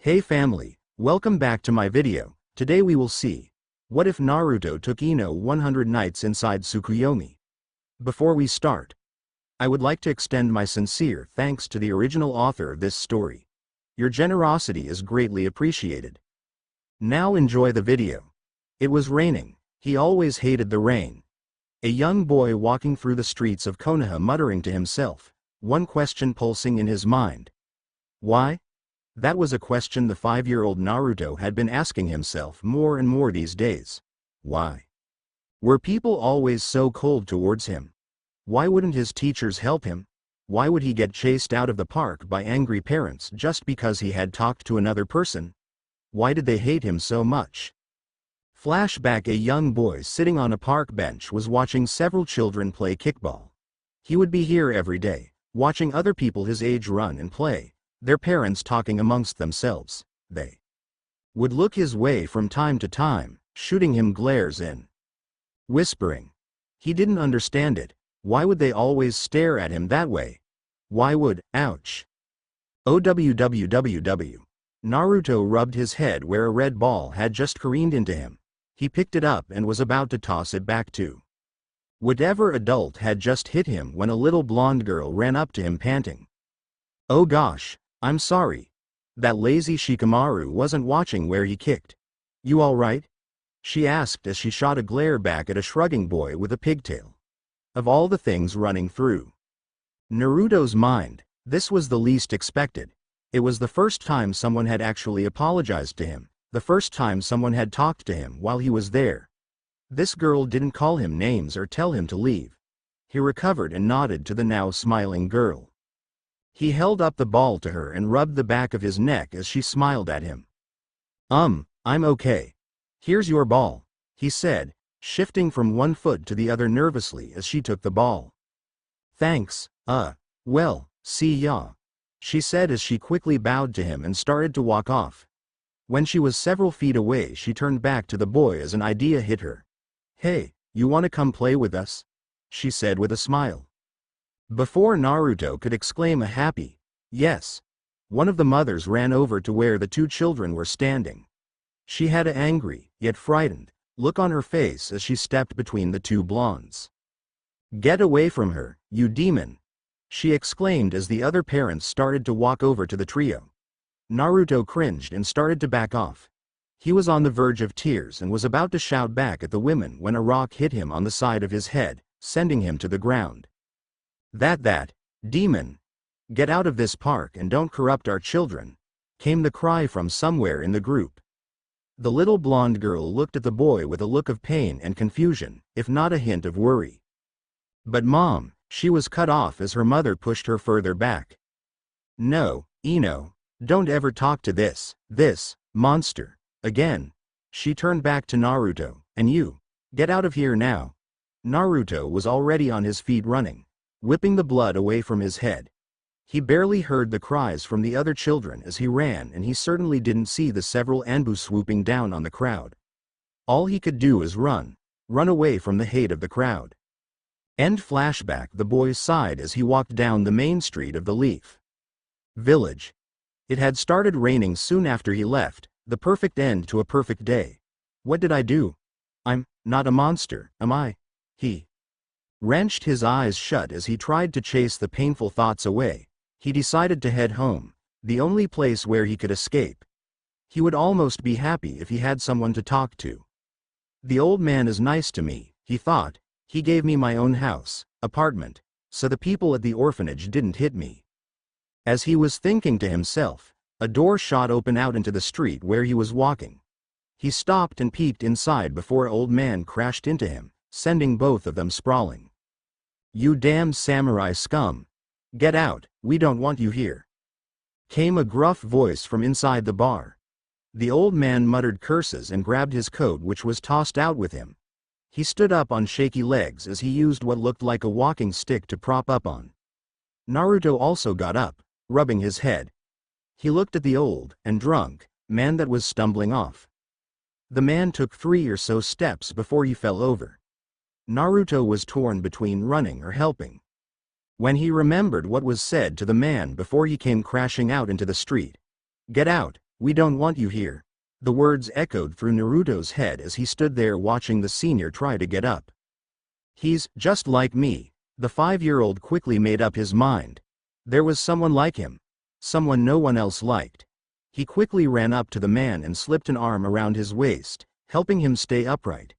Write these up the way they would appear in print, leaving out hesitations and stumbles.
Hey family, welcome back to my video. Today we will see, what if Naruto took Ino 100 nights inside Tsukuyomi? Before we start, I would like to extend my sincere thanks to the original author of this story. Your generosity is greatly appreciated. Now enjoy the video. It was raining. He always hated the rain. A young boy walking through the streets of Konoha muttering to himself, one question pulsing in his mind. Why? That was a question the 5-year-old Naruto had been asking himself more and more these days. Why? Were people always so cold towards him? Why wouldn't his teachers help him? Why would he get chased out of the park by angry parents just because he had talked to another person? Why did they hate him so much? Flashback: a young boy sitting on a park bench was watching several children play kickball. He would be here every day, watching other people his age run and play, their parents talking amongst themselves. They would look his way from time to time, shooting him glares in, whispering. He didn't understand it. Why would they always stare at him that way? Why would, ouch. OWWWW. Naruto rubbed his head where a red ball had just careened into him. He picked it up and was about to toss it back to whatever adult had just hit him when a little blonde girl ran up to him panting. Oh gosh, I'm sorry. That lazy Shikamaru wasn't watching where he kicked. You alright? She asked as she shot a glare back at a shrugging boy with a pigtail. Of all the things running through Naruto's mind, this was the least expected. It was the first time someone had actually apologized to him, the first time someone had talked to him while he was there. This girl didn't call him names or tell him to leave. He recovered and nodded to the now smiling girl. He held up the ball to her and rubbed the back of his neck as she smiled at him. I'm okay. Here's your ball, he said, shifting from one foot to the other nervously as she took the ball. Thanks, well, see ya, she said as she quickly bowed to him and started to walk off. When she was several feet away, she turned back to the boy as an idea hit her. Hey, you want to come play with us? She said with a smile. Before Naruto could exclaim a happy yes, one of the mothers ran over to where the two children were standing. She had an angry, yet frightened, look on her face as she stepped between the two blondes. Get away from her, you demon! She exclaimed as the other parents started to walk over to the trio. Naruto cringed and started to back off. He was on the verge of tears and was about to shout back at the women when a rock hit him on the side of his head, sending him to the ground. That demon! Get out of this park and don't corrupt our children, came the cry from somewhere in the group. The little blonde girl looked at the boy with a look of pain and confusion, if not a hint of worry. But Mom, she was cut off as her mother pushed her further back. No, Ino, don't ever talk to this monster again. She turned back to Naruto, and you, get out of here now. Naruto was already on his feet running, whipping the blood away from his head. He barely heard the cries from the other children as he ran, and he certainly didn't see the several Anbu swooping down on the crowd. All he could do is run away from the hate of the crowd. End flashback. The boy sighed as he walked down the main street of the Leaf Village. It had started raining soon after he left, the perfect end to a perfect day. What did I do? I'm not a monster, am I? He wrenched his eyes shut as he tried to chase the painful thoughts away. He decided to head home, the only place where he could escape. He would almost be happy if he had someone to talk to. The old man is nice to me, he thought. He gave me my own house, apartment, so the people at the orphanage didn't hit me. As he was thinking to himself, a door shot open out into the street where he was walking. He stopped and peeked inside before an old man crashed into him, sending both of them sprawling. You damn samurai scum! Get out, we don't want you here! Came a gruff voice from inside the bar. The old man muttered curses and grabbed his coat, which was tossed out with him. He stood up on shaky legs as he used what looked like a walking stick to prop up on. Naruto also got up, rubbing his head. He looked at the old and drunk man that was stumbling off. The man took 3 or so steps before he fell over. Naruto was torn between running or helping. When he remembered what was said to the man before he came crashing out into the street. Get out, We don't want you here. The words echoed through Naruto's head as he stood there watching the senior try to get up. He's just like me. The 5-year-old quickly made up his mind. There was someone like him. Someone no one else liked. He quickly ran up to the man and slipped an arm around his waist, helping him stay upright.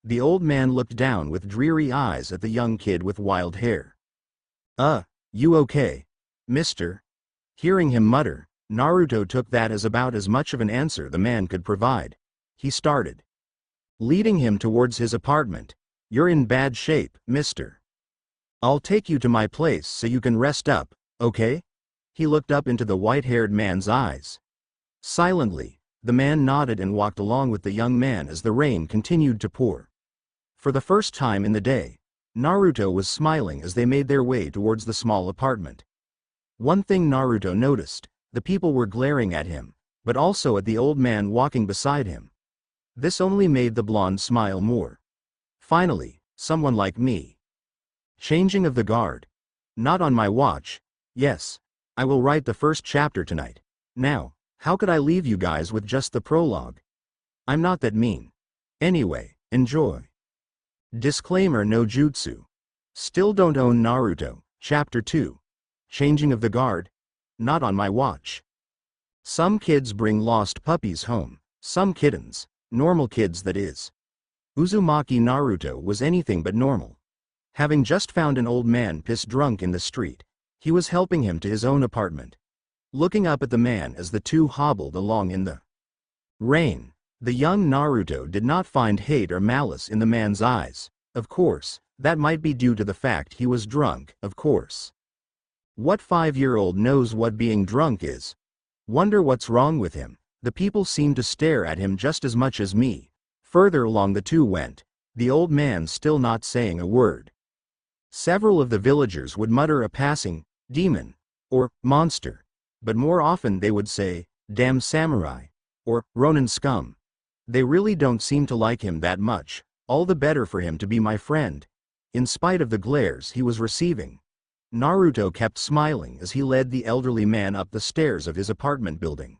The old man looked down with dreary eyes at the young kid with wild hair. You okay, mister?" Hearing him mutter, Naruto took that as about as much of an answer the man could provide. He started leading him towards his apartment. "You're in bad shape, mister. I'll take you to my place so you can rest up, okay?" He looked up into the white-haired man's eyes. Silently, the man nodded and walked along with the young man as the rain continued to pour. For the first time in the day, Naruto was smiling as they made their way towards the small apartment. One thing Naruto noticed: the people were glaring at him, but also at the old man walking beside him. This only made the blonde smile more. Finally, someone like me. Changing of the guard. Not on my watch. Yes, I will write the first chapter tonight. Now, how could I leave you guys with just the prologue? I'm not that mean. Anyway, enjoy. Disclaimer: no jutsu. Still don't own Naruto. Chapter 2. Changing of the guard. Not on my watch. Some kids bring lost puppies home. Some kittens. Normal kids, that is. Uzumaki Naruto was anything but normal. Having just found an old man pissed drunk in the street, he was helping him to his own apartment. Looking up at the man as the two hobbled along in the rain, the young Naruto did not find hate or malice in the man's eyes. Of course, that might be due to the fact he was drunk, of course. What 5-year-old knows what being drunk is? Wonder what's wrong with him? The people seemed to stare at him just as much as me. Further along the two went, the old man still not saying a word. Several of the villagers would mutter a passing demon or monster, but more often they would say, "Damn samurai," or "Ronin scum." They really don't seem to like him that much. All the better for him to be my friend. In spite of the glares he was receiving, Naruto kept smiling as he led the elderly man up the stairs of his apartment building.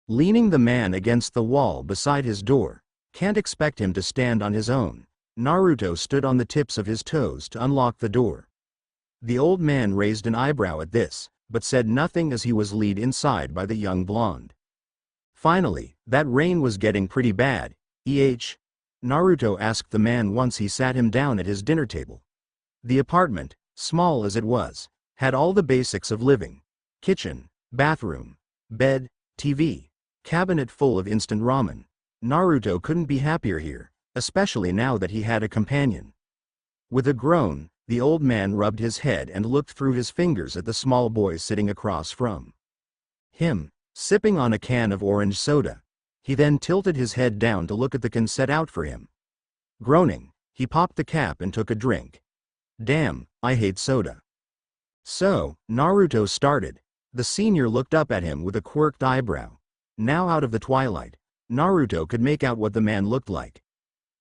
Leaning the man against the wall beside his door, can't expect him to stand on his own, Naruto stood on the tips of his toes to unlock the door. The old man raised an eyebrow at this, but said nothing as he was led inside by the young blonde. Finally, that rain was getting pretty bad. Naruto asked the man once he sat him down at his dinner table. The apartment, small as it was, had all the basics of living: kitchen, bathroom, bed, TV, cabinet full of instant ramen. Naruto couldn't be happier here, especially now that he had a companion. With a groan, the old man rubbed his head and looked through his fingers at the small boy sitting across from him, sipping on a can of orange soda. He then tilted his head down to look at the can set out for him. Groaning, he popped the cap and took a drink. "Damn, I hate soda." "So," Naruto started. The senior looked up at him with a quirked eyebrow. Now out of the twilight, Naruto could make out what the man looked like.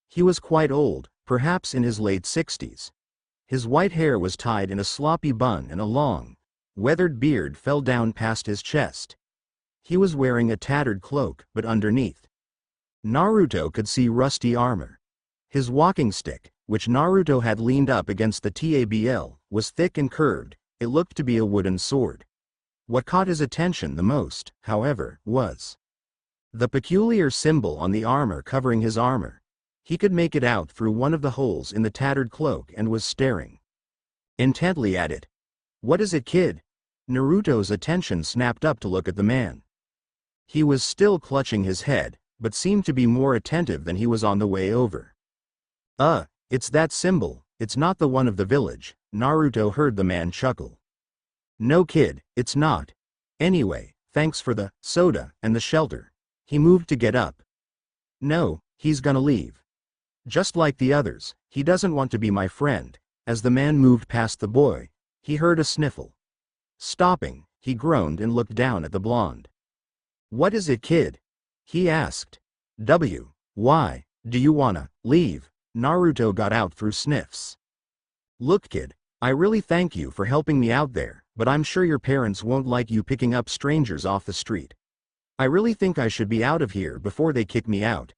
He was quite old, perhaps in his late 60s. His white hair was tied in a sloppy bun and a long, weathered beard fell down past his chest. He was wearing a tattered cloak, but underneath, Naruto could see rusty armor. His walking stick, which Naruto had leaned up against the table, was thick and curved. It looked to be a wooden sword. What caught his attention the most, however, was the peculiar symbol on the armor covering his armor. He could make it out through one of the holes in the tattered cloak and was staring intently at it. "What is it, kid?" Naruto's attention snapped up to look at the man. He was still clutching his head, but seemed to be more attentive than he was on the way over. It's that symbol. It's not the one of the village." Naruto heard the man chuckle. "No, kid, it's not. Anyway, thanks for the soda and the shelter." He moved to get up. "No, he's gonna leave. Just like the others, he doesn't want to be my friend." As the man moved past the boy, he heard a sniffle. Stopping, he groaned and looked down at the blonde. "What is it, kid?" he asked. "Why, do you wanna leave?" Naruto got out through sniffs. "Look, kid, I really thank you for helping me out there, but I'm sure your parents won't like you picking up strangers off the street. I really think I should be out of here before they kick me out.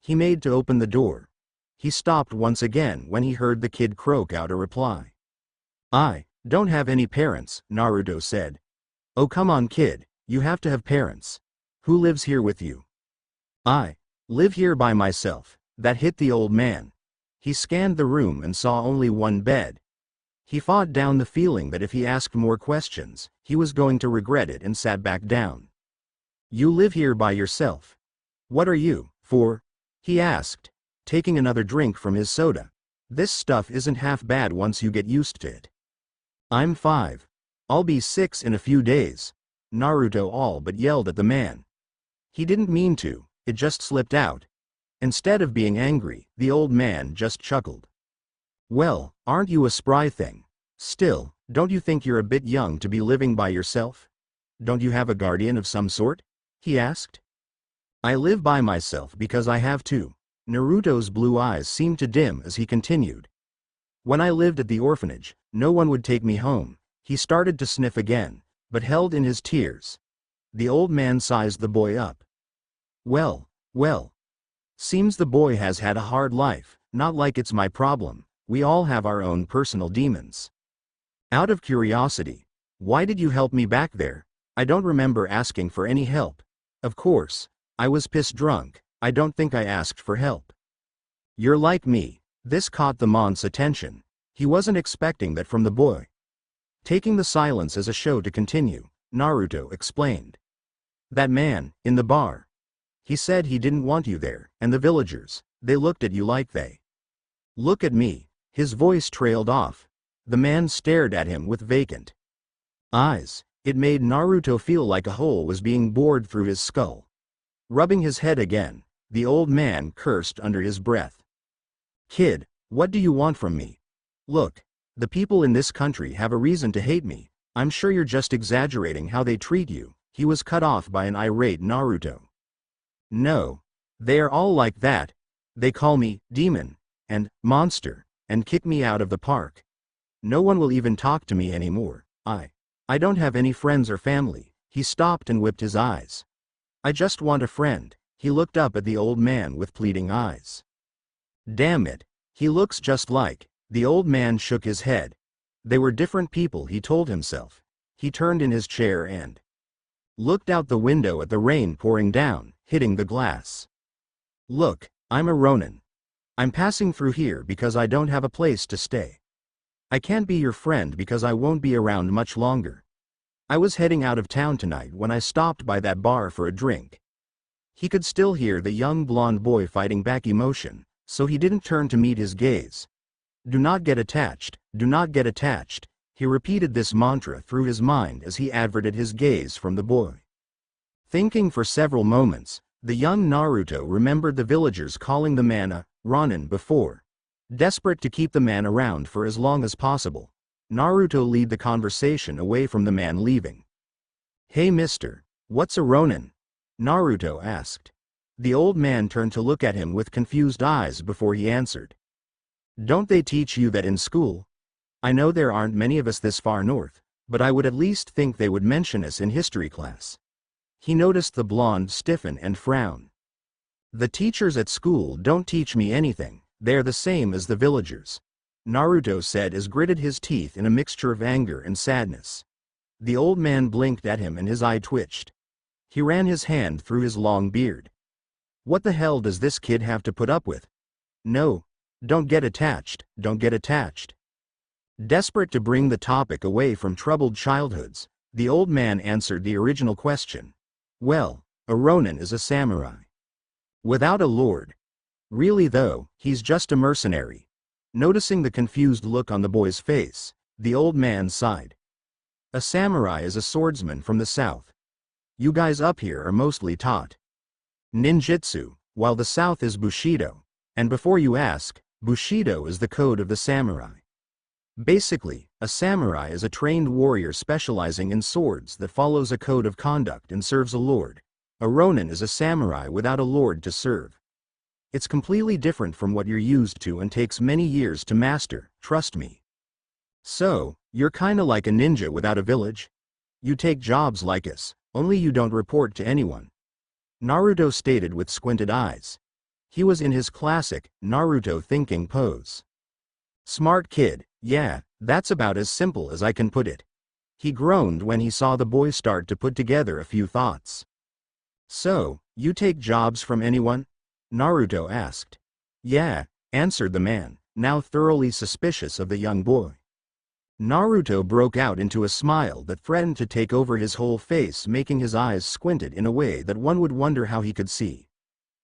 He made to open the door. He stopped once again when he heard the kid croak out a reply. I don't have any parents, Naruto said. Oh come on kid, you have to have parents. Who lives here with you? I live here by myself. That hit the old man. He scanned the room and saw only one bed. He fought down the feeling that if he asked more questions, he was going to regret it and sat back down. You live here by yourself. What are you, 4? He asked, taking another drink from his soda. This stuff isn't half bad once you get used to it. I'm 5. I'll be 6 in a few days. Naruto all but yelled at the man. He didn't mean to, it just slipped out. Instead of being angry, the old man just chuckled. Well, aren't you a spry thing? Still, don't you think you're a bit young to be living by yourself? Don't you have a guardian of some sort? He asked. I live by myself because I have to. Naruto's blue eyes seemed to dim as he continued. When I lived at the orphanage, no one would take me home. He started to sniff again, but held in his tears. The old man sized the boy up. Well. Seems the boy has had a hard life, not like it's my problem. We all have our own personal demons. Out of curiosity, why did you help me back there? I don't remember asking for any help. Of course, I was pissed drunk. I don't think I asked for help. You're like me. This caught the man's attention. He wasn't expecting that from the boy. Taking the silence as a show to continue, Naruto explained. That man, in the bar. He said he didn't want you there, and the villagers, they looked at you like they. Look at me. His voice trailed off. The man stared at him with vacant eyes. It made Naruto feel like a hole was being bored through his skull. Rubbing his head again, the old man cursed under his breath. Kid, what do you want from me? Look, the people in this country have a reason to hate me. I'm sure you're just exaggerating how they treat you. He was cut off by an irate Naruto. No. They are all like that. They call me demon and monster and kick me out of the park. No one will even talk to me anymore. I don't have any friends or family. He stopped and whipped his eyes. I just want a friend. He looked up at the old man with pleading eyes. Damn it. He looks just like. The old man shook his head. They were different people, he told himself. He turned in his chair and looked out the window at the rain pouring down, hitting the glass. Look, I'm a ronin. I'm passing through here because I don't have a place to stay. I can't be your friend because I won't be around much longer. I was heading out of town tonight when I stopped by that bar for a drink. He could still hear the young blonde boy fighting back emotion, so he didn't turn to meet his gaze. Do not get attached, do not get attached. He repeated this mantra through his mind as he averted his gaze from the boy. Thinking for several moments, the young Naruto remembered the villagers calling the man a ronin before. Desperate to keep the man around for as long as possible, Naruto led the conversation away from the man leaving. Hey mister, what's a ronin? Naruto asked. The old man turned to look at him with confused eyes before he answered. Don't they teach you that in school? I know there aren't many of us this far north, but I would at least think they would mention us in history class. He noticed the blonde stiffen and frown. The teachers at school don't teach me anything, they're the same as the villagers, Naruto said as gritted his teeth in a mixture of anger and sadness. The old man blinked at him and his eye twitched. He ran his hand through his long beard. What the hell does this kid have to put up with? No, don't get attached, don't get attached. Desperate to bring the topic away from troubled childhoods, the old man answered the original question. Well, a ronin is a samurai. Without a lord. Really though, he's just a mercenary. Noticing the confused look on the boy's face, the old man sighed. A samurai is a swordsman from the south. You guys up here are mostly taught ninjutsu, while the south is bushido. And before you ask, bushido is the code of the samurai. Basically, a samurai is a trained warrior specializing in swords that follows a code of conduct and serves a lord. A ronin is a samurai without a lord to serve. It's completely different from what you're used to and takes many years to master, trust me. So, you're kinda like a ninja without a village? You take jobs like us, only you don't report to anyone. Naruto stated with squinted eyes. He was in his classic, Naruto thinking pose. Smart kid, yeah, that's about as simple as I can put it. He groaned when he saw the boy start to put together a few thoughts. So, you take jobs from anyone? Naruto asked. Yeah, answered the man, now thoroughly suspicious of the young boy. Naruto broke out into a smile that threatened to take over his whole face, making his eyes squinted in a way that one would wonder how he could see.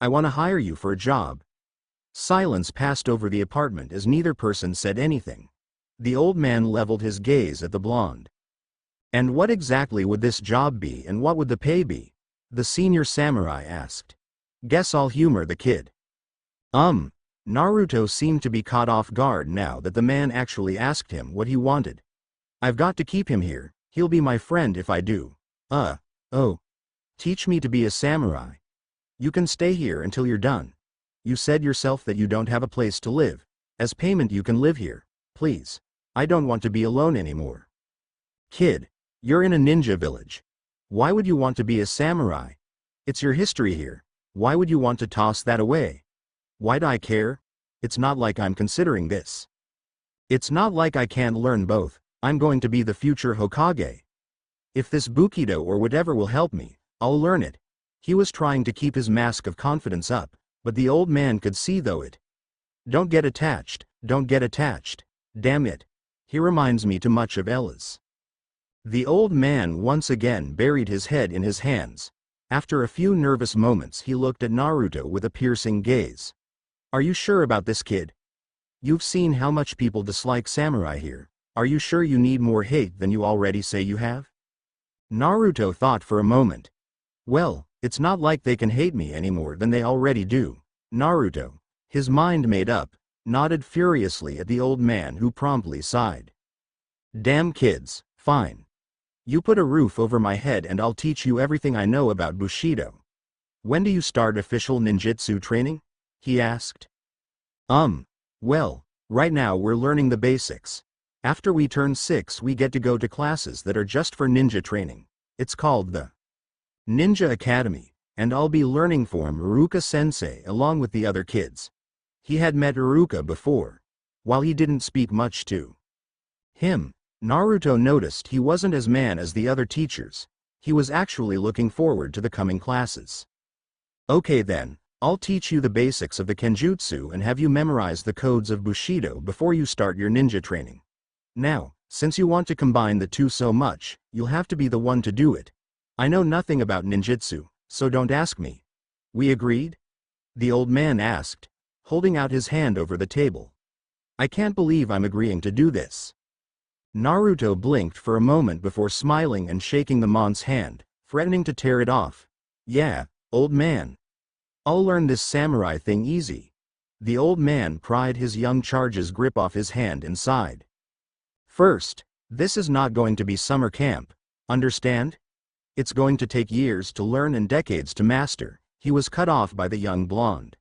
I want to hire you for a job. Silence passed over the apartment as neither person said anything. The old man leveled his gaze at the blonde. And what exactly would this job be and what would the pay be? The senior samurai asked. Guess I'll humor the kid. Naruto seemed to be caught off guard now that the man actually asked him what he wanted. I've got to keep him here, he'll be my friend if I do. Oh. Teach me to be a samurai. You can stay here until you're done. You said yourself that you don't have a place to live. As payment you can live here, please. I don't want to be alone anymore. Kid, you're in a ninja village. Why would you want to be a samurai? It's your history here. Why would you want to toss that away? Why'd I care? It's not like I'm considering this. It's not like I can't learn both. I'm going to be the future Hokage. If this Bukido or whatever will help me, I'll learn it. He was trying to keep his mask of confidence up, but the old man could see through it. Don't get attached, don't get attached. Damn it. He reminds me too much of Ella's. The old man once again buried his head in his hands. After a few nervous moments he looked at Naruto with a piercing gaze. Are you sure about this, kid? You've seen how much people dislike samurai here. Are you sure you need more hate than you already say you have? Naruto thought for a moment. Well, it's not like they can hate me any more than they already do. Naruto, his mind made up, nodded furiously at the old man who promptly sighed. Damn kids, fine. You put a roof over my head and I'll teach you everything I know about Bushido. When do you start official ninjutsu training? He asked. Well, right now we're learning the basics. After we turn 6 we get to go to classes that are just for ninja training. It's called the Ninja Academy, and I'll be learning from Iruka sensei along with the other kids. He had met Iruka before. While he didn't speak much to him, Naruto noticed he wasn't as mad as the other teachers. He was actually looking forward to the coming classes. Okay then, I'll teach you the basics of the Kenjutsu and have you memorize the codes of Bushido before you start your ninja training. Now, since you want to combine the two so much, you'll have to be the one to do it. I know nothing about ninjutsu, so don't ask me. We agreed? The old man asked, holding out his hand over the table. I can't believe I'm agreeing to do this. Naruto blinked for a moment before smiling and shaking the man's hand, threatening to tear it off. Yeah, old man. I'll learn this samurai thing easy. The old man pried his young charge's grip off his hand and sighed. First, this is not going to be summer camp, understand? It's going to take years to learn and decades to master. He was cut off by the young blonde.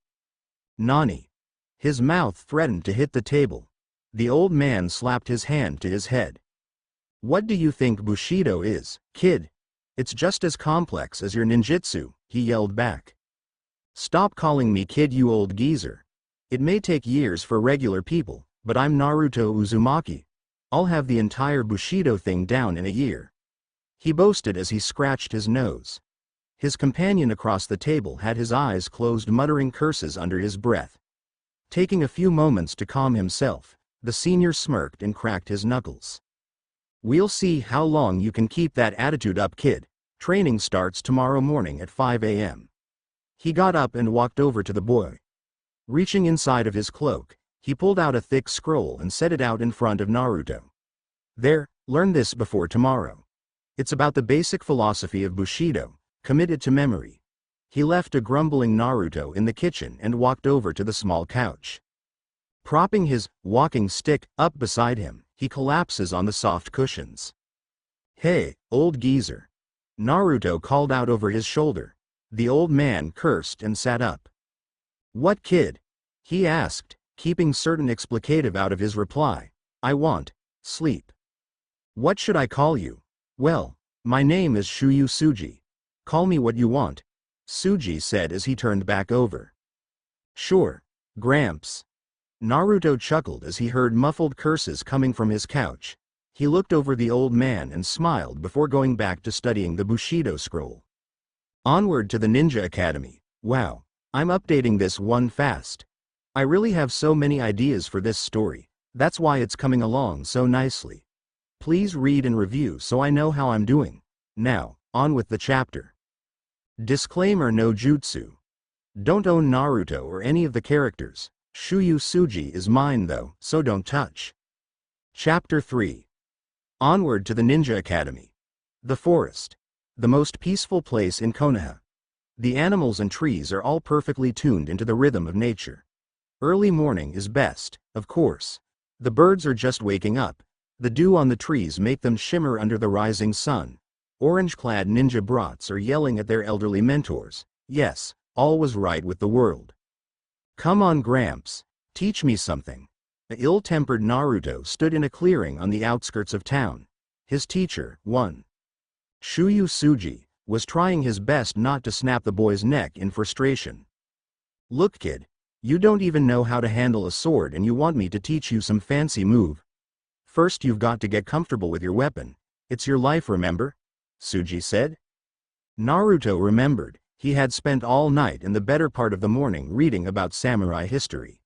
Nani. His mouth threatened to hit the table. The old man slapped his hand to his head. What do you think Bushido is, kid? It's just as complex as your ninjutsu, he yelled back. Stop calling me kid, you old geezer. It may take years for regular people, but I'm Naruto Uzumaki. I'll have the entire Bushido thing down in a year. He boasted as he scratched his nose. His companion across the table had his eyes closed, muttering curses under his breath. Taking a few moments to calm himself, the senior smirked and cracked his knuckles. We'll see how long you can keep that attitude up, kid. Training starts tomorrow morning at 5 a.m. He got up and walked over to the boy. Reaching inside of his cloak, he pulled out a thick scroll and set it out in front of Naruto. There, learn this before tomorrow. It's about the basic philosophy of Bushido, committed to memory. He left a grumbling Naruto in the kitchen and walked over to the small couch. Propping his walking stick up beside him, he collapses on the soft cushions. Hey, old geezer. Naruto called out over his shoulder. The old man cursed and sat up. What, kid? He asked, keeping certain explicative out of his reply. I want sleep. What should I call you? Well, my name is Shuyu Suji. Call me what you want. Suji said as he turned back over. Sure, Gramps. Naruto chuckled as he heard muffled curses coming from his couch. He looked over the old man and smiled before going back to studying the Bushido scroll. Onward to the Ninja Academy. Wow, I'm updating this one fast. I really have so many ideas for this story, that's why it's coming along so nicely. Please read and review so I know how I'm doing. Now, on with the chapter. Disclaimer: no jutsu. Don't own Naruto or any of the characters. Shuyu Suji is mine though, so don't touch. Chapter 3. Onward to the Ninja Academy. The forest. The most peaceful place in Konoha. The animals and trees are all perfectly tuned into the rhythm of nature. Early morning is best, of course. The birds are just waking up. The dew on the trees make them shimmer under the rising sun. Orange-clad ninja brats are yelling at their elderly mentors. Yes, all was right with the world. Come on Gramps, teach me something. The ill-tempered Naruto stood in a clearing on the outskirts of town. His teacher, one Shuyu Suji, was trying his best not to snap the boy's neck in frustration. Look kid, you don't even know how to handle a sword and you want me to teach you some fancy move? First you've got to get comfortable with your weapon. It's your life, remember? Suji said. Naruto remembered. He had spent all night and the better part of the morning reading about samurai history.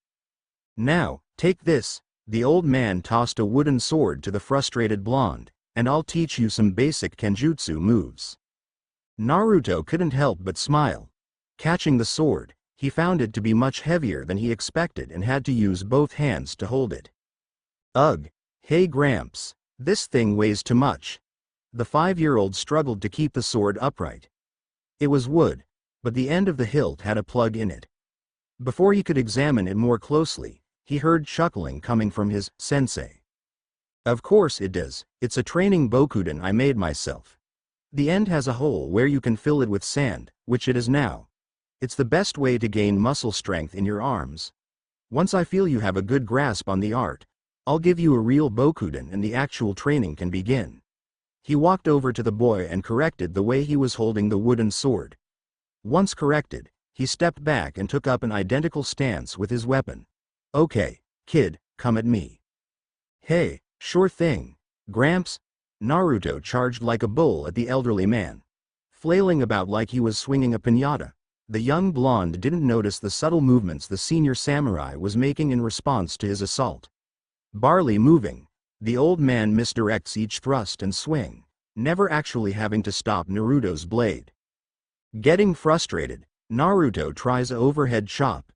Now, take this. The old man tossed a wooden sword to the frustrated blonde, and I'll teach you some basic kenjutsu moves. Naruto couldn't help but smile. Catching the sword, he found it to be much heavier than he expected and had to use both hands to hold it. Ugh, hey Gramps, this thing weighs too much. The 5-year-old struggled to keep the sword upright. It was wood, but the end of the hilt had a plug in it. Before he could examine it more closely, he heard chuckling coming from his sensei. Of course it does, it's a training bokuden I made myself. The end has a hole where you can fill it with sand, which it is now. It's the best way to gain muscle strength in your arms. Once I feel you have a good grasp on the art, I'll give you a real bokuden and the actual training can begin. He walked over to the boy and corrected the way he was holding the wooden sword. Once corrected, he stepped back and took up an identical stance with his weapon. Okay, kid, come at me. Hey, sure thing, Gramps. Naruto charged like a bull at the elderly man, flailing about like he was swinging a piñata. The young blonde didn't notice the subtle movements the senior samurai was making in response to his assault. Barely moving, the old man misdirects each thrust and swing, never actually having to stop Naruto's blade. Getting frustrated, Naruto tries an overhead chop.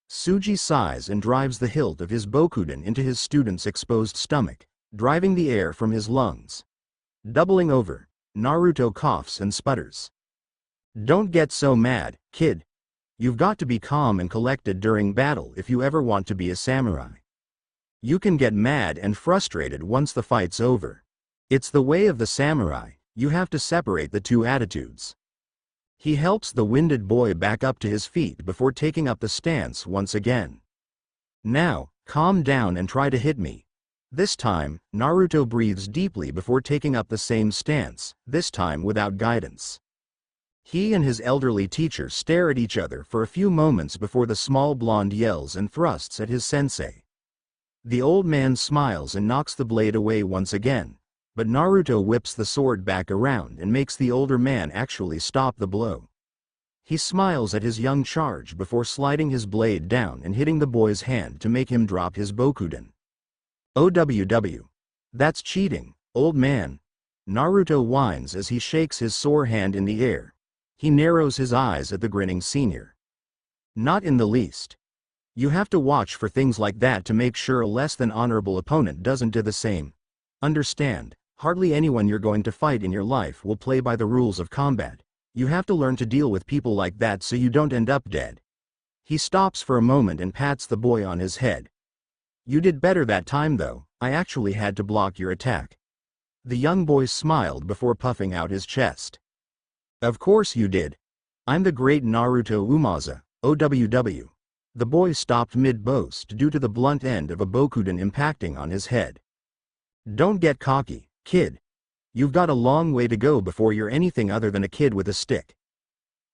Suji sighs and drives the hilt of his bokuden into his student's exposed stomach, driving the air from his lungs. Doubling over, Naruto coughs and sputters. Don't get so mad, kid. You've got to be calm and collected during battle if you ever want to be a samurai. You can get mad and frustrated once the fight's over. It's the way of the samurai, you have to separate the two attitudes. He helps the winded boy back up to his feet before taking up the stance once again. Now, calm down and try to hit me. This time, Naruto breathes deeply before taking up the same stance, this time without guidance. He and his elderly teacher stare at each other for a few moments before the small blonde yells and thrusts at his sensei. The old man smiles and knocks the blade away once again, but Naruto whips the sword back around and makes the older man actually stop the blow. He smiles at his young charge before sliding his blade down and hitting the boy's hand to make him drop his bokuden. OWW. That's cheating, old man. Naruto whines as he shakes his sore hand in the air. He narrows his eyes at the grinning senior. Not in the least. You have to watch for things like that to make sure a less than honorable opponent doesn't do the same. Understand, hardly anyone you're going to fight in your life will play by the rules of combat. You have to learn to deal with people like that so you don't end up dead. He stops for a moment and pats the boy on his head. You did better that time though, I actually had to block your attack. The young boy smiled before puffing out his chest. Of course you did. I'm the great Naruto Umaza, OWW. The boy stopped mid-boast due to the blunt end of a bokuden impacting on his head. Don't get cocky, kid. You've got a long way to go before you're anything other than a kid with a stick.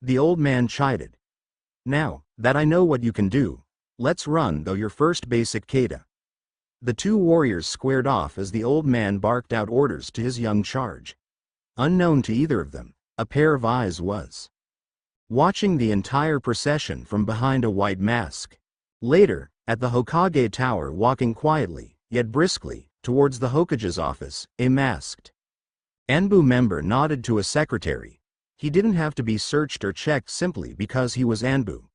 The old man chided. Now that I know what you can do, let's run though your first basic kata. The two warriors squared off as the old man barked out orders to his young charge. Unknown to either of them, a pair of eyes was watching the entire procession from behind a white mask. Later, at the Hokage tower, walking quietly, yet briskly, towards the Hokage's office, a masked Anbu member nodded to a secretary. He didn't have to be searched or checked simply because he was Anbu.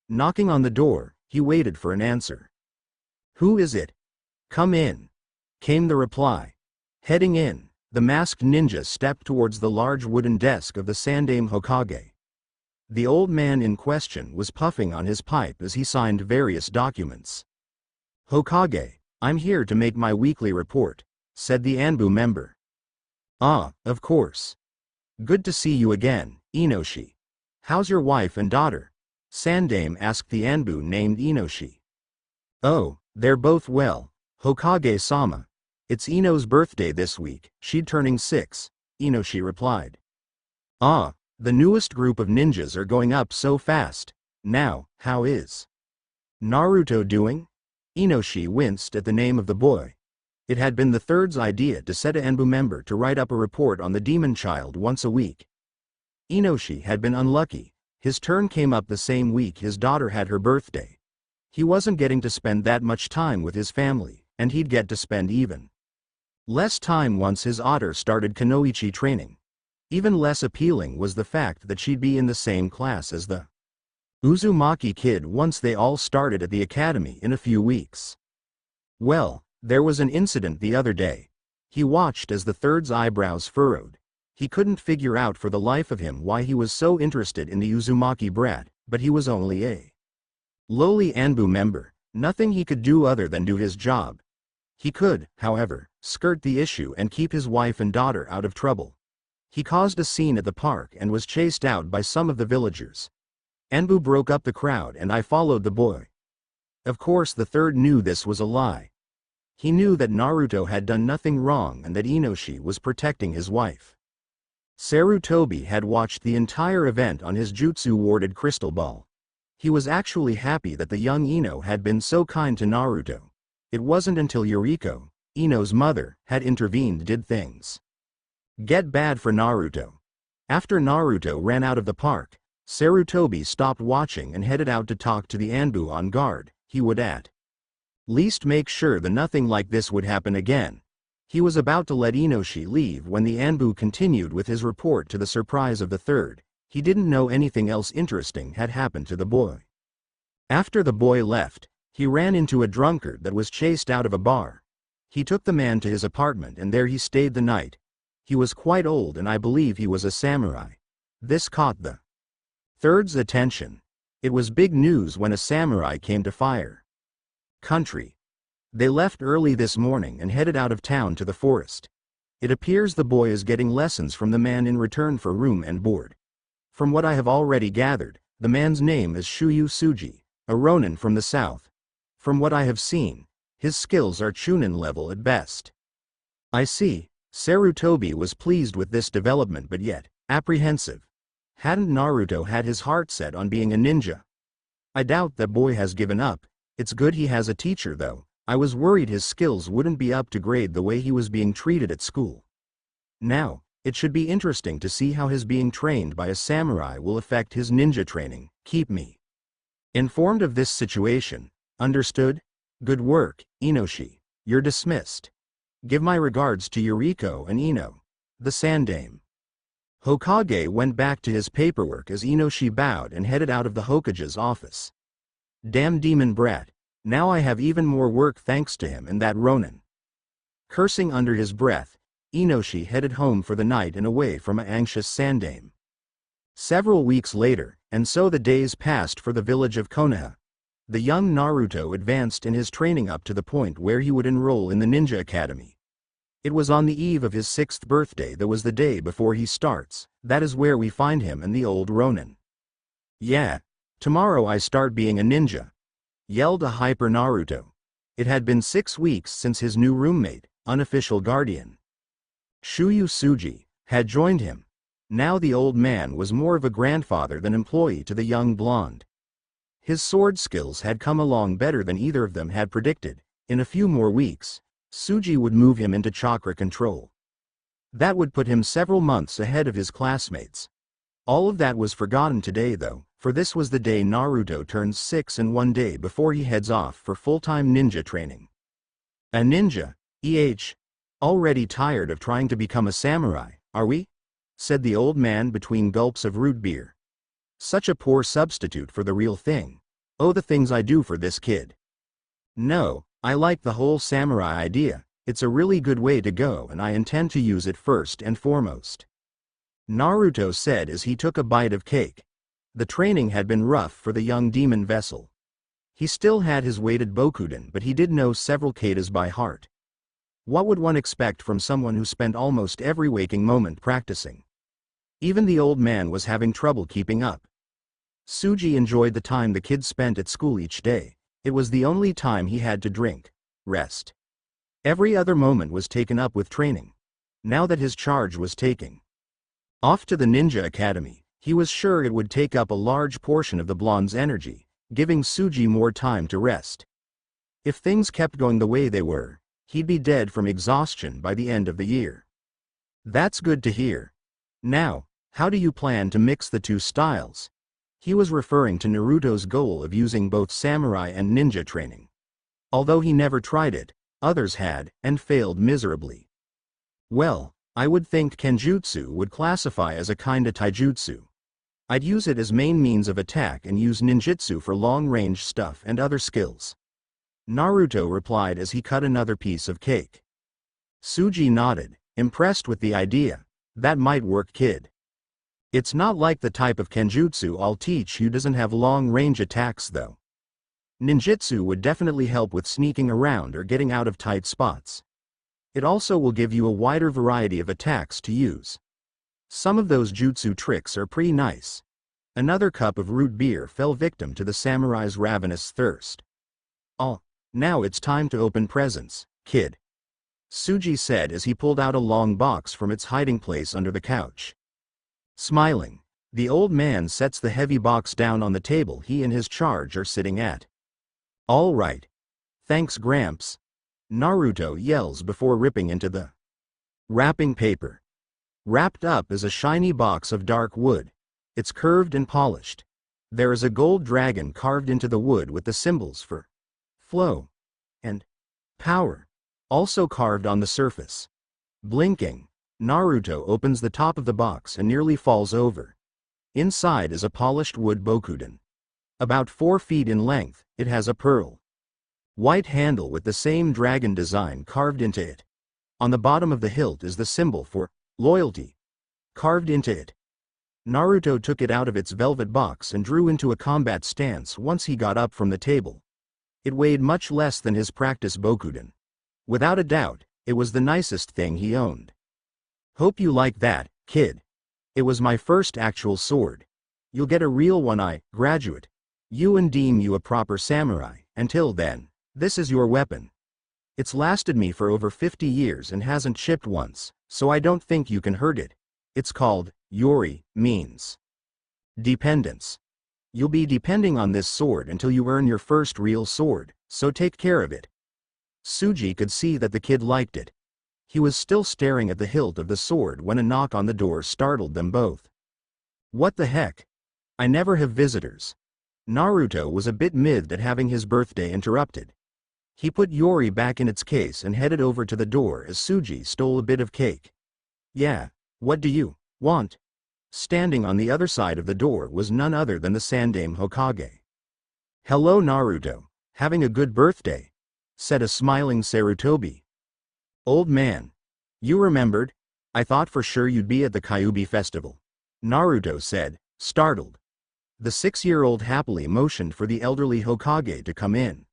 Knocking on the door, he waited for an answer. "Who is it?" "Come in," came the reply. Heading in, the masked ninja stepped towards the large wooden desk of the Sandaime Hokage. The old man in question was puffing on his pipe as he signed various documents. "Hokage, I'm here to make my weekly report," said the Anbu member. "Ah, of course. Good to see you again, Inoshi. How's your wife and daughter?" Sandaime asked the Anbu named Inoshi. "Oh, they're both well, Hokage-sama. It's Ino's birthday this week, she's turning 6, Inoshi replied. "Ah, the newest group of ninjas are going up so fast. Now, how is Naruto doing?" Inoshi winced at the name of the boy. It had been the third's idea to set an Anbu member to write up a report on the demon child once a week. Inoshi had been unlucky. His turn came up the same week his daughter had her birthday. He wasn't getting to spend that much time with his family, and he'd get to spend even less time once his daughter started kunoichi training. Even less appealing was the fact that she'd be in the same class as the Uzumaki kid once they all started at the academy in a few weeks. Well, there was an incident the other day. He watched as the third's eyebrows furrowed. He couldn't figure out for the life of him why he was so interested in the Uzumaki brat, but he was only a lowly Anbu member, nothing he could do other than do his job. He could, however, skirt the issue and keep his wife and daughter out of trouble. He caused a scene at the park and was chased out by some of the villagers. Anbu broke up the crowd and I followed the boy. Of course the third knew this was a lie. He knew that Naruto had done nothing wrong and that Inoshi was protecting his wife. Sarutobi had watched the entire event on his jutsu-warded crystal ball. He was actually happy that the young Ino had been so kind to Naruto. It wasn't until Yuriko, Ino's mother, had intervened did things get bad for Naruto. After Naruto ran out of the park, Sarutobi stopped watching and headed out to talk to the Anbu on guard. He would at least make sure that nothing like this would happen again. He was about to let Inoshi leave when the Anbu continued with his report to the surprise of the third. He didn't know anything else interesting had happened to the boy. After the boy left, he ran into a drunkard that was chased out of a bar. He took the man to his apartment and there he stayed the night. He was quite old and I believe he was a samurai. This caught the third's attention. It was big news when a samurai came to fire country. They left early this morning and headed out of town to the forest. It appears the boy is getting lessons from the man in return for room and board. From what I have already gathered, the man's name is Shuyu Suji, a ronin from the south. From what I have seen, his skills are chunin level at best. I see. Sarutobi was pleased with this development but yet apprehensive. Hadn't Naruto had his heart set on being a ninja? I doubt that boy has given up. It's good he has a teacher though. I was worried his skills wouldn't be up to grade the way he was being treated at school. Now, it should be interesting to see how his being trained by a samurai will affect his ninja training. Keep me informed of this situation. Understood? Good work, Inoshi. You're dismissed. Give my regards to Yuriko and Ino. The Sandaime Hokage went back to his paperwork as Inoshi bowed and headed out of the Hokage's office. Damn demon brat. Now I have even more work thanks to him and that ronin. Cursing under his breath, Inoshi headed home for the night and away from an anxious Sandaime. Several weeks later, and so the days passed for the village of Konoha. The young Naruto advanced in his training up to the point where he would enroll in the ninja academy. It was on the eve of his 6th birthday, that was the day before he starts. That is where we find him and the old ronin. Yeah. Tomorrow I start being a ninja, yelled a hyper Naruto. It had been 6 weeks since his new roommate, unofficial guardian, Shuyu Suji, had joined him. Now the old man was more of a grandfather than employee to the young blonde. His sword skills had come along better than either of them had predicted. In a few more weeks, Suji would move him into chakra control. That would put him several months ahead of his classmates. All of that was forgotten today though, for this was the day Naruto turns 6 and one day before he heads off for full-time ninja training. A ninja? Already tired of trying to become a samurai, are we? Said the old man between gulps of root beer. Such a poor substitute for the real thing. Oh, the things I do for this kid. No, I like the whole samurai idea. It's a really good way to go and I intend to use it first and foremost. Naruto said as he took a bite of cake. The training had been rough for the young demon vessel. He still had his weighted Bokuden, but he did know several katas by heart. What would one expect from someone who spent almost every waking moment practicing? Even the old man was having trouble keeping up. Suji enjoyed the time the kid spent at school each day. It was the only time he had to drink, rest. Every other moment was taken up with training. Now that his charge was taking off to the ninja academy, he was sure it would take up a large portion of the blonde's energy, giving Suji more time to rest. If things kept going the way they were, he'd be dead from exhaustion by the end of the year. That's good to hear. Now, how do you plan to mix the two styles? He was referring to Naruto's goal of using both samurai and ninja training. Although he never tried it, others had, and failed miserably. Well, I would think Kenjutsu would classify as a kinda taijutsu. I'd use it as main means of attack and use ninjutsu for long-range stuff and other skills. Naruto replied as he cut another piece of cake. Suji nodded, impressed with the idea. That might work, kid. It's not like the type of Kenjutsu I'll teach you doesn't have long-range attacks though. Ninjutsu would definitely help with sneaking around or getting out of tight spots. It also will give you a wider variety of attacks to use. Some of those jutsu tricks are pretty nice. Another cup of root beer fell victim to the samurai's ravenous thirst. Oh, now it's time to open presents, kid. Suji said as he pulled out a long box from its hiding place under the couch. Smiling, the old man sets the heavy box down on the table he and his charge are sitting at. All right. Thanks, Gramps. Naruto yells before ripping into the wrapping paper. Wrapped up is a shiny box of dark wood. It's curved and polished. There is a gold dragon carved into the wood with the symbols for flow and power also carved on the surface. Blinking, Naruto opens the top of the box and nearly falls over. Inside is a polished wood Bokuden. About 4 feet in length, it has a pearl white handle with the same dragon design carved into it. On the bottom of the hilt is the symbol for loyalty carved into it. Naruto took it out of its velvet box and drew into a combat stance once he got up from the table. It weighed much less than his practice Bokuden. Without a doubt, it was the nicest thing he owned. Hope you like that, kid. It was my first actual sword. You'll get a real one, graduate. You and deem you a proper samurai. Until then, this is your weapon. It's lasted me for over 50 years and hasn't chipped once, so I don't think you can hurt it. It's called Yori, means dependence. You'll be depending on this sword until you earn your first real sword, so take care of it. Suji could see that the kid liked it. He was still staring at the hilt of the sword when a knock on the door startled them both. What the heck? I never have visitors. Naruto was a bit miffed at having his birthday interrupted. He put Yori back in its case and headed over to the door as Suji stole a bit of cake. Yeah, what do you want? Standing on the other side of the door was none other than the Sandaime Hokage. Hello Naruto, having a good birthday, said a smiling Sarutobi. Old man. You remembered? I thought for sure you'd be at the Kyuubi festival. Naruto said, startled. The 6-year-old happily motioned for the elderly Hokage to come in.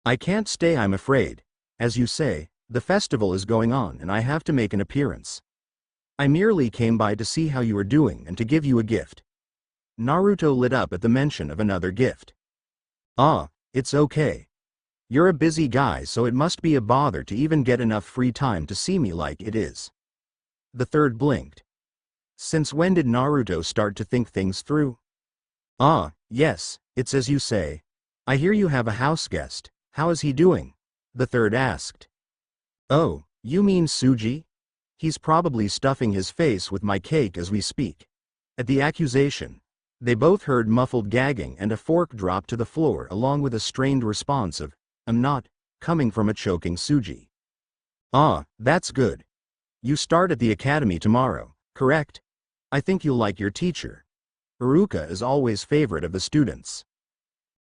I can't stay, I'm afraid. As you say, the festival is going on and I have to make an appearance. I merely came by to see how you are doing and to give you a gift. Naruto lit up at the mention of another gift. Ah, it's okay. You're a busy guy, so it must be a bother to even get enough free time to see me like it is. The third blinked. Since when did Naruto start to think things through? Ah, yes, it's as you say. I hear you have a house guest. How is he doing? The third asked. Oh, you mean Suji? He's probably stuffing his face with my cake as we speak. At the accusation, they both heard muffled gagging and a fork drop to the floor along with a strained response of, "I'm not," coming from a choking Suji. Ah, that's good. You start at the academy tomorrow, correct? I think you'll like your teacher. Iruka is always favorite of the students.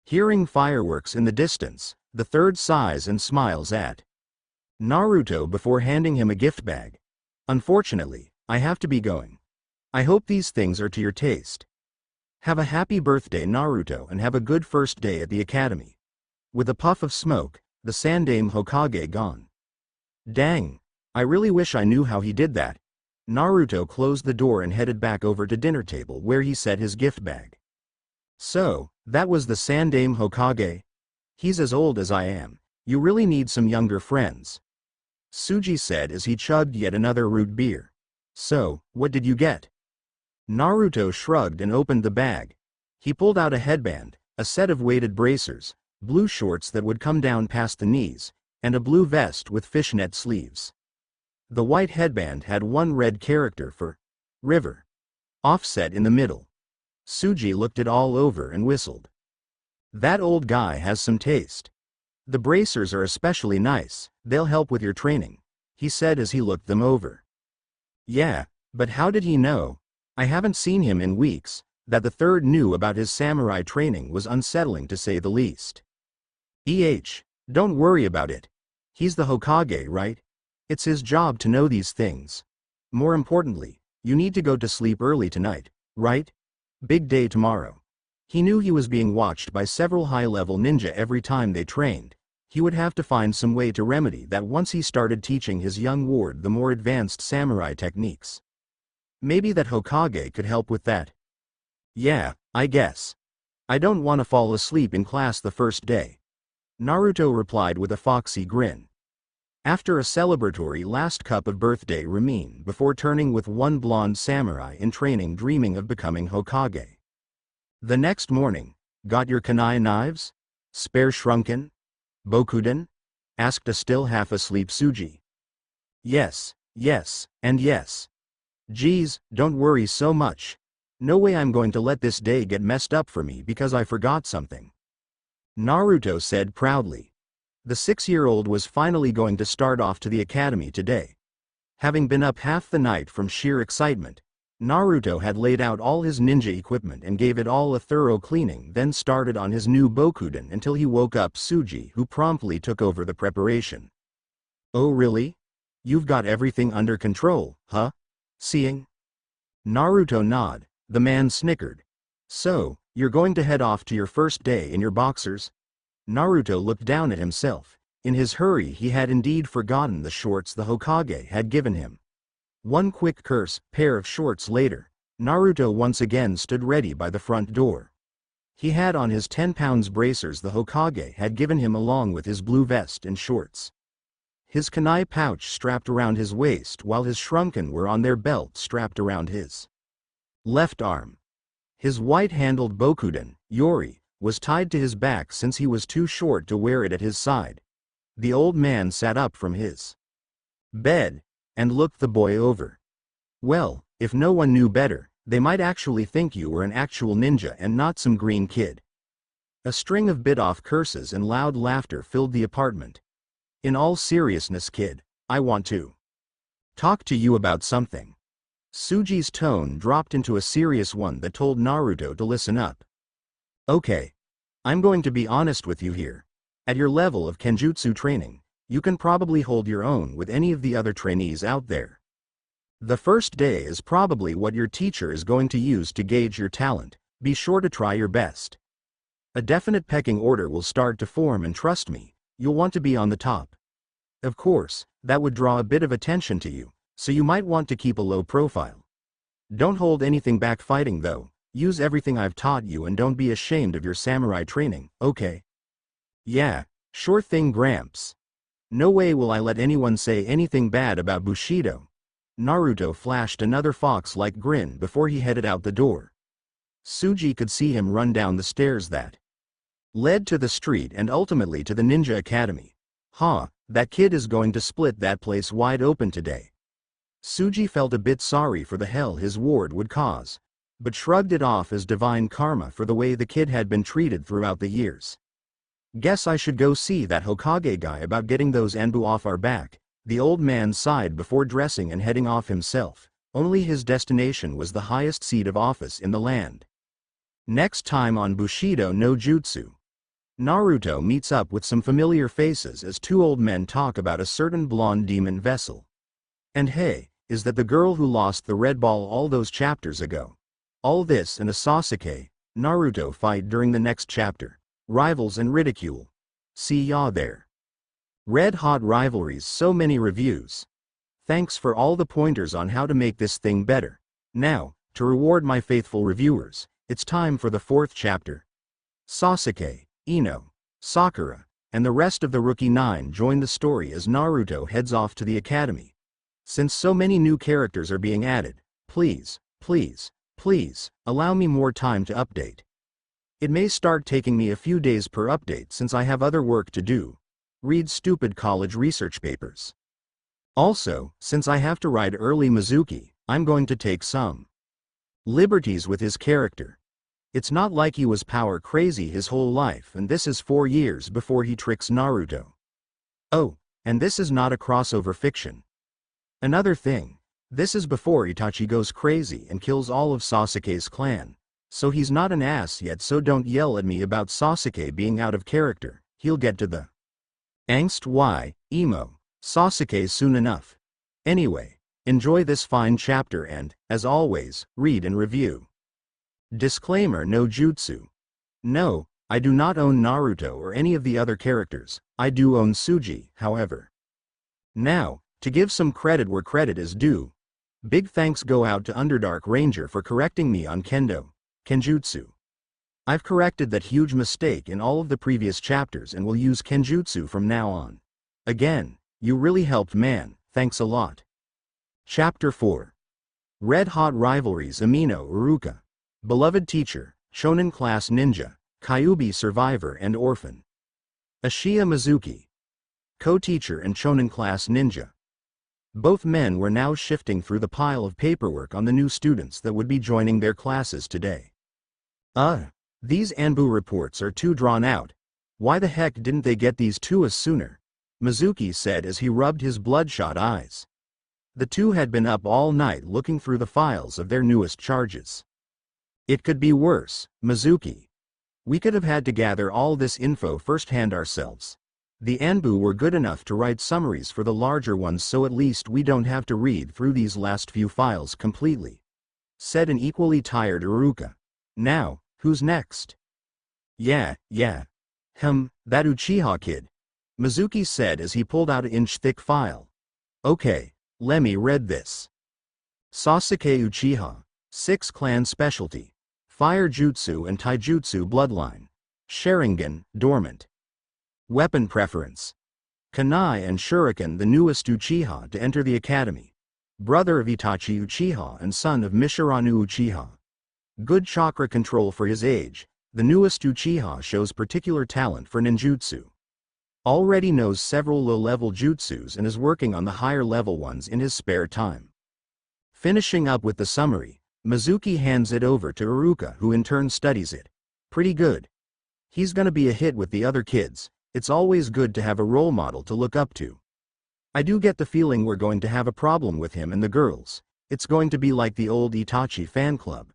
Hearing fireworks in the distance, the third sighs and smiles at Naruto before handing him a gift bag. Unfortunately, I have to be going. I hope these things are to your taste. Have a happy birthday, Naruto, and have a good first day at the academy. With a puff of smoke, the Sandaime Hokage gone. Dang, I really wish I knew how he did that. Naruto closed the door and headed back over to dinner table where he set his gift bag. So, that was the Sandaime Hokage? He's as old as I am. You really need some younger friends. Suji said as he chugged yet another root beer. So, what did you get? Naruto shrugged and opened the bag. He pulled out a headband, a set of weighted bracers, blue shorts that would come down past the knees, and a blue vest with fishnet sleeves. The white headband had one red character for river offset in the middle. Suji looked it all over and whistled. That old guy has some taste. The bracers are especially nice, they'll help with your training, he said as he looked them over. Yeah, but how did he know? I haven't seen him in weeks. That the third knew about his samurai training was unsettling to say the least. Don't worry about it. He's the Hokage, right? It's his job to know these things. More importantly, you need to go to sleep early tonight, right? Big day tomorrow. He knew he was being watched by several high-level ninja every time they trained. He would have to find some way to remedy that once he started teaching his young ward the more advanced samurai techniques. Maybe that Hokage could help with that. Yeah, I guess. I don't want to fall asleep in class the first day. Naruto replied with a foxy grin. After a celebratory last cup of birthday ramen before turning with one blonde samurai in training dreaming of becoming Hokage. The next morning, got your kunai knives? Spare shrunken? Bokuden? Asked a still half-asleep Suji. Yes, and yes. Geez, don't worry so much. No way I'm going to let this day get messed up for me because I forgot something. Naruto said proudly. The 6-year-old was finally going to start off to the academy today. Having been up half the night from sheer excitement, Naruto had laid out all his ninja equipment and gave it all a thorough cleaning, then started on his new Bokuden until he woke up Suji, who promptly took over the preparation. Oh really? You've got everything under control, huh? Seeing? Naruto nodded. The man snickered. So, you're going to head off to your first day in your boxers? Naruto looked down at himself. In his hurry he had indeed forgotten the shorts the Hokage had given him. One quick pair of shorts later, Naruto once again stood ready by the front door. He had on his 10-pound bracers the Hokage had given him along with his blue vest and shorts. His kunai pouch strapped around his waist while his shrunken were on their belt strapped around his left arm. His white-handled Bokuden, Yori, was tied to his back since he was too short to wear it at his side. The old man sat up from his bed and looked the boy over. Well, if no one knew better, they might actually think you were an actual ninja and not some green kid. A string of bit-off curses and loud laughter filled the apartment. In all seriousness, kid, I want to talk to you about something. Suji's tone dropped into a serious one that told Naruto to listen up. Okay. I'm going to be honest with you here. At your level of Kenjutsu training, you can probably hold your own with any of the other trainees out there. The first day is probably what your teacher is going to use to gauge your talent. Be sure to try your best. A definite pecking order will start to form, and trust me, you'll want to be on the top. Of course, that would draw a bit of attention to you, so you might want to keep a low profile. Don't hold anything back fighting though. Use everything I've taught you and don't be ashamed of your samurai training, okay? Yeah, sure thing, Gramps. No way will I let anyone say anything bad about Bushido. Naruto flashed another fox-like grin before he headed out the door. Suji could see him run down the stairs that led to the street and ultimately to the ninja academy. That kid is going to split that place wide open today. Suji felt a bit sorry for the hell his ward would cause, but shrugged it off as divine karma for the way the kid had been treated throughout the years. Guess I should go see that Hokage guy about getting those Anbu off our back, the old man sighed before dressing and heading off himself. Only his destination was the highest seat of office in the land. Next time on Bushido no Jutsu, Naruto meets up with some familiar faces as two old men talk about a certain blonde demon vessel. And hey, is that the girl who lost the red ball all those chapters ago? All this and a Sasuke, Naruto fight during the next chapter. Rivals and ridicule. See ya there. Red hot rivalries, so many reviews. Thanks for all the pointers on how to make this thing better. Now, to reward my faithful reviewers, it's time for the 4th chapter. Sasuke, Ino, Sakura, and the rest of the Rookie 9 join the story as Naruto heads off to the academy. Since so many new characters are being added, please, allow me more time to update. It may start taking me a few days per update since I have other work to do. Read stupid college research papers. Also, since I have to ride early Mizuki, I'm going to take some liberties with his character. It's not like he was power crazy his whole life, and this is 4 years before he tricks Naruto. Oh, and this is not a crossover fiction. Another thing, this is before Itachi goes crazy and kills all of Sasuke's clan. So he's not an ass yet, so don't yell at me about Sasuke being out of character. He'll get to the angst emo Sasuke soon enough. Anyway, enjoy this fine chapter and, as always, read and review. Disclaimer: no jutsu. No, I do not own Naruto or any of the other characters. I do own Suji, however. Now, to give some credit where credit is due. Big thanks go out to Underdark Ranger for correcting me on Kenjutsu. I've corrected that huge mistake in all of the previous chapters and will use Kenjutsu from now on. Again, you really helped, man, thanks a lot. Chapter 4. Red Hot Rivalries. Amino Uruka. Beloved teacher, shonen class ninja, Kyuubi survivor and orphan. Ashiya Mizuki. Co-teacher and shonen class ninja. Both men were now shifting through the pile of paperwork on the new students that would be joining their classes today. These Anbu reports are too drawn out. Why the heck didn't they get these to us sooner? Mizuki said as he rubbed his bloodshot eyes. The two had been up all night looking through the files of their newest charges. It could be worse, Mizuki. We could have had to gather all this info firsthand ourselves. The Anbu were good enough to write summaries for the larger ones, so at least we don't have to read through these last few files completely, said an equally tired Uruka. Now, who's next? Yeah, that Uchiha kid, Mizuki said as he pulled out an inch-thick file. Okay, let me read this. Sasuke Uchiha, 6 clan specialty, Fire Jutsu and Taijutsu bloodline, Sharingan, dormant. Weapon preference. Kunai and Shuriken, the newest Uchiha to enter the academy. Brother of Itachi Uchiha and son of Mishiranu Uchiha. Good chakra control for his age, the newest Uchiha shows particular talent for ninjutsu. Already knows several low-level jutsus and is working on the higher-level ones in his spare time. Finishing up with the summary, Mizuki hands it over to Uruka, who in turn studies it. Pretty good. He's gonna be a hit with the other kids. It's always good to have a role model to look up to. I do get the feeling we're going to have a problem with him and the girls. It's going to be like the old Itachi fan club.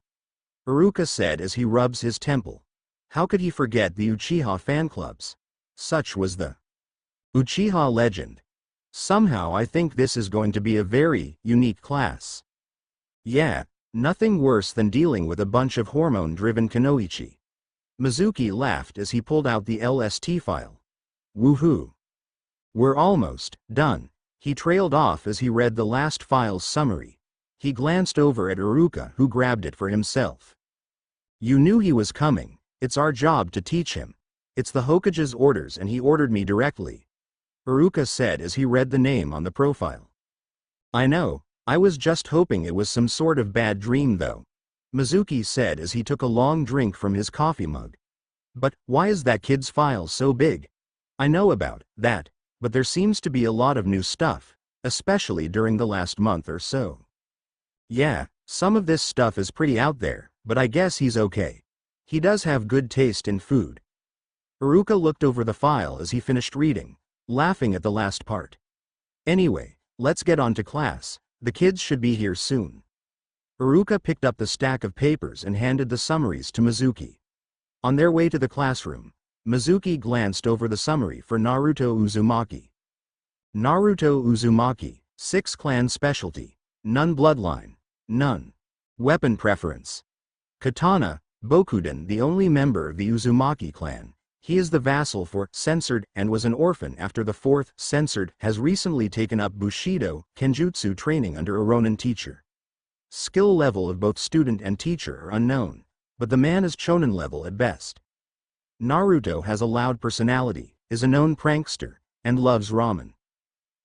Uruka said as he rubs his temple. How could he forget the Uchiha fan clubs? Such was the Uchiha legend. Somehow I think this is going to be a very unique class. Yeah, nothing worse than dealing with a bunch of hormone-driven kunoichi. Mizuki laughed as he pulled out the LST file. Woohoo! We're almost done. He trailed off as he read the last file's summary. He glanced over at Uruka, who grabbed it for himself. You knew he was coming. It's our job to teach him. It's the Hokage's orders and he ordered me directly, Uruka said as he read the name on the profile. I know, I was just hoping it was some sort of bad dream though, Mizuki said as he took a long drink from his coffee mug. But, why is that kid's file so big? I know about that, but there seems to be a lot of new stuff, especially during the last month or so. Yeah, some of this stuff is pretty out there, but I guess he's okay. He does have good taste in food. Iruka looked over the file as he finished reading, laughing at the last part. Anyway, let's get on to class, the kids should be here soon. Iruka picked up the stack of papers and handed the summaries to Mizuki. On their way to the classroom, Mizuki glanced over the summary for Naruto Uzumaki. Naruto Uzumaki, 6 clan specialty, none bloodline, none weapon preference. Katana, Bokuden, the only member of the Uzumaki clan. He is the vassal for censored and was an orphan after the 4th censored has recently taken up Bushido, Kenjutsu training under a ronin teacher. Skill level of both student and teacher are unknown, but the man is shonen level at best. Naruto has a loud personality, is a known prankster, and loves ramen.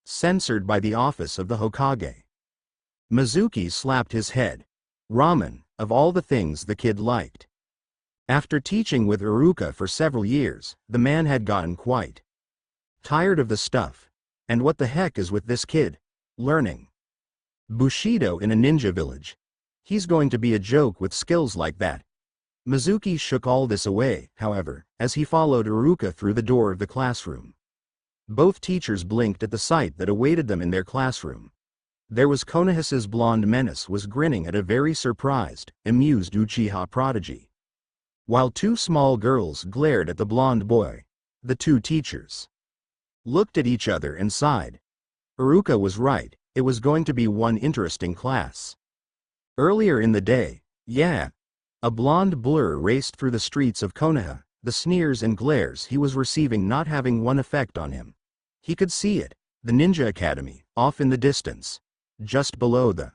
Censored by the office of the Hokage. Mizuki slapped his head. Ramen, of all the things the kid liked. After teaching with Iruka for several years, the man had gotten quite tired of the stuff. And what the heck is with this kid? Learning Bushido in a ninja village. He's going to be a joke with skills like that. Mizuki shook all this away, however, as he followed Iruka through the door of the classroom. Both teachers blinked at the sight that awaited them in their classroom. There was Konohasa's blonde menace was grinning at a very surprised, amused Uchiha prodigy. While 2 small girls glared at the blonde boy. The 2 teachers looked at each other and sighed. Iruka was right, it was going to be one interesting class. Earlier in the day, a blonde blur raced through the streets of Konoha, the sneers and glares he was receiving not having one effect on him. He could see it, the ninja academy, off in the distance. Just below the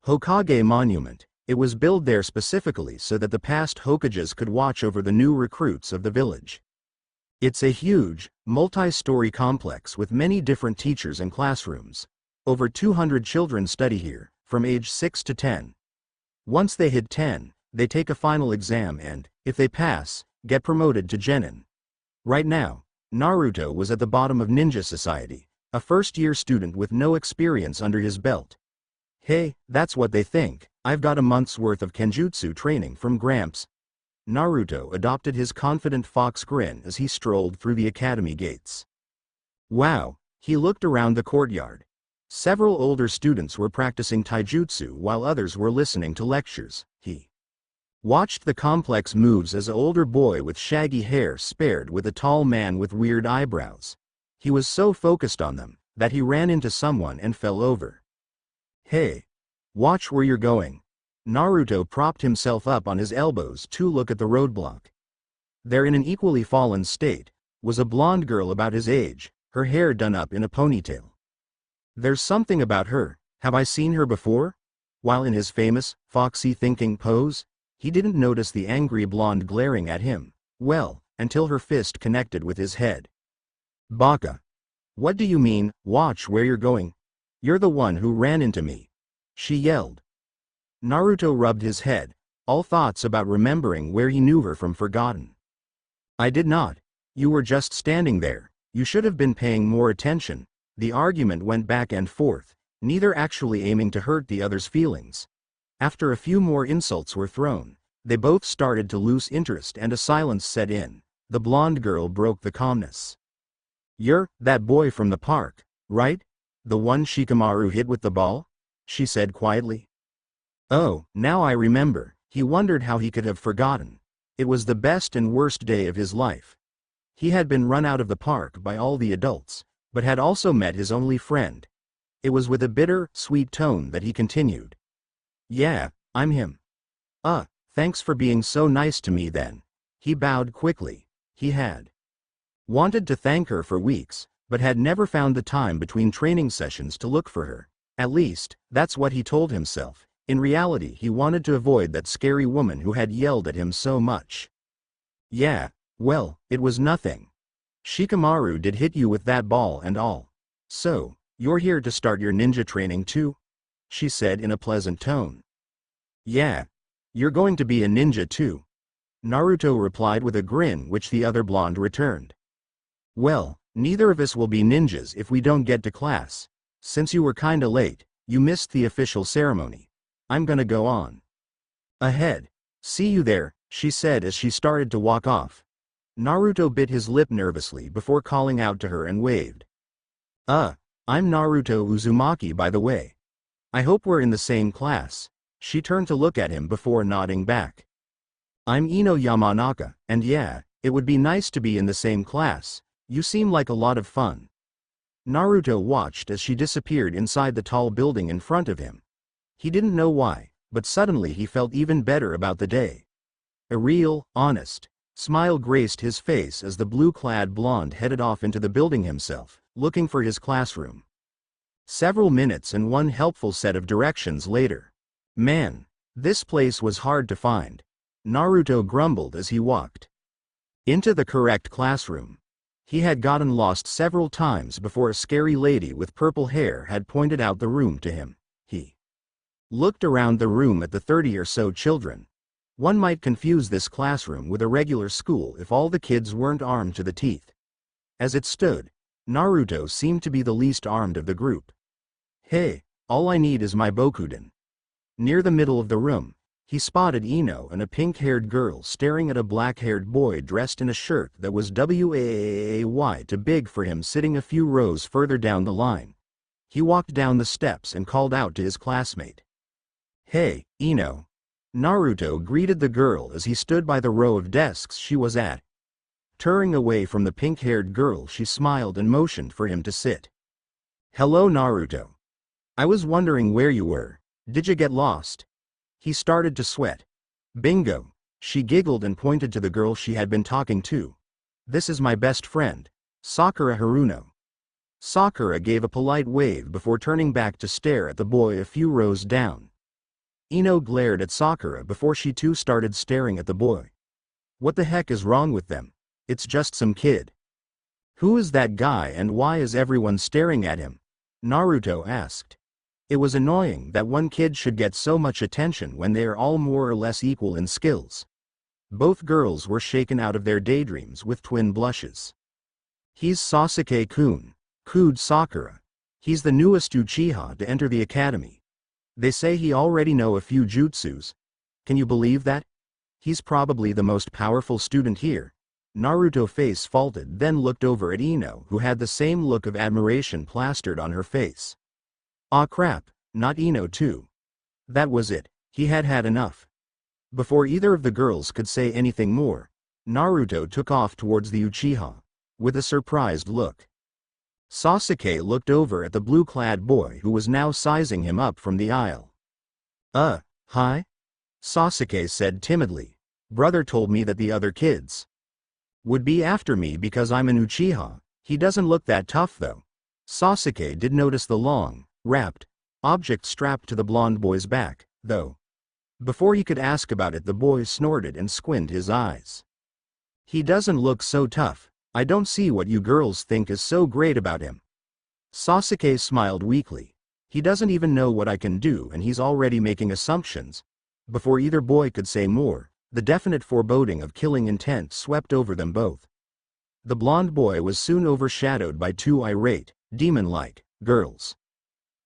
Hokage monument. It was built there specifically so that the past Hokages could watch over the new recruits of the village. It's a huge, multi-story complex with many different teachers and classrooms. Over 200 children study here, from age 6 to 10. Once they hit 10, they take a final exam and, if they pass, get promoted to genin. Right now, Naruto was at the bottom of ninja society, a first-year student with no experience under his belt. Hey, that's what they think. I've got a month's worth of Kenjutsu training from Gramps. Naruto adopted his confident fox grin as he strolled through the academy gates. Wow, he looked around the courtyard. Several older students were practicing taijutsu while others were listening to lectures. He watched the complex moves as an older boy with shaggy hair sparred with a tall man with weird eyebrows. He was so focused on them that he ran into someone and fell over. Hey! Watch where you're going. Naruto propped himself up on his elbows to look at the roadblock. There in an equally fallen state, was a blonde girl about his age, her hair done up in a ponytail. There's something about her, have I seen her before? While in his famous, foxy thinking pose, he didn't notice the angry blonde glaring at him, well, until her fist connected with his head. Baka. What do you mean, watch where you're going? You're the one who ran into me. She yelled. Naruto rubbed his head, all thoughts about remembering where he knew her from forgotten. I did not. You were just standing there, you should have been paying more attention. The argument went back and forth, neither actually aiming to hurt the other's feelings. After a few more insults were thrown, they both started to lose interest and a silence set in. The blonde girl broke the calmness. You're that boy from the park, right? The one Shikamaru hit with the ball? She said quietly. Oh, now I remember. He wondered how he could have forgotten. It was the best and worst day of his life. He had been run out of the park by all the adults, but had also met his only friend. It was with a bitter, sweet tone that he continued. Yeah, I'm him. Thanks for being so nice to me then. He bowed quickly. He had wanted to thank her for weeks, but had never found the time between training sessions to look for her. At least, that's what he told himself. In reality, he wanted to avoid that scary woman who had yelled at him so much. Yeah, well, it was nothing. Shikamaru did hit you with that ball and all. So, you're here to start your ninja training too? she said in a pleasant tone. Yeah. You're going to be a ninja too. Naruto replied with a grin which the other blonde returned. Well, neither of us will be ninjas if we don't get to class. Since you were kinda late, you missed the official ceremony. I'm gonna go on ahead. See you there, she said as she started to walk off. Naruto bit his lip nervously before calling out to her and waved. I'm Naruto Uzumaki by the way. I hope we're in the same class. She turned to look at him before nodding back. I'm Ino Yamanaka, and yeah, it would be nice to be in the same class. You seem like a lot of fun. Naruto watched as she disappeared inside the tall building in front of him. He didn't know why, but suddenly he felt even better about the day. A real, honest smile graced his face as the blue-clad blonde headed off into the building himself, looking for his classroom. Several minutes and one helpful set of directions later. Man, this place was hard to find. Naruto grumbled as he walked into the correct classroom. He had gotten lost several times before a scary lady with purple hair had pointed out the room to him. He looked around the room at the 30 or so children. One might confuse this classroom with a regular school if all the kids weren't armed to the teeth. As it stood, Naruto seemed to be the least armed of the group. Hey, all I need is my Bokuden. Near the middle of the room, he spotted Ino and a pink-haired girl staring at a black-haired boy dressed in a shirt that was way too big for him sitting a few rows further down the line. He walked down the steps and called out to his classmate. Hey, Ino. Naruto greeted the girl as he stood by the row of desks she was at. Turning away from the pink-haired girl, she smiled and motioned for him to sit. Hello, Naruto. I was wondering where you were. Did you get lost? He started to sweat. Bingo. She giggled and pointed to the girl she had been talking to. This is my best friend, Sakura Haruno. Sakura gave a polite wave before turning back to stare at the boy a few rows down. Ino glared at Sakura before she too started staring at the boy. What the heck is wrong with them? It's just some kid. Who is that guy and why is everyone staring at him? Naruto asked. It was annoying that one kid should get so much attention when they are all more or less equal in skills. Both girls were shaken out of their daydreams with twin blushes. He's Sasuke-kun, cooed Sakura. He's the newest Uchiha to enter the academy. They say he already know a few jutsus. Can you believe that? He's probably the most powerful student here. Naruto face faulted, then looked over at Ino, who had the same look of admiration plastered on her face. Aw crap, not Ino too. That was it, he had had enough. Before either of the girls could say anything more, Naruto took off towards the Uchiha, with a surprised look. Sasuke looked over at the blue-clad boy who was now sizing him up from the aisle. Hi? Sasuke said timidly. Brother told me that the other kids would be after me because I'm an Uchiha. He doesn't look that tough though. Sasuke did notice the long, wrapped object strapped to the blonde boy's back, though. Before he could ask about it, the boy snorted and squinted his eyes. He doesn't look so tough. I don't see what you girls think is so great about him. Sasuke smiled weakly. He doesn't even know what I can do and he's already making assumptions. Before either boy could say more, the definite foreboding of killing intent swept over them both. The blonde boy was soon overshadowed by two irate, demon-like girls.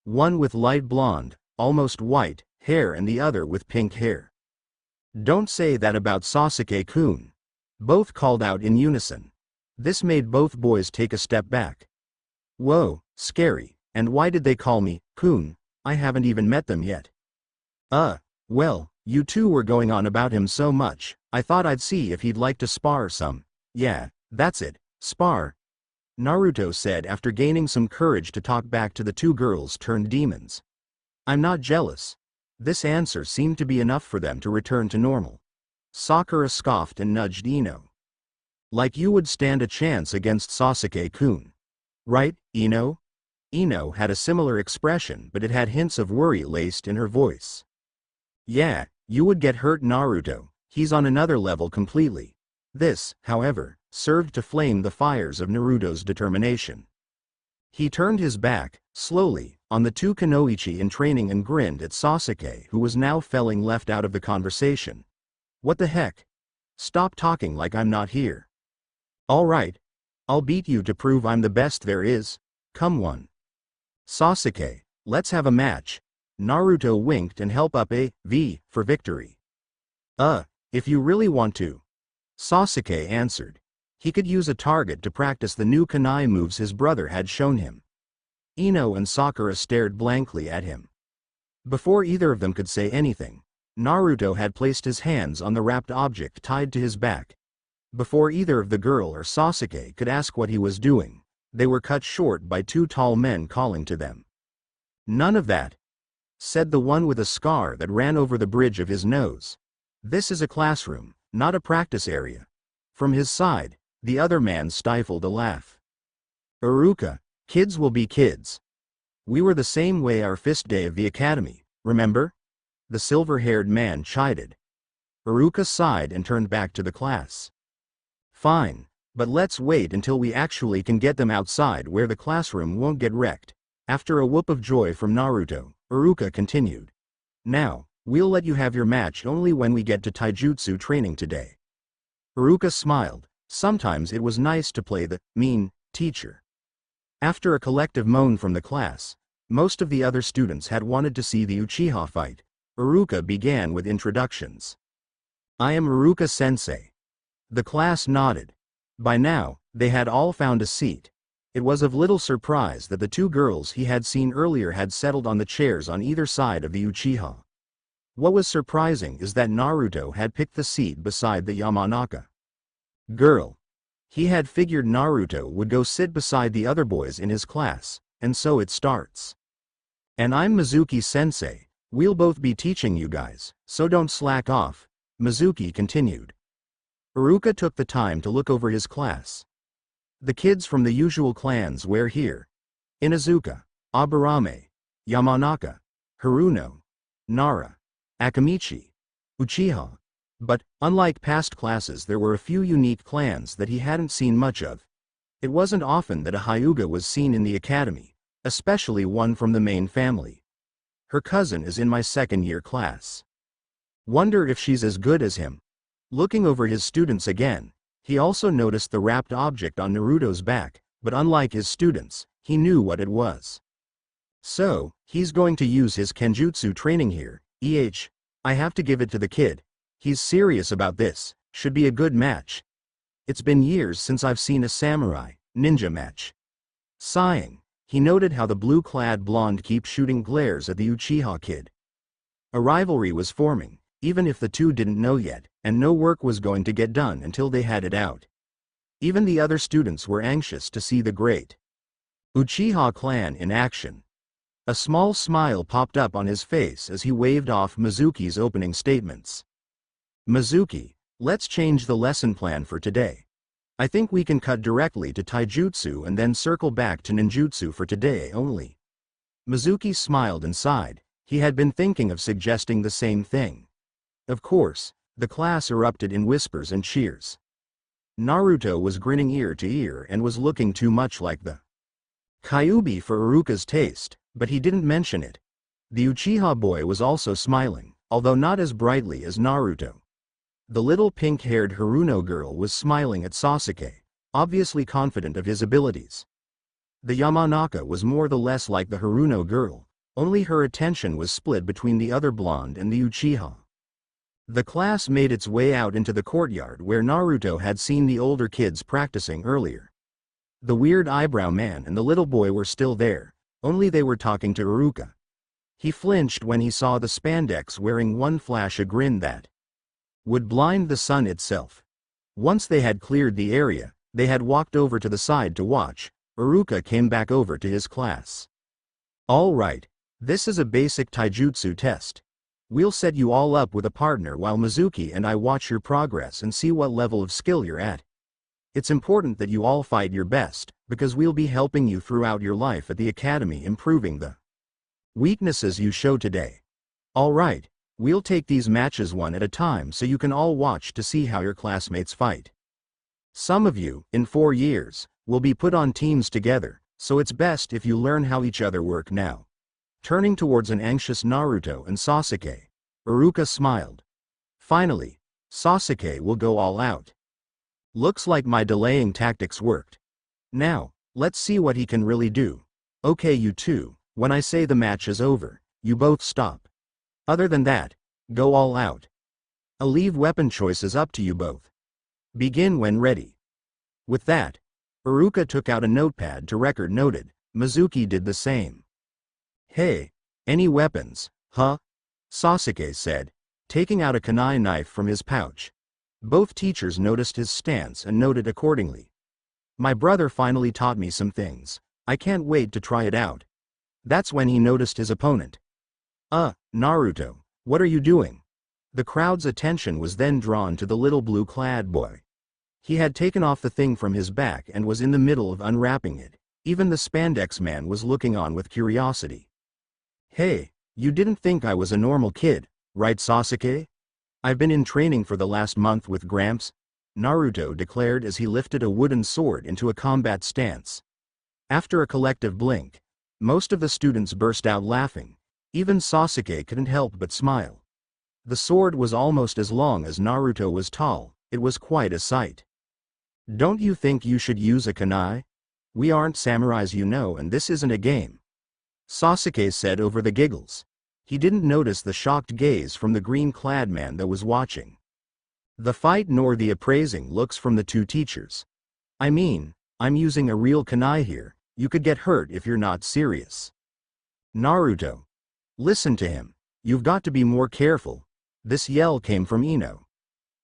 One with light blonde, almost white, hair and the other with pink hair. Don't say that about Sasuke-kun. Both called out in unison. This made both boys take a step back. Whoa, scary, and why did they call me kun? I haven't even met them yet. Well, you two were going on about him so much, I thought I'd see if he'd like to spar some. Yeah, that's it, spar. Naruto said after gaining some courage to talk back to the two girls turned demons. I'm not jealous. This answer seemed to be enough for them to return to normal. Sakura scoffed and nudged Ino. Like you would stand a chance against Sasuke-kun. Right, Ino? Ino had a similar expression, but it had hints of worry laced in her voice. Yeah, you would get hurt, Naruto. He's on another level completely. This, however, served to flame the fires of Naruto's determination. He turned his back, slowly, on the two kunoichi in training and grinned at Sasuke, who was now feeling left out of the conversation. What the heck? Stop talking like I'm not here. Alright. I'll beat you to prove I'm the best there is. Come on. Sasuke, let's have a match. Naruto winked and held up a V for victory. If you really want to. Sasuke answered. He could use a target to practice the new kunai moves his brother had shown him. Ino and Sakura stared blankly at him. Before either of them could say anything, Naruto had placed his hands on the wrapped object tied to his back. Before either of the girl or Sasuke could ask what he was doing, they were cut short by two tall men calling to them. None of that, said the one with a scar that ran over the bridge of his nose. This is a classroom, not a practice area. From his side, the other man stifled a laugh. Iruka, kids will be kids. We were the same way our first day of the academy, remember? The silver-haired man chided. Iruka sighed and turned back to the class. Fine, but let's wait until we actually can get them outside where the classroom won't get wrecked. After a whoop of joy from Naruto, Iruka continued. Now, we'll let you have your match only when we get to taijutsu training today. Iruka smiled. Sometimes it was nice to play the mean teacher. After a collective moan from the class, most of the other students had wanted to see the Uchiha fight. Iruka began with introductions. I am Iruka sensei. The class nodded. By now, they had all found a seat. It was of little surprise that the two girls he had seen earlier had settled on the chairs on either side of the Uchiha. What was surprising is that Naruto had picked the seat beside the Yamanaka girl. He had figured Naruto would go sit beside the other boys in his class, and so it starts. And I'm Mizuki sensei, we'll both be teaching you guys, so don't slack off, Mizuki continued. Iruka took the time to look over his class. The kids from the usual clans were here. Inuzuka, Aburame, Yamanaka, Haruno, Nara, Akamichi, Uchiha. But, unlike past classes, there were a few unique clans that he hadn't seen much of. It wasn't often that a Hyuga was seen in the academy, especially one from the main family. Her cousin is in my second-year class. Wonder if she's as good as him. Looking over his students again, he also noticed the wrapped object on Naruto's back, but unlike his students, he knew what it was. So, he's going to use his kenjutsu training here. I have to give it to the kid. He's serious about this, should be a good match. It's been years since I've seen a samurai ninja match. Sighing, he noted how the blue-clad blonde kept shooting glares at the Uchiha kid. A rivalry was forming, even if the two didn't know yet, and no work was going to get done until they had it out. Even the other students were anxious to see the great Uchiha clan in action. A small smile popped up on his face as he waved off Mizuki's opening statements. Mizuki, let's change the lesson plan for today. I think we can cut directly to taijutsu and then circle back to ninjutsu for today only. Mizuki smiled and sighed. He had been thinking of suggesting the same thing. Of course, the class erupted in whispers and cheers. Naruto was grinning ear to ear and was looking too much like the Kyuubi for Iruka's taste, but he didn't mention it. The Uchiha boy was also smiling, although not as brightly as Naruto. The little pink-haired Haruno girl was smiling at Sasuke, obviously confident of his abilities. The Yamanaka was more or less like the Haruno girl, only her attention was split between the other blonde and the Uchiha. The class made its way out into the courtyard where Naruto had seen the older kids practicing earlier. The weird eyebrow man and the little boy were still there, only they were talking to Iruka. He flinched when he saw the spandex wearing one flash a grin that would blind the sun itself. Once they had cleared the area, they had walked over to the side to watch. Iruka came back over to his class. All right, this is a basic taijutsu test. We'll set you all up with a partner while Mizuki and I watch your progress and see what level of skill you're at. It's important that you all fight your best, because we'll be helping you throughout your life at the academy, improving the weaknesses you show today. All right. We'll take these matches one at a time so you can all watch to see how your classmates fight. Some of you, in 4 years, will be put on teams together, So it's best if you learn how each other work now. Turning towards an anxious Naruto and Sasuke, Iruka smiled. Finally, Sasuke will go all out. Looks like my delaying tactics worked. Now, let's see what he can really do. Okay, you two, when I say the match is over, you both stop. Other than that, go all out. I'll leave weapon choices up to you both. Begin when ready. With that, Iruka took out a notepad to record noted. Mizuki did the same. Hey, any weapons, huh? Sasuke said, taking out a kunai knife from his pouch. Both teachers noticed his stance and noted accordingly. My brother finally taught me some things. I can't wait to try it out. That's when he noticed his opponent. Naruto, what are you doing? The crowd's attention was then drawn to the little blue-clad boy. He had taken off the thing from his back and was in the middle of unwrapping it. Even the spandex man was looking on with curiosity. Hey, you didn't think I was a normal kid, right, Sasuke? I've been in training for the last month with Gramps, Naruto declared as he lifted a wooden sword into a combat stance. After a collective blink, most of the students burst out laughing. Even Sasuke couldn't help but smile. The sword was almost as long as Naruto was tall. It was quite a sight. Don't you think you should use a kunai? We aren't samurais, you know, and this isn't a game. Sasuke said over the giggles. He didn't notice the shocked gaze from the green-clad man that was watching the fight nor the appraising looks from the two teachers. I mean, I'm using a real kunai here. You could get hurt if you're not serious. Naruto. Listen to him. You've got to be more careful. This yell came from Ino.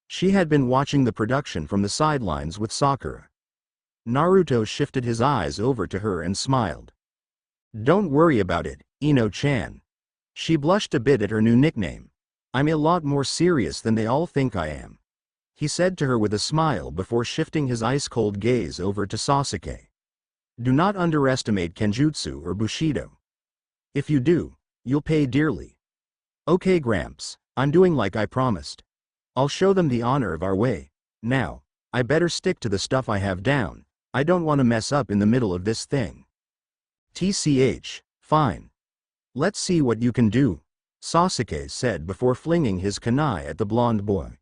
She had been watching the production from the sidelines with Sakura. Naruto shifted his eyes over to her and smiled. Don't worry about it, Ino-chan. She blushed a bit at her new nickname. I'm a lot more serious than they all think I am, he said to her with a smile before shifting his ice-cold gaze over to Sasuke. Do not underestimate Kenjutsu or Bushido. If you do, you'll pay dearly. Okay, Gramps, I'm doing like I promised. I'll show them the honor of our way. Now, I better stick to the stuff I have down. I don't want to mess up in the middle of this thing. TCH, fine. Let's see what you can do, Sasuke said before flinging his kunai at the blonde boy.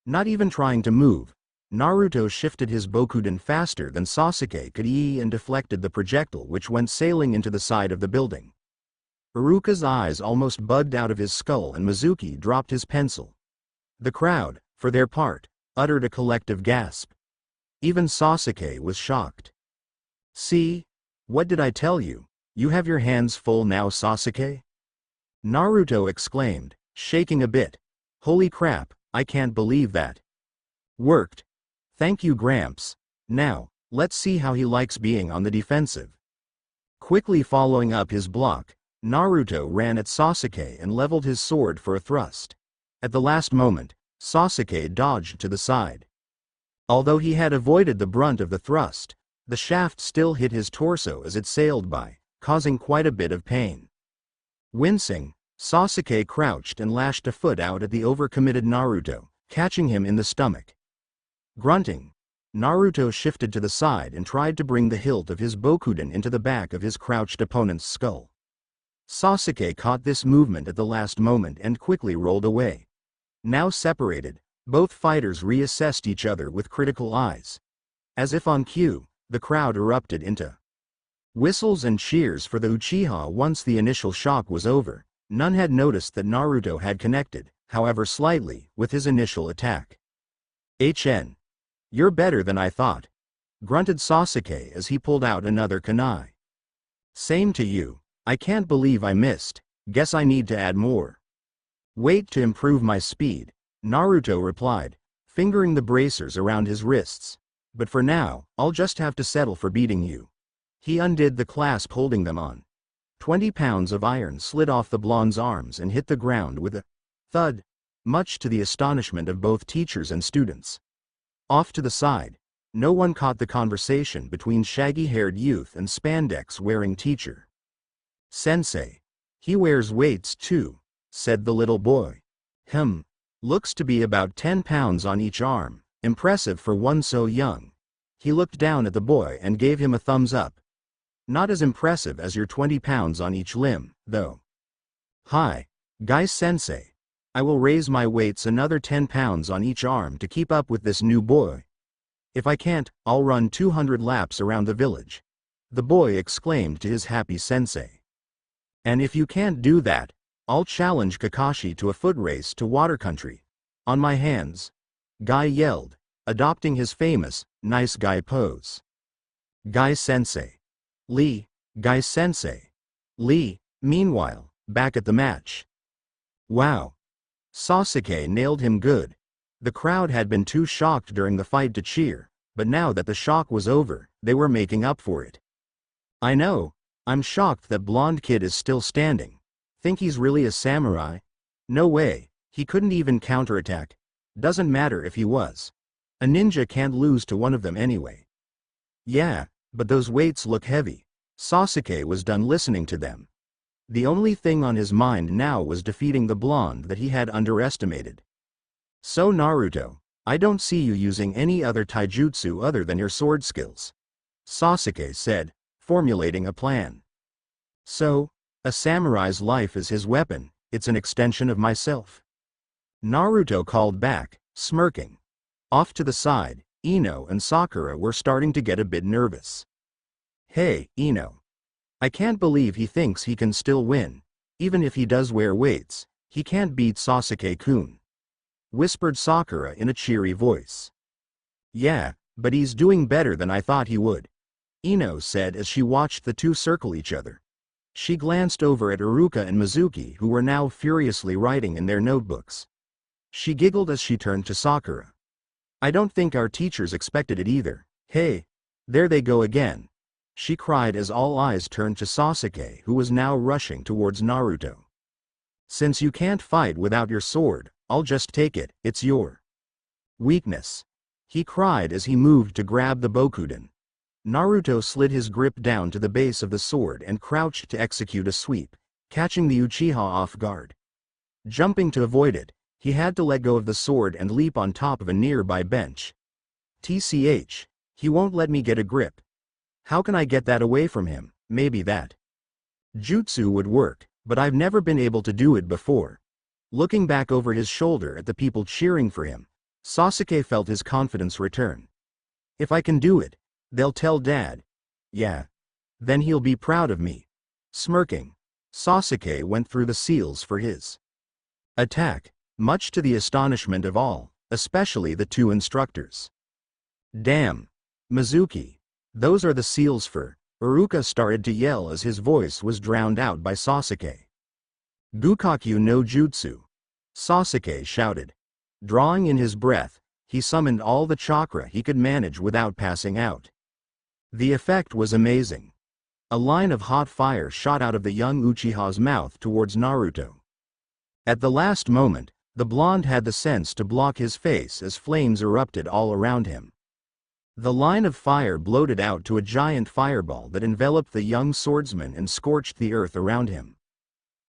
Not even trying to move, Naruto shifted his Bokuden faster than Sasuke could and deflected the projectile which went sailing into the side of the building. Iruka's eyes almost bugged out of his skull and Mizuki dropped his pencil. The crowd, for their part, uttered a collective gasp. Even Sasuke was shocked. See? What did I tell you? You have your hands full now, Sasuke? Naruto exclaimed, shaking a bit. Holy crap, I can't believe that. Worked. Thank you, Gramps. Now, let's see how he likes being on the defensive. Quickly following up his block, Naruto ran at Sasuke and leveled his sword for a thrust. At the last moment, Sasuke dodged to the side. Although he had avoided the brunt of the thrust, the shaft still hit his torso as it sailed by, causing quite a bit of pain. Wincing, Sasuke crouched and lashed a foot out at the overcommitted Naruto, catching him in the stomach. Grunting, Naruto shifted to the side and tried to bring the hilt of his Bokuden into the back of his crouched opponent's skull. Sasuke caught this movement at the last moment and quickly rolled away. Now separated, both fighters reassessed each other with critical eyes. As if on cue, the crowd erupted into whistles and cheers for the Uchiha. Once the initial shock was over, none had noticed that Naruto had connected, however slightly, with his initial attack. You're better than I thought, grunted Sasuke as he pulled out another kunai. Same to you. I can't believe I missed. Guess I need to add more. Wait to improve my speed, Naruto replied, fingering the bracers around his wrists. But for now, I'll just have to settle for beating you. He undid the clasp holding them on. 20 pounds of iron slid off the blonde's arms and hit the ground with a thud, much to the astonishment of both teachers and students. Off to the side, no one caught the conversation between shaggy-haired youth and spandex-wearing teacher. Sensei. He wears weights too, said the little boy. Looks to be about 10 pounds on each arm, impressive for one so young. He looked down at the boy and gave him a thumbs up. Not as impressive as your 20 pounds on each limb, though. Hi, guys sensei. I will raise my weights another 10 pounds on each arm to keep up with this new boy. If I can't, I'll run 200 laps around the village. The boy exclaimed to his happy sensei. And if you can't do that, I'll challenge Kakashi to a foot race to water country. On my hands. Guy yelled, adopting his famous, nice guy pose. Guy sensei. Lee, Guy sensei. Lee, meanwhile, back at the match. Wow. Sasuke nailed him good. The crowd had been too shocked during the fight to cheer, but now that the shock was over, they were making up for it. I know, I'm shocked that blonde kid is still standing. Think he's really a samurai? No way, he couldn't even counterattack. Doesn't matter if he was. A ninja can't lose to one of them anyway. Yeah, but those weights look heavy. Sasuke was done listening to them. The only thing on his mind now was defeating the blonde that he had underestimated. So Naruto, I don't see you using any other taijutsu other than your sword skills. Sasuke said, formulating a plan. So, a samurai's life is his weapon, it's an extension of myself. Naruto called back, smirking. Off to the side, Ino and Sakura were starting to get a bit nervous. Hey, Ino. I can't believe he thinks he can still win. Even if he does wear weights, he can't beat Sasuke-kun. Whispered Sakura in a cheery voice. Yeah, but he's doing better than I thought he would. Ino said as she watched the two circle each other. She glanced over at Iruka and Mizuki who were now furiously writing in their notebooks. She giggled as she turned to Sakura. I don't think our teachers expected it either. Hey, there they go again. She cried as all eyes turned to Sasuke who was now rushing towards Naruto. Since you can't fight without your sword, I'll just take it, it's your weakness. He cried as he moved to grab the Bokuden. Naruto slid his grip down to the base of the sword and crouched to execute a sweep, catching the Uchiha off guard. Jumping to avoid it, he had to let go of the sword and leap on top of a nearby bench. TCH, he won't let me get a grip. How can I get that away from him? Maybe that jutsu would work, but I've never been able to do it before. Looking back over his shoulder at the people cheering for him, Sasuke felt his confidence return. If I can do it, they'll tell Dad. Yeah. Then he'll be proud of me. Smirking, Sasuke went through the seals for his attack, much to the astonishment of all, especially the two instructors. Damn. Mizuki. Those are the seals for. Iruka started to yell as his voice was drowned out by Sasuke. Gukakyu no Jutsu. Sasuke shouted. Drawing in his breath, he summoned all the chakra he could manage without passing out. The effect was amazing. A line of hot fire shot out of the young Uchiha's mouth towards Naruto. At the last moment, the blonde had the sense to block his face as flames erupted all around him. The line of fire bloated out to a giant fireball that enveloped the young swordsman and scorched the earth around him.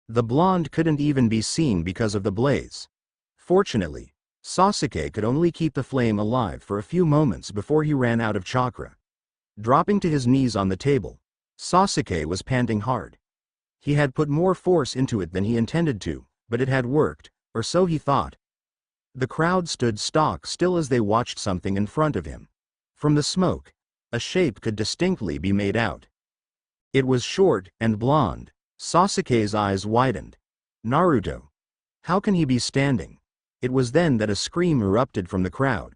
The blonde couldn't even be seen because of the blaze. Fortunately, Sasuke could only keep the flame alive for a few moments before he ran out of chakra. Dropping to his knees on the table, Sasuke was panting hard. He had put more force into it than he intended to, but it had worked, or so he thought. The crowd stood stock still as they watched something in front of him. From the smoke, a shape could distinctly be made out. It was short and blonde. Sasuke's eyes widened. Naruto. How can he be standing? It was then that a scream erupted from the crowd.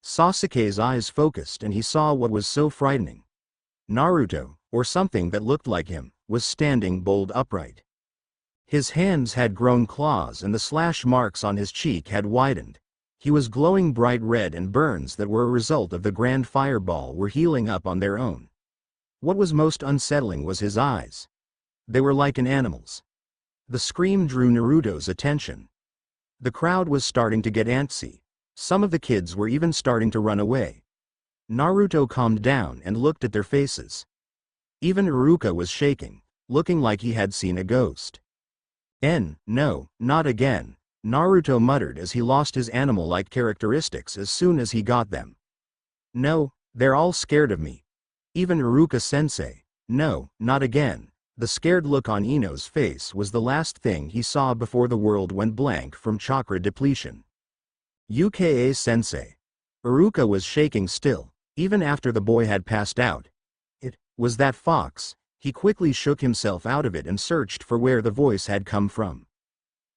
Sasuke's eyes focused and he saw what was so frightening. Naruto, or something that looked like him, was standing bolt upright. His hands had grown claws and the slash marks on his cheek had widened. He was glowing bright red and burns that were a result of the grand fireball were healing up on their own. What was most unsettling was his eyes. They were like an animal's. The scream drew Naruto's attention. The crowd was starting to get antsy. Some of the kids were even starting to run away. Naruto calmed down and looked at their faces. Even Iruka was shaking, looking like he had seen a ghost. No, not again, Naruto muttered as he lost his animal-like characteristics as soon as he got them. No, they're all scared of me. Even Iruka-sensei. No, not again. The scared look on Ino's face was the last thing he saw before the world went blank from chakra depletion. UKA sensei. Iruka was shaking still, even after the boy had passed out. It was that fox. He quickly shook himself out of it and searched for where the voice had come from.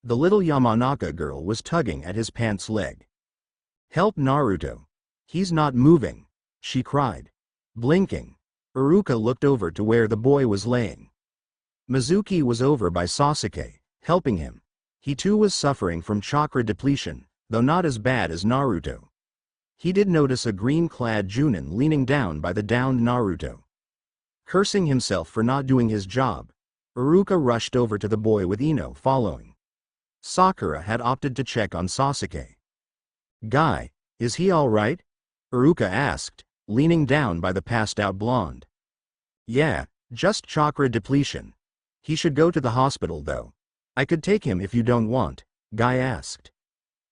The little Yamanaka girl was tugging at his pants leg. "Help Naruto. He's not moving," she cried. Blinking, Iruka looked over to where the boy was laying. Mizuki was over by Sasuke, helping him. He too was suffering from chakra depletion, though not as bad as Naruto. He did notice a green-clad Junin leaning down by the downed Naruto. Cursing himself for not doing his job, Iruka rushed over to the boy with Ino following. Sakura had opted to check on Sasuke. "Guy, is he all right?" Iruka asked, leaning down by the passed-out blonde. "Yeah, just chakra depletion. He should go to the hospital though. I could take him if you don't want," Guy asked.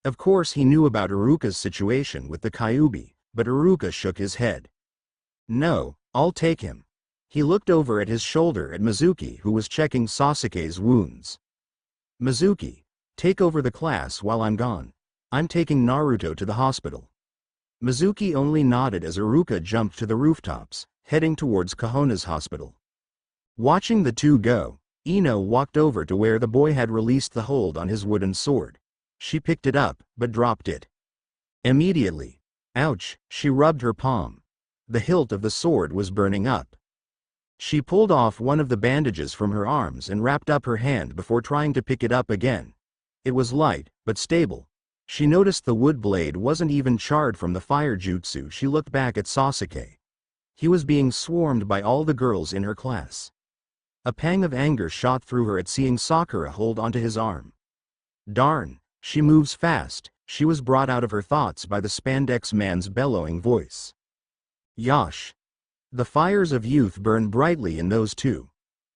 Of course he knew about Iruka's situation with the Kyuubi, but Iruka shook his head. "No, I'll take him." He looked over at his shoulder at Mizuki, who was checking Sasuke's wounds. "Mizuki, take over the class while I'm gone. I'm taking Naruto to the hospital." Mizuki only nodded as Iruka jumped to the rooftops, heading towards Kahona's hospital. Watching the two go, Ino walked over to where the boy had released the hold on his wooden sword. She picked it up, but dropped it. Immediately. Ouch, she rubbed her palm. The hilt of the sword was burning up. She pulled off one of the bandages from her arms and wrapped up her hand before trying to pick it up again. It was light, but stable. She noticed the wood blade wasn't even charred from the fire jutsu. She looked back at Sasuke. He was being swarmed by all the girls in her class. A pang of anger shot through her at seeing Sakura hold onto his arm. Darn, she moves fast. She was brought out of her thoughts by the spandex man's bellowing voice. Yosh. The fires of youth burned brightly in those two.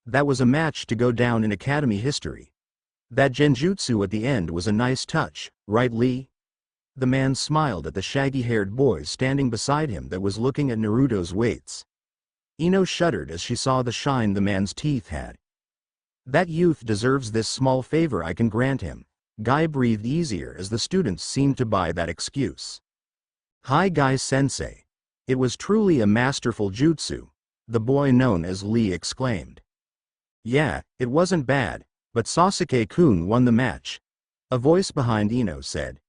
That was a match to go down in academy history. That genjutsu at the end was a nice touch, right Lee? The man smiled at the shaggy-haired boy standing beside him that was looking at Naruto's weights. Ino shuddered as she saw the shine the man's teeth had. That youth deserves this small favor I can grant him. Guy breathed easier as the students seemed to buy that excuse. Hi Guy sensei. It was truly a masterful jutsu, the boy known as Lee exclaimed. Yeah, it wasn't bad, but Sasuke-kun won the match, a voice behind Ino said.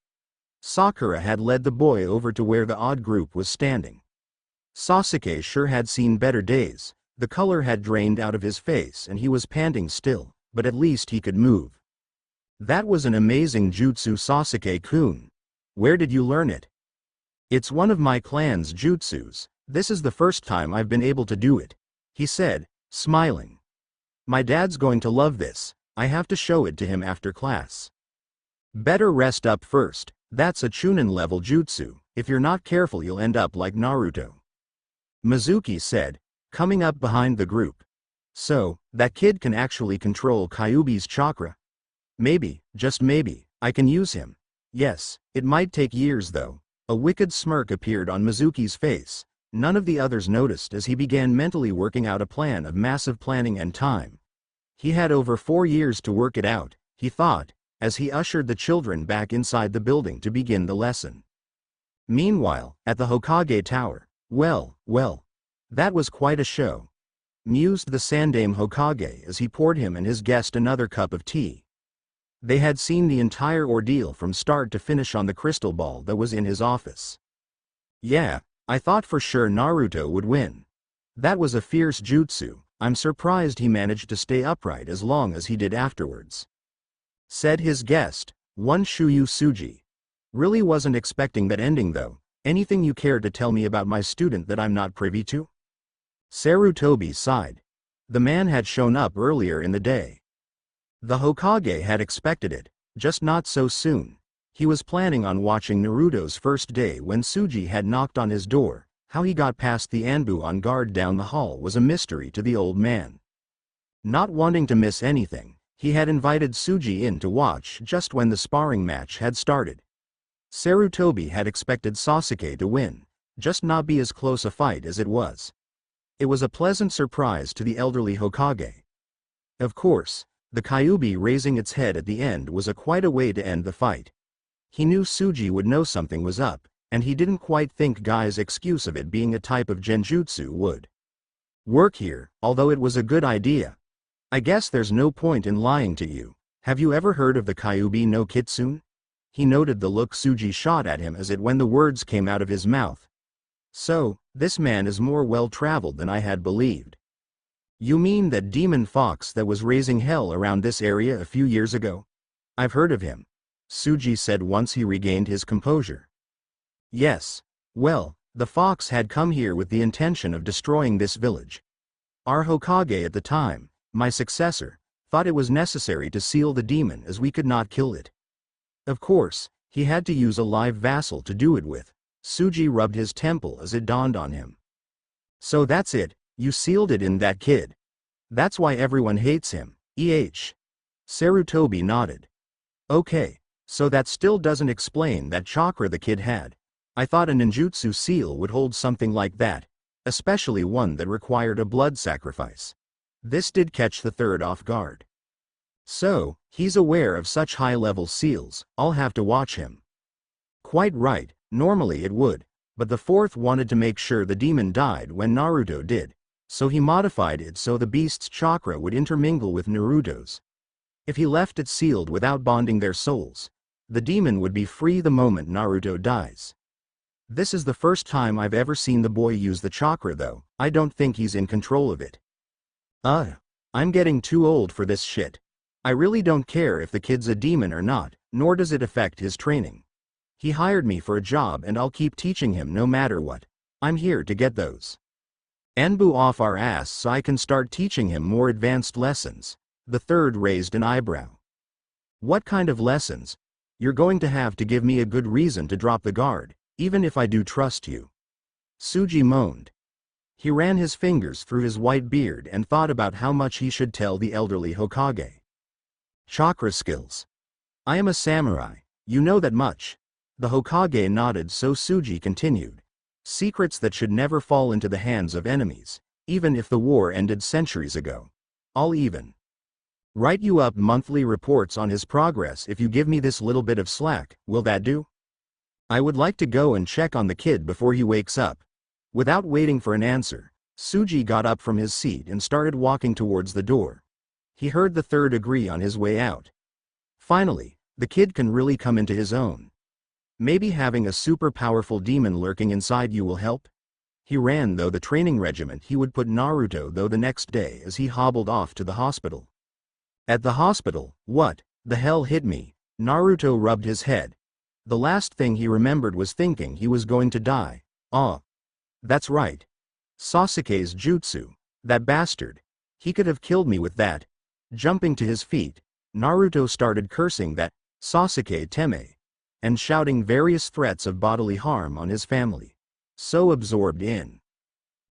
Sakura had led the boy over to where the odd group was standing. Sasuke sure had seen better days. The color had drained out of his face and he was panting still, but at least he could move. That was an amazing jutsu, Sasuke-kun. Where did you learn it? It's one of my clan's jutsus. This is the first time I've been able to do it, he said, smiling. My dad's going to love this. I have to show it to him after class. Better rest up first. That's a Chunin level jutsu. If you're not careful you'll end up like Naruto. Mizuki said, coming up behind the group. So, that kid can actually control Kyuubi's chakra? Maybe, just maybe, I can use him. Yes, it might take years though. A wicked smirk appeared on Mizuki's face. None of the others noticed as he began mentally working out a plan of massive planning and time. He had over 4 years to work it out, he thought, as he ushered the children back inside the building to begin the lesson. Meanwhile, at the Hokage Tower, well, that was quite a show, mused the Sandaime Hokage as he poured him and his guest another cup of tea. They had seen the entire ordeal from start to finish on the crystal ball that was in his office. Yeah, I thought for sure Naruto would win. That was a fierce jutsu. I'm surprised he managed to stay upright as long as he did afterwards, said his guest, one Shuyu Suji. Really wasn't expecting that ending though. Anything you care to tell me about my student that I'm not privy to? Sarutobi sighed. The man had shown up earlier in the day. The Hokage had expected it, just not so soon. He was planning on watching Naruto's first day when Suji had knocked on his door. How he got past the Anbu on guard down the hall was a mystery to the old man. Not wanting to miss anything, he had invited Suji in to watch just when the sparring match had started. Sarutobi had expected Sasuke to win, just not be as close a fight as it was. It was a pleasant surprise to the elderly Hokage. Of course, the Kyuubi raising its head at the end was quite a way to end the fight. He knew Tsuji would know something was up, and he didn't quite think Guy's excuse of it being a type of genjutsu would work here, although it was a good idea. I guess there's no point in lying to you. Have you ever heard of the Kyuubi no Kitsune? He noted the look Tsuji shot at him when the words came out of his mouth. So, this man is more well-traveled than I had believed. You mean that demon fox that was raising hell around this area a few years ago? I've heard of him, Tsuji said once he regained his composure. Yes. Well, the fox had come here with the intention of destroying this village. Our Hokage at the time, my successor, thought it was necessary to seal the demon as we could not kill it. Of course, he had to use a live vassal to do it with. Tsuji rubbed his temple as it dawned on him. So that's it, you sealed it in that kid. That's why everyone hates him, Sarutobi nodded. Okay, so that still doesn't explain that chakra the kid had. I thought a ninjutsu seal would hold something like that, especially one that required a blood sacrifice. This did catch the third off guard. So, he's aware of such high-level seals, I'll have to watch him. Quite right, normally it would, but the fourth wanted to make sure the demon died when Naruto did, so he modified it so the beast's chakra would intermingle with Naruto's. If he left it sealed without bonding their souls, the demon would be free the moment Naruto dies. This is the first time I've ever seen the boy use the chakra though. I don't think he's in control of it. I'm getting too old for this shit. I really don't care if the kid's a demon or not, nor does it affect his training. He hired me for a job and I'll keep teaching him no matter what. I'm here to get those Enbu off our ass so I can start teaching him more advanced lessons. The third raised an eyebrow. What kind of lessons? You're going to have to give me a good reason to drop the guard, even if I do trust you. Tsuji moaned. He ran his fingers through his white beard and thought about how much he should tell the elderly Hokage. Chakra skills. I am a samurai, you know that much. The Hokage nodded so Tsuji continued. Secrets that should never fall into the hands of enemies, even if the war ended centuries ago. I'll even write you up monthly reports on his progress if you give me this little bit of slack, will that do? I would like to go and check on the kid before he wakes up. Without waiting for an answer, Tsuji got up from his seat and started walking towards the door. He heard the third agree on his way out. Finally, the kid can really come into his own. Maybe having a super powerful demon lurking inside you will help? He ran though the training regiment he would put Naruto though the next day as he hobbled off to the hospital. At the hospital, what the hell hit me? Naruto rubbed his head. The last thing he remembered was thinking he was going to die. That's right. Sasuke's jutsu. That bastard. He could have killed me with that. Jumping to his feet, Naruto started cursing that Sasuke Teme, and shouting various threats of bodily harm on his family. So absorbed in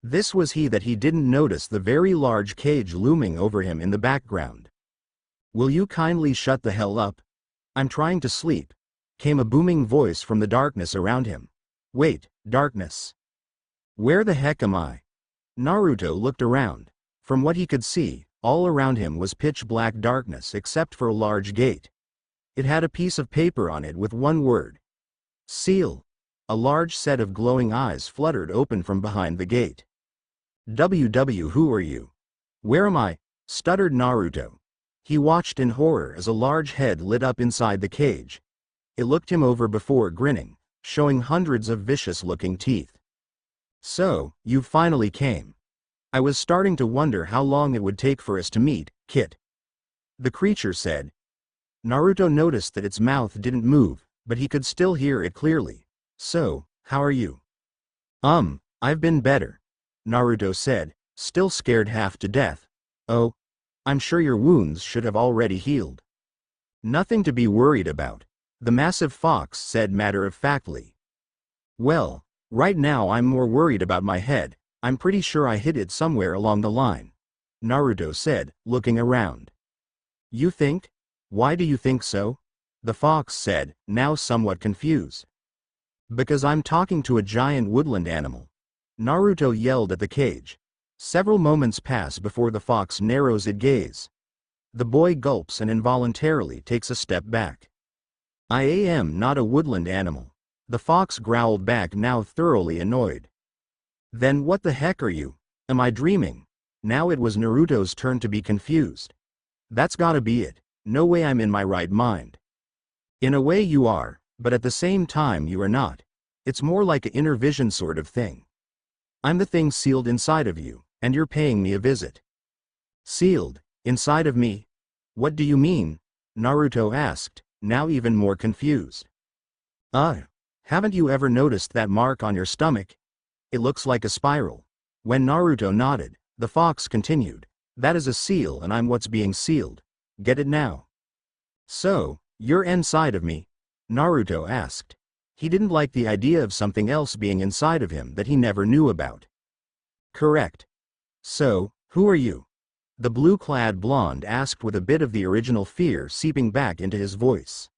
this was he that he didn't notice the very large cage looming over him in the background. Will you kindly shut the hell up? I'm trying to sleep, came a booming voice from the darkness around him. Wait, darkness. Where the heck am I? Naruto looked around. From what he could see, all around him was pitch black darkness except for a large gate. It had a piece of paper on it with one word. Seal. A large set of glowing eyes fluttered open from behind the gate. Who are you? Where am I? Stuttered Naruto. He watched in horror as a large head lit up inside the cage. It looked him over before grinning, showing hundreds of vicious-looking teeth. So, you finally came. I was starting to wonder how long it would take for us to meet, Kit. The creature said. Naruto noticed that its mouth didn't move, but he could still hear it clearly. So, how are you? I've been better, Naruto said, still scared half to death. Oh, I'm sure your wounds should have already healed. Nothing to be worried about, the massive fox said matter-of-factly. Well, right now I'm more worried about my head. I'm pretty sure I hit it somewhere along the line, Naruto said, looking around. You think? Why do you think so? The fox said, now somewhat confused. Because I'm talking to a giant woodland animal. Naruto yelled at the cage. Several moments pass before the fox narrows its gaze. The boy gulps and involuntarily takes a step back. I am not a woodland animal. The fox growled back, now thoroughly annoyed. Then what the heck are you? Am I dreaming? Now it was Naruto's turn to be confused. That's gotta be it. No way I'm in my right mind. In a way you are, but at the same time you are not. It's more like an inner vision sort of thing. I'm the thing sealed inside of you, and you're paying me a visit. Sealed? Inside of me? What do you mean? Naruto asked, now even more confused. Haven't you ever noticed that mark on your stomach? It looks like a spiral. When Naruto nodded, the fox continued, that is a seal and I'm what's being sealed. Get it now? So, you're inside of me? Naruto asked. He didn't like the idea of something else being inside of him that he never knew about. Correct. So, who are you? The blue-clad blonde asked with a bit of the original fear seeping back into his voice.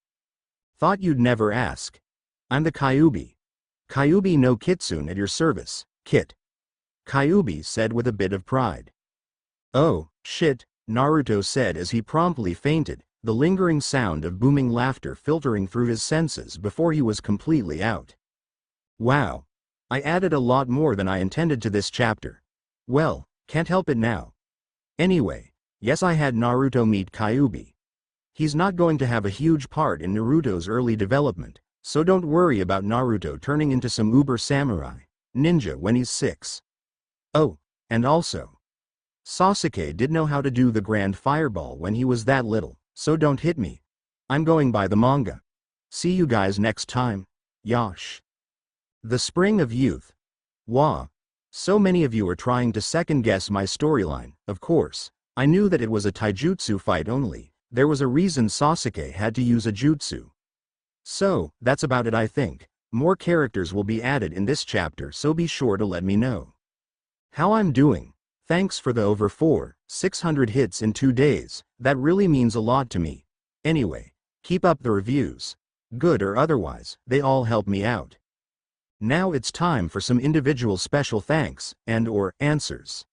Thought you'd never ask. I'm the Kyuubi. Kyuubi no Kitsune at your service, Kit. Kyuubi said with a bit of pride. Oh, shit, Naruto said as he promptly fainted, the lingering sound of booming laughter filtering through his senses before he was completely out. Wow. I added a lot more than I intended to this chapter. Well, can't help it now. Anyway, yes, I had Naruto meet Kyuubi. He's not going to have a huge part in Naruto's early development, so don't worry about Naruto turning into some uber samurai ninja when he's 6. Oh, and also, Sasuke did know how to do the grand fireball when he was that little, so don't hit me. I'm going by the manga. See you guys next time. Yosh. The Spring of Youth. Wah. So many of you are trying to second-guess my storyline. Of course, I knew that it was a taijutsu fight only. There was a reason Sasuke had to use a jutsu. So, that's about it I think. More characters will be added in this chapter, so be sure to let me know how I'm doing. Thanks for the over 600 hits in 2 days, that really means a lot to me. Anyway, keep up the reviews. Good or otherwise, they all help me out. Now it's time for some individual special thanks, and/or answers.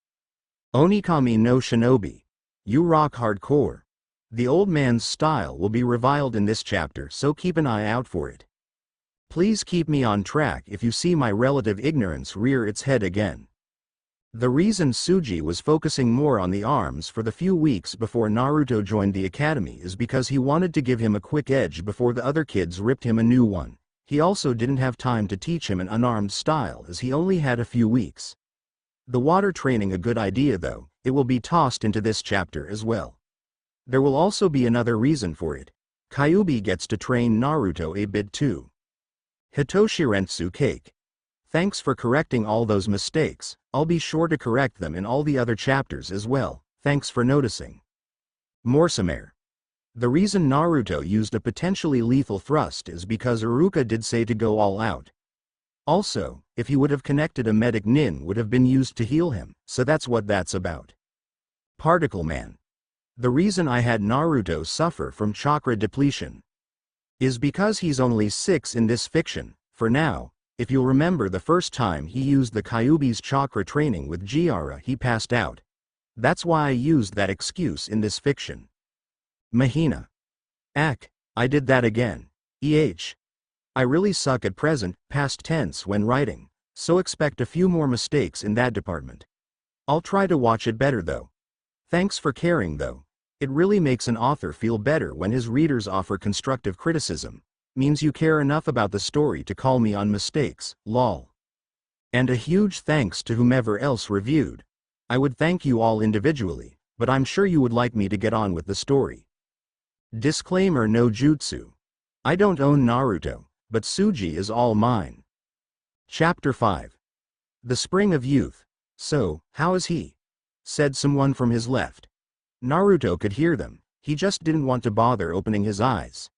Onikami no Shinobi. You rock hardcore. The old man's style will be reviled in this chapter, so keep an eye out for it. Please keep me on track if you see my relative ignorance rear its head again. The reason Tsuji was focusing more on the arms for the few weeks before Naruto joined the academy is because he wanted to give him a quick edge before the other kids ripped him a new one. He also didn't have time to teach him an unarmed style as he only had a few weeks. The water training a good idea though, it will be tossed into this chapter as well. There will also be another reason for it. Kyuubi gets to train Naruto a bit too. Hitoshirensu Cake. Thanks for correcting all those mistakes, I'll be sure to correct them in all the other chapters as well, thanks for noticing. Morsamer. The reason Naruto used a potentially lethal thrust is because Iruka did say to go all out. Also, if he would have connected a medic nin would have been used to heal him, so that's what that's about. Particle Man. The reason I had Naruto suffer from chakra depletion is because he's only 6 in this fiction, for now. If you'll remember the first time he used the Kyuubi's chakra training with Jiraiya he passed out. That's why I used that excuse in this fiction. Mahina. I did that again. I really suck at present, past tense when writing, so expect a few more mistakes in that department. I'll try to watch it better though. Thanks for caring though. It really makes an author feel better when his readers offer constructive criticism. Means you care enough about the story to call me on mistakes, lol. And a huge thanks to whomever else reviewed. I would thank you all individually, but I'm sure you would like me to get on with the story. Disclaimer: no jutsu. I don't own Naruto, but Tsuji is all mine. Chapter 5. The Spring of Youth. So, how is he? Said someone from his left. Naruto could hear them, he just didn't want to bother opening his eyes.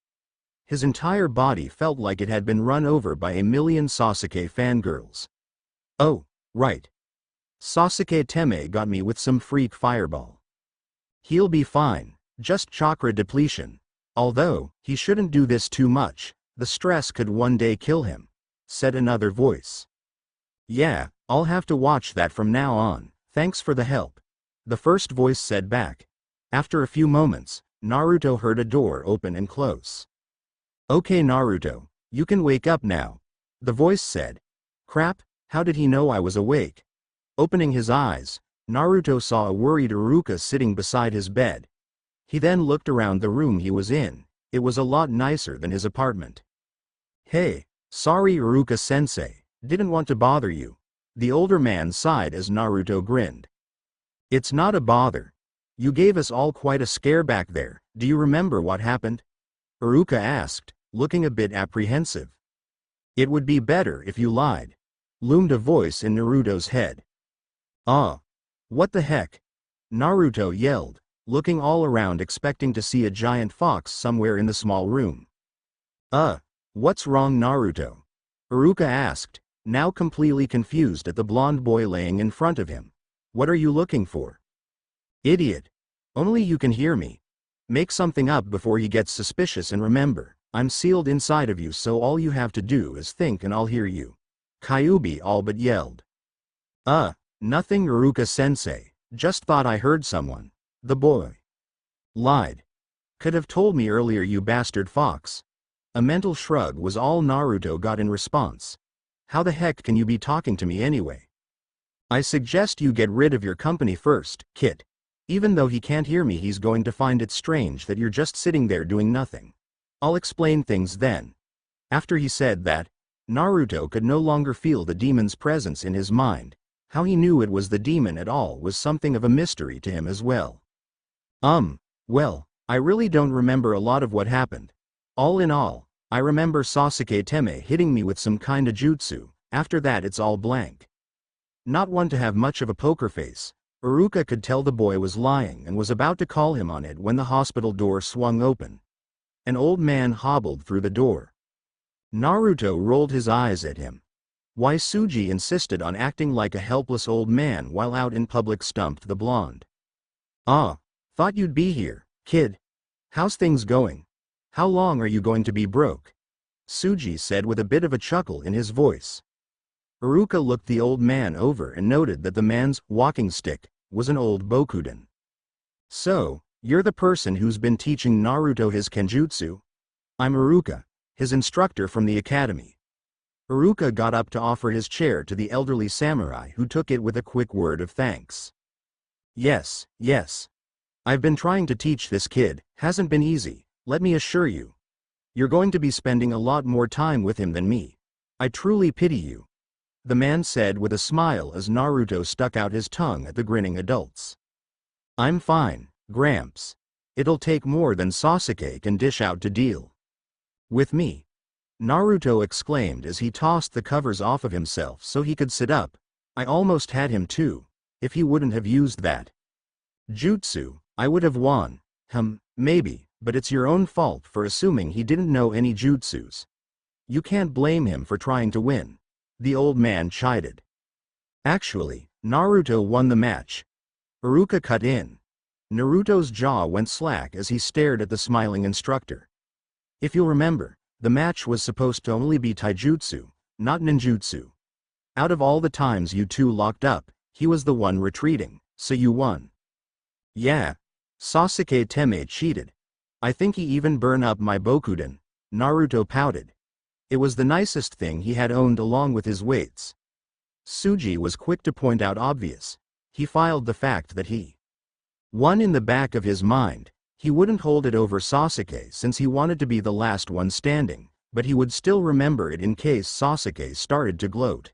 His entire body felt like it had been run over by a million Sasuke fangirls. Oh, right. Sasuke Teme got me with some freak fireball. He'll be fine, just chakra depletion. Although, he shouldn't do this too much, the stress could one day kill him, said another voice. Yeah, I'll have to watch that from now on, Thanks for the help. The first voice said back. After a few moments, Naruto heard a door open and close. Okay Naruto, you can wake up now. The voice said. Crap, how did he know I was awake? Opening his eyes, Naruto saw a worried Iruka sitting beside his bed. He then looked around the room he was in. It was a lot nicer than his apartment. Hey, sorry Iruka-sensei, didn't want to bother you. The older man sighed as Naruto grinned. It's not a bother. You gave us all quite a scare back there, do you remember what happened? Iruka asked, looking a bit apprehensive. It would be better if you lied, loomed a voice in Naruto's head. What the heck? Naruto yelled, looking all around expecting to see a giant fox somewhere in the small room. What's wrong Naruto? Iruka asked, now completely confused at the blonde boy laying in front of him. What are you looking for? Idiot. Only you can hear me. Make something up before he gets suspicious and remember, I'm sealed inside of you so all you have to do is think and I'll hear you. Kyuubi all but yelled. Nothing Iruka-sensei, just thought I heard someone. The boy lied. Could have told me earlier you bastard fox. A mental shrug was all Naruto got in response. How the heck can you be talking to me anyway? I suggest you get rid of your company first, kid. Even though he can't hear me he's going to find it strange that you're just sitting there doing nothing. I'll explain things then. After he said that, Naruto could no longer feel the demon's presence in his mind. How he knew it was the demon at all was something of a mystery to him as well. Well, I really don't remember a lot of what happened. All in all, I remember Sasuke Teme hitting me with some kinda jutsu, after that it's all blank. Not one to have much of a poker face, Iruka could tell the boy was lying and was about to call him on it when the hospital door swung open. An old man hobbled through the door. Naruto rolled his eyes at him. Why Tsuji insisted on acting like a helpless old man while out in public stumped the blonde. Thought you'd be here, kid. How's things going? How long are you going to be broke? Tsuji said with a bit of a chuckle in his voice. Iruka looked the old man over and noted that the man's walking stick was an old Bokuden. So, you're the person who's been teaching Naruto his kenjutsu? I'm Iruka, his instructor from the academy. Iruka got up to offer his chair to the elderly samurai who took it with a quick word of thanks. Yes. I've been trying to teach this kid, hasn't been easy, let me assure you. You're going to be spending a lot more time with him than me. I truly pity you. The man said with a smile as Naruto stuck out his tongue at the grinning adults. I'm fine, Gramps. It'll take more than Sasuke can dish out to deal with me. Naruto exclaimed as he tossed the covers off of himself so he could sit up. I almost had him too, if he wouldn't have used that jutsu, I would have won. Maybe, but it's your own fault for assuming he didn't know any jutsus. You can't blame him for trying to win. The old man chided. Actually, Naruto won the match. Iruka cut in. Naruto's jaw went slack as he stared at the smiling instructor. If you'll remember, the match was supposed to only be taijutsu, not ninjutsu. Out of all the times you two locked up, he was the one retreating, so you won. Yeah. Sasuke Teme cheated. I think he even burned up my Bokuden, Naruto pouted. It was the nicest thing he had owned along with his weights. Tsuji was quick to point out obvious. He filed the fact that he won in the back of his mind. He wouldn't hold it over Sasuke since he wanted to be the last one standing, but he would still remember it in case Sasuke started to gloat.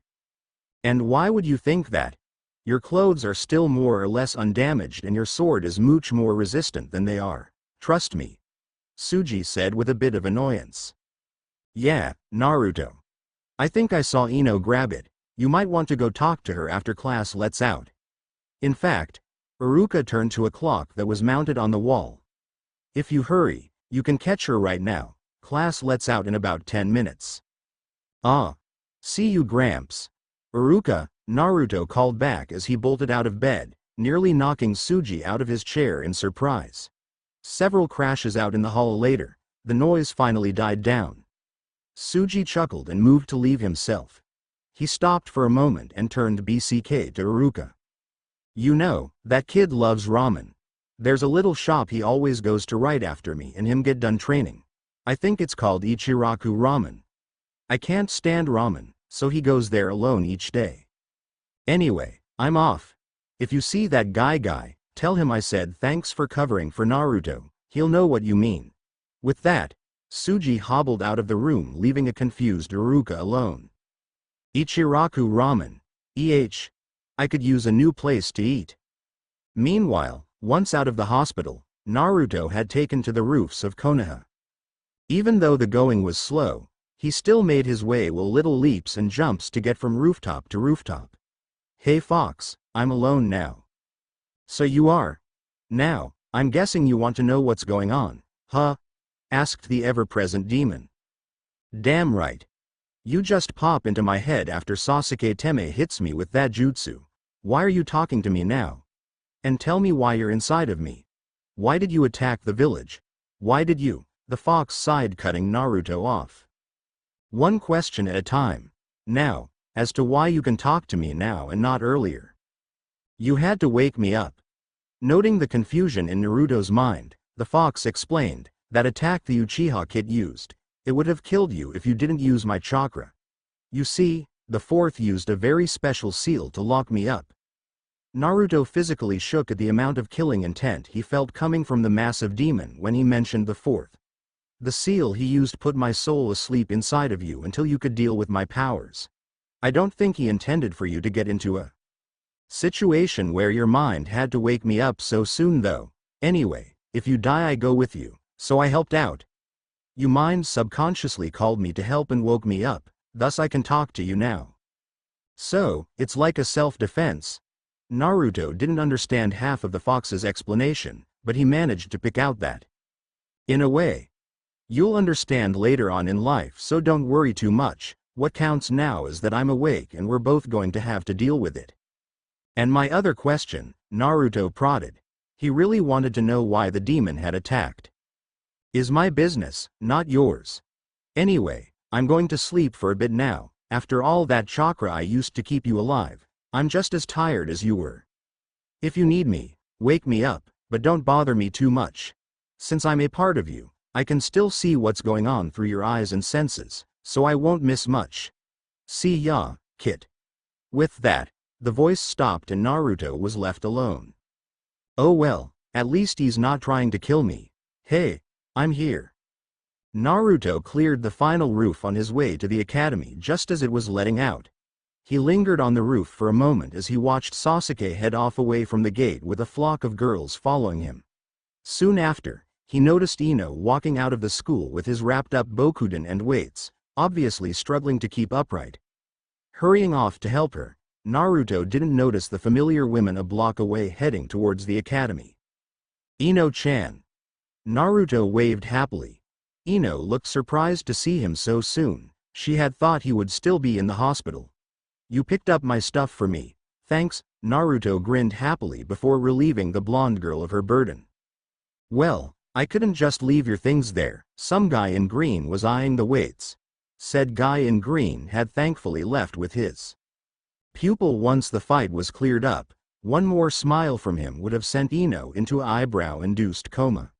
And why would you think that? Your clothes are still more or less undamaged and your sword is much more resistant than they are. Trust me. Tsuji said with a bit of annoyance. Yeah, Naruto. I think I saw Ino grab it. You might want to go talk to her after class lets out. In fact, Iruka turned to a clock that was mounted on the wall. If you hurry, you can catch her right now. Class lets out in about 10 minutes. See you Gramps. Iruka, Naruto called back as he bolted out of bed, nearly knocking Tsuji out of his chair in surprise. Several crashes out in the hall later, the noise finally died down. Tsuji chuckled and moved to leave himself. He stopped for a moment and turned BCK to Iruka. You know, that kid loves ramen. There's a little shop he always goes to right after me and him get done training. I think it's called Ichiraku Ramen. I can't stand ramen, so he goes there alone each day. Anyway, I'm off. If you see that guy, tell him I said thanks for covering for Naruto, he'll know what you mean. With that, Suji hobbled out of the room leaving a confused Iruka alone. Ichiraku Ramen. I could use a new place to eat. Meanwhile, once out of the hospital, Naruto had taken to the roofs of Konoha. Even though the going was slow, he still made his way with little leaps and jumps to get from rooftop to rooftop. Hey Fox, I'm alone now. So you are? Now, I'm guessing you want to know what's going on, huh? Asked the ever-present demon. Damn right. You just pop into my head after Sasuke Teme hits me with that jutsu. Why are you talking to me now? And tell me why you're inside of me. Why did you attack the village? Why did you? The fox sighed, cutting Naruto off. One question at a time. Now, as to why you can talk to me now and not earlier. You had to wake me up. Noting the confusion in Naruto's mind, the fox explained, that attack the Uchiha kid used. It would have killed you if you didn't use my chakra. You see, the fourth used a very special seal to lock me up. Naruto physically shook at the amount of killing intent he felt coming from the massive demon when he mentioned the fourth. The seal he used put my soul asleep inside of you until you could deal with my powers. I don't think he intended for you to get into a situation where your mind had to wake me up so soon though. Anyway, if you die I go with you, so I helped out. Your mind subconsciously called me to help and woke me up, thus I can talk to you now. So, it's like a self-defense. Naruto didn't understand half of the fox's explanation, but he managed to pick out that. In a way. You'll understand later on in life, so don't worry too much. What counts now is that I'm awake and we're both going to have to deal with it. And my other question, Naruto prodded. He really wanted to know why the demon had attacked. Is my business, not yours. Anyway, I'm going to sleep for a bit now. After all that chakra I used to keep you alive, I'm just as tired as you were. If you need me, wake me up, but don't bother me too much. Since I'm a part of you, I can still see what's going on through your eyes and senses, so I won't miss much. See ya, kid. With that, the voice stopped and Naruto was left alone. Oh well, at least he's not trying to kill me. Hey, I'm here. Naruto cleared the final roof on his way to the academy just as it was letting out. He lingered on the roof for a moment as he watched Sasuke head off away from the gate with a flock of girls following him. Soon after, he noticed Ino walking out of the school with his wrapped-up Bokuden and weights, obviously struggling to keep upright. Hurrying off to help her, Naruto didn't notice the familiar women a block away heading towards the academy. Ino-chan. Naruto waved happily. Ino looked surprised to see him so soon. She had thought he would still be in the hospital. You picked up my stuff for me. Thanks, Naruto grinned happily before relieving the blonde girl of her burden. Well, I couldn't just leave your things there. Some guy in green was eyeing the weights. Said guy in green had thankfully left with his pupil once the fight was cleared up. One more smile from him would have sent Ino into an eyebrow-induced coma.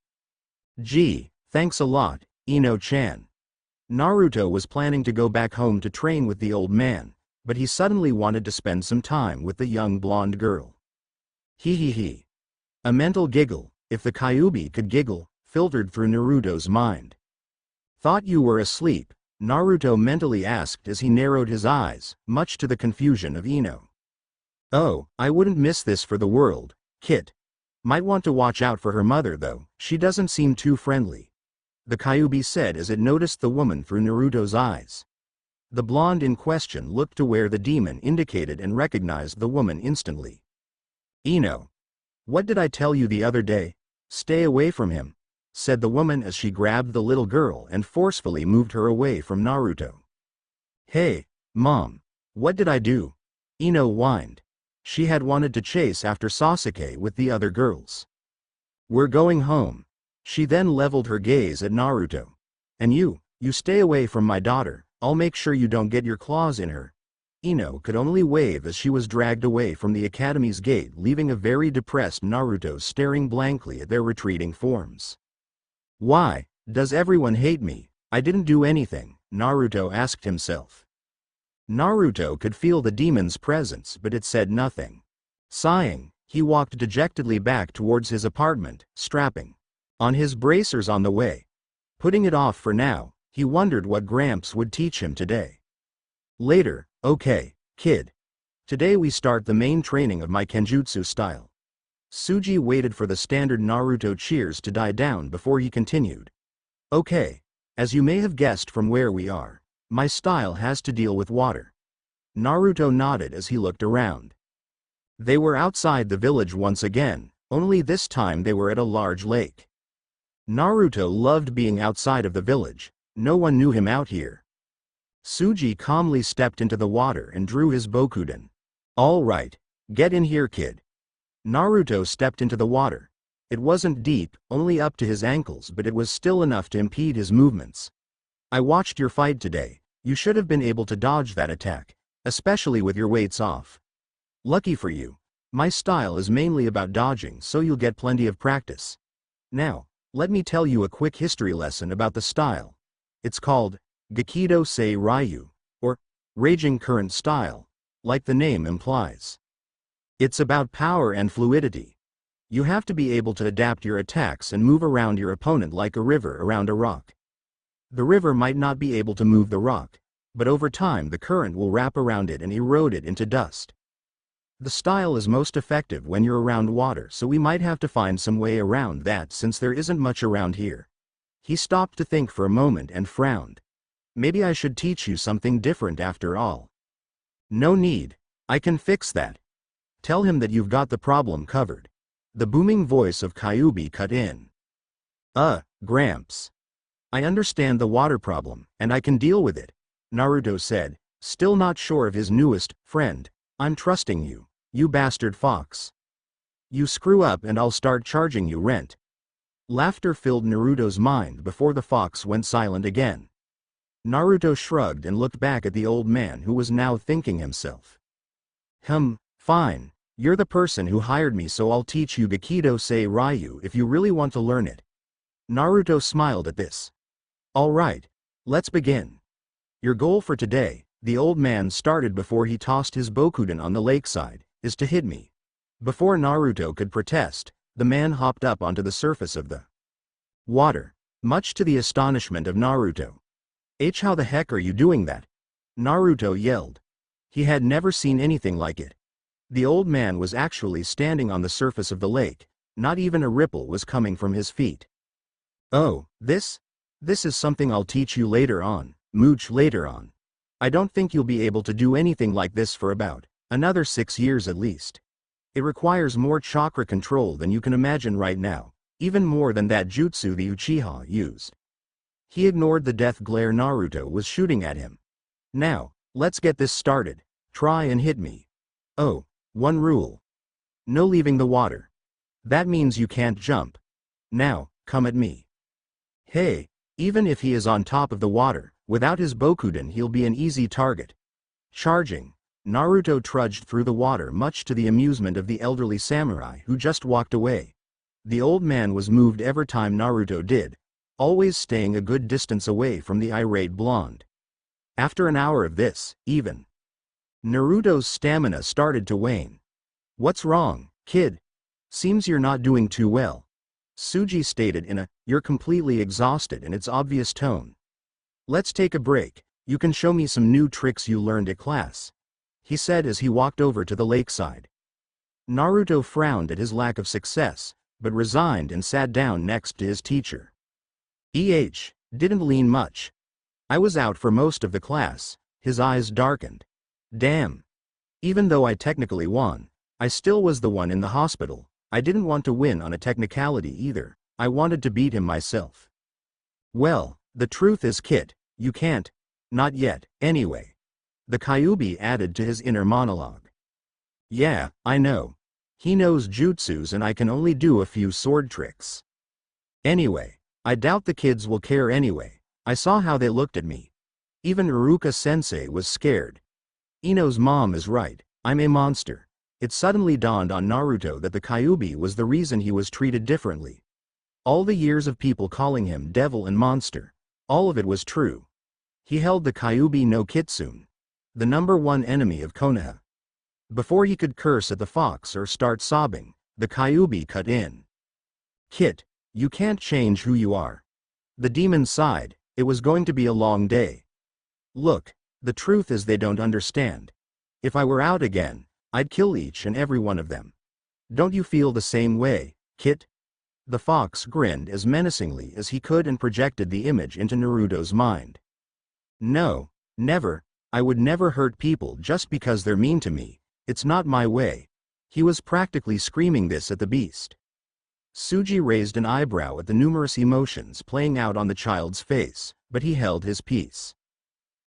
Gee, thanks a lot, Ino-chan. Naruto was planning to go back home to train with the old man, but he suddenly wanted to spend some time with the young blonde girl. He. A mental giggle, if the Kyuubi could giggle, filtered through Naruto's mind. Thought you were asleep, Naruto mentally asked as he narrowed his eyes, much to the confusion of Ino. Oh, I wouldn't miss this for the world, kid. Might want to watch out for her mother though, she doesn't seem too friendly. The Kyuubi said as it noticed the woman through Naruto's eyes. The blonde in question looked to where the demon indicated and recognized the woman instantly. Ino. What did I tell you the other day? Stay away from him, said the woman as she grabbed the little girl and forcefully moved her away from Naruto. Hey, Mom. What did I do? Ino whined. She had wanted to chase after Sasuke with the other girls. We're going home. She then leveled her gaze at Naruto. And you stay away from my daughter, I'll make sure you don't get your claws in her. Ino could only wave as she was dragged away from the academy's gate, leaving a very depressed Naruto staring blankly at their retreating forms. Why does everyone hate me? I didn't do anything, Naruto asked himself. Naruto could feel the demon's presence, but it said nothing. Sighing, he walked dejectedly back towards his apartment, strapping on his bracers on the way. Putting it off for now, he wondered what Gramps would teach him today. Later, okay, kid. Today we start the main training of my Kenjutsu style. Tsuji waited for the standard Naruto cheers to die down before he continued. Okay, as you may have guessed from where we are, my style has to deal with water. Naruto nodded as he looked around. They were outside the village once again, only this time they were at a large lake. Naruto loved being outside of the village, no one knew him out here. Tsuji calmly stepped into the water and drew his Bokuden. All right, get in here, kid. Naruto stepped into the water. It wasn't deep, only up to his ankles, but it was still enough to impede his movements. I watched your fight today, you should have been able to dodge that attack, especially with your weights off. Lucky for you. My style is mainly about dodging, so you'll get plenty of practice. Now, let me tell you a quick history lesson about the style. It's called Gakido Sei Ryu, or Raging Current Style, like the name implies. It's about power and fluidity. You have to be able to adapt your attacks and move around your opponent like a river around a rock. The river might not be able to move the rock, but over time the current will wrap around it and erode it into dust. The style is most effective when you're around water, so we might have to find some way around that since there isn't much around here. He stopped to think for a moment and frowned. Maybe I should teach you something different after all. No need, I can fix that. Tell him that you've got the problem covered. The booming voice of Kyuubi cut in. Gramps. I understand the water problem, and I can deal with it, Naruto said, still not sure of his newest friend. I'm trusting you, you bastard fox. You screw up and I'll start charging you rent. Laughter filled Naruto's mind before the fox went silent again. Naruto shrugged and looked back at the old man who was now thinking himself. Fine. You're the person who hired me, so I'll teach you Gakido Sei Ryu if you really want to learn it. Naruto smiled at this. All right, let's begin. Your goal for today, the old man started before he tossed his Bokuden on the lakeside, is to hit me. Before Naruto could protest, the man hopped up onto the surface of the water, much to the astonishment of Naruto. How the heck are you doing that? Naruto yelled. He had never seen anything like it. The old man was actually standing on the surface of the lake, not even a ripple was coming from his feet. Oh, this is something I'll teach you later on, mooch later on. I don't think you'll be able to do anything like this for about another 6 years at least. It requires more chakra control than you can imagine right now, even more than that jutsu the Uchiha used. He ignored the death glare Naruto was shooting at him. Now, let's get this started. Try and hit me. Oh, one rule. No leaving the water. That means you can't jump. Now, come at me. Hey, even if he is on top of the water, without his Bokuden he'll be an easy target. Charging, Naruto trudged through the water much to the amusement of the elderly samurai who just walked away. The old man was moved every time Naruto did, always staying a good distance away from the irate blonde. After an hour of this, even Naruto's stamina started to wane. What's wrong, kid? Seems you're not doing too well. Tsuji stated in a, you're completely exhausted in its obvious tone. Let's take a break, you can show me some new tricks you learned at class, he said as he walked over to the lakeside. Naruto frowned at his lack of success, but resigned and sat down next to his teacher. Didn't lean much. I was out for most of the class, his eyes darkened. Damn. Even though I technically won, I still was the one in the hospital. I didn't want to win on a technicality either, I wanted to beat him myself. Well, the truth is, Kit, you can't. Not yet, anyway. The Kyuubi added to his inner monologue. Yeah, I know. He knows jutsus and I can only do a few sword tricks. Anyway, I doubt the kids will care anyway. I saw how they looked at me. Even Iruka sensei was scared. Ino's mom is right, I'm a monster. It suddenly dawned on Naruto that the Kyuubi was the reason he was treated differently. All the years of people calling him devil and monster. All of it was true. He held the Kyuubi no Kitsune, the #1 enemy of Konoha. Before he could curse at the fox or start sobbing, the Kyuubi cut in. Kit, you can't change who you are. The demon sighed, it was going to be a long day. Look, the truth is they don't understand. If I were out again, I'd kill each and every one of them. Don't you feel the same way, Kit? The fox grinned as menacingly as he could and projected the image into Naruto's mind. No, never, I would never hurt people just because they're mean to me, it's not my way. He was practically screaming this at the beast. Suji raised an eyebrow at the numerous emotions playing out on the child's face, but he held his peace.